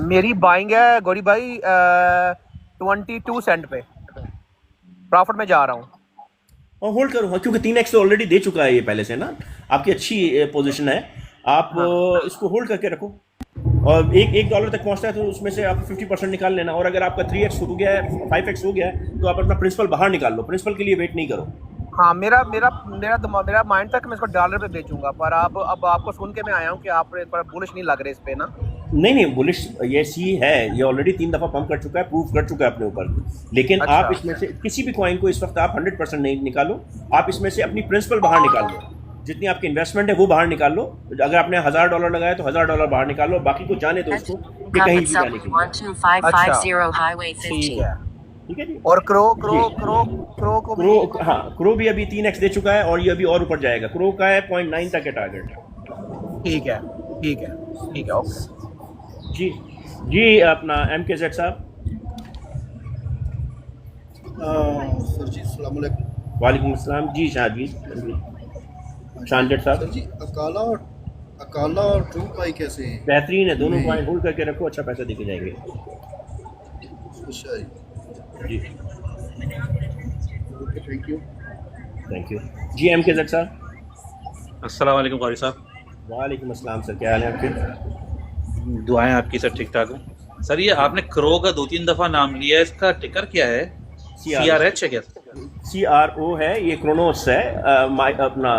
मेरी बाइंग है गौरी भाई 22 सेंट पे, प्रॉफिट में जा रहा हूँ और होल्ड करूँगा, क्योंकि 3x तो ऑलरेडी दे चुका है ये पहले से ना, आपकी अच्छी पोजीशन है, आप इसको होल्ड करके रखो और $1 तक पहुंचता है तो उसमें से आप 50% निकाल लेना, और अगर आपका 3x हो गया है, 5x हो गया है, तो आप अपना प्रिंसिपल बाहर निकाल लो, प्रिंसिपल के लिए वेट नहीं करो। हाँ, मेरा माइंड था कि मैं इसको $1 पे बेचूंगा, पर अब आपको सुन के मैं आया हूँ कि आप बुलिश नहीं लग रहे इस पे ना। नहीं, बुलिश ये सी है, ये ऑलरेडी 3 दफ़ा पंप कर चुका है, प्रूफ कर चुका है अपने ऊपर, लेकिन आप इसमें से किसी भी कॉइन को इस वक्त आप 100% नहीं निकालो, आप इसमें से अपनी प्रिंसिपल बाहर निकाल लो, जितनी आपकी इन्वेस्टमेंट है वो बाहर निकाल लो, अगर आपने $1000 लगाया तो $1000 बाहर निकाल लो, बाकी को जाने दो उसको कि कहीं भी जाने के लिए। ठीक है जी। और क्रो भी अभी 3x दे चुका है और ये अभी और ऊपर जाएगा, क्रो का है 0.9 तक है टारगेट। ठीक है ओके जी अपना MKZ साहब। सर जी अस्सलाम वालेकुम। वालेकुम अस्सलाम जी, शानजेट साहब जी। अकाला और ट्रू पाई कैसे हैं? बेहतरीन है, दोनों कॉइन होल्ड करके रखो, अच्छा पैसा देके जाएंगे। अच्छा जी ओके, थैंक यू जी। MKZ साहब। अस्सलाम वालेकुम कारी साहब। वालेकुम अस्सलाम सर, क्या हाल है आपके? दुआएं आपकी सर, ठीक ठाक हूँ सर। ये आपने क्रो का 2-3 दफा नाम लिया है, इसका टिकर क्या है? CRH है क्या? CRO है, ये क्रोनोस है, अपना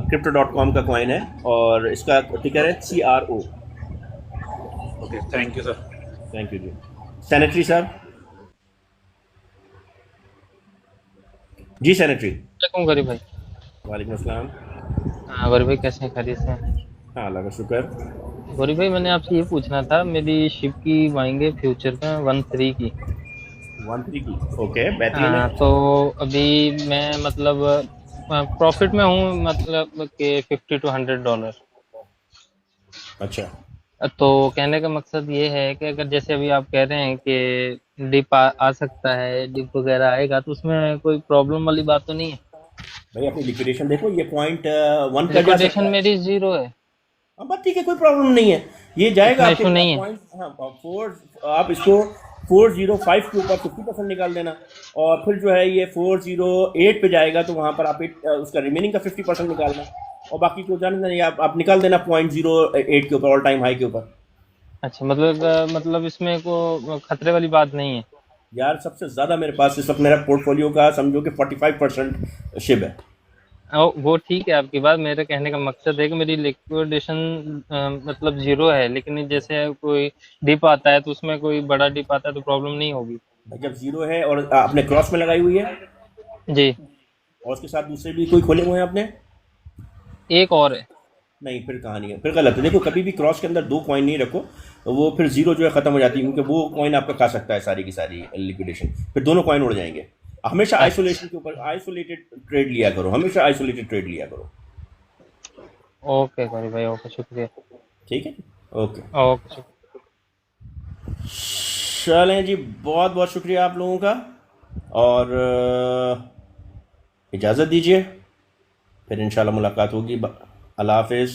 crypto.com का कॉइन है और इसका टिकर है CRO। Okay, thank you sir. Thank you जी। सेनेटरी साहब। जी सेनेटरी। गौरी भाई। वालेकुम अस्सलाम। हाँ गौरी भाई, कैसे हैं? खैरियत से हैं? हाँ अल्लाह का शुक्र। गौरी भाई मैंने आपसे ये पूछना था, मेरी शिप की वाएंगे फ्यूचर का 1.3 की। ओके, बेहतरीन है। तो अभी मैं मतलब प्रॉफिट में हूँ, मतलब कि $50 to $100। अच्छा, तो कहने का मकसद ये है कि अगर जैसे अभी आप कह रहे हैं कि डिप आ सकता है, डिप वगैरह आएगा, तो उसमें कोई प्रॉब्लम वाली बात तो नहीं है? भाई अपनी लिक्विडेशन देखो, ये 0.1 का लिक्विडेशन मेरी 0 है। अब ठीक है, कोई प्रॉब्लम नहीं है, ये जाएगा इशू नहीं है। आप इसको 405 के ऊपर 50% निकाल देना और फिर जो है ये 408 पे जाएगा तो वहाँ पर आप उसका रिमेनिंग का 50% निकालना और बाकी को जाने देना, आप निकाल देना 0.08 के ऊपर, ऑल टाइम हाई के ऊपर। अच्छा, मतलब इसमें को खतरे वाली बात नहीं है यार। सबसे ज़्यादा मेरे पास इस वक्त मेरा पोर्टफोलियो का समझो कि 45% शिप है। वो ठीक है आपकी बात, मेरे कहने का मकसद है कि मेरी लिक्विडेशन मतलब 0 है, लेकिन जैसे कोई डिप आता है तो उसमें कोई बड़ा डिप आता है तो प्रॉब्लम नहीं होगी? जब 0 है और आपने क्रॉस में लगाई हुई है जी, और उसके साथ दूसरे भी कोई खोले हुए हैं आपने? एक और है। नहीं, फिर कहानी है, फिर गलत है। देखो कभी भी क्रॉस के अंदर 2 कॉइन नहीं रखो, वो फिर 0 जो है ख़त्म हो जाती है, क्योंकि वो कॉइन आपका खा सकता है सारी की सारी लिक्विडेशन, फिर दोनों कॉइन उड़ जाएंगे। हमेशा आइसोलेशन के ऊपर आइसोलेटेड ट्रेड लिया करो, हमेशा आइसोलेटेड ट्रेड लिया करो। ओके भाई, ओके, शुक्रिया। ठीक है, ओके ओके। चलें जी, बहुत बहुत शुक्रिया आप लोगों का। और इजाज़त दीजिए, फिर इंशाल्लाह मुलाकात होगी। अल्लाह हाफिज़।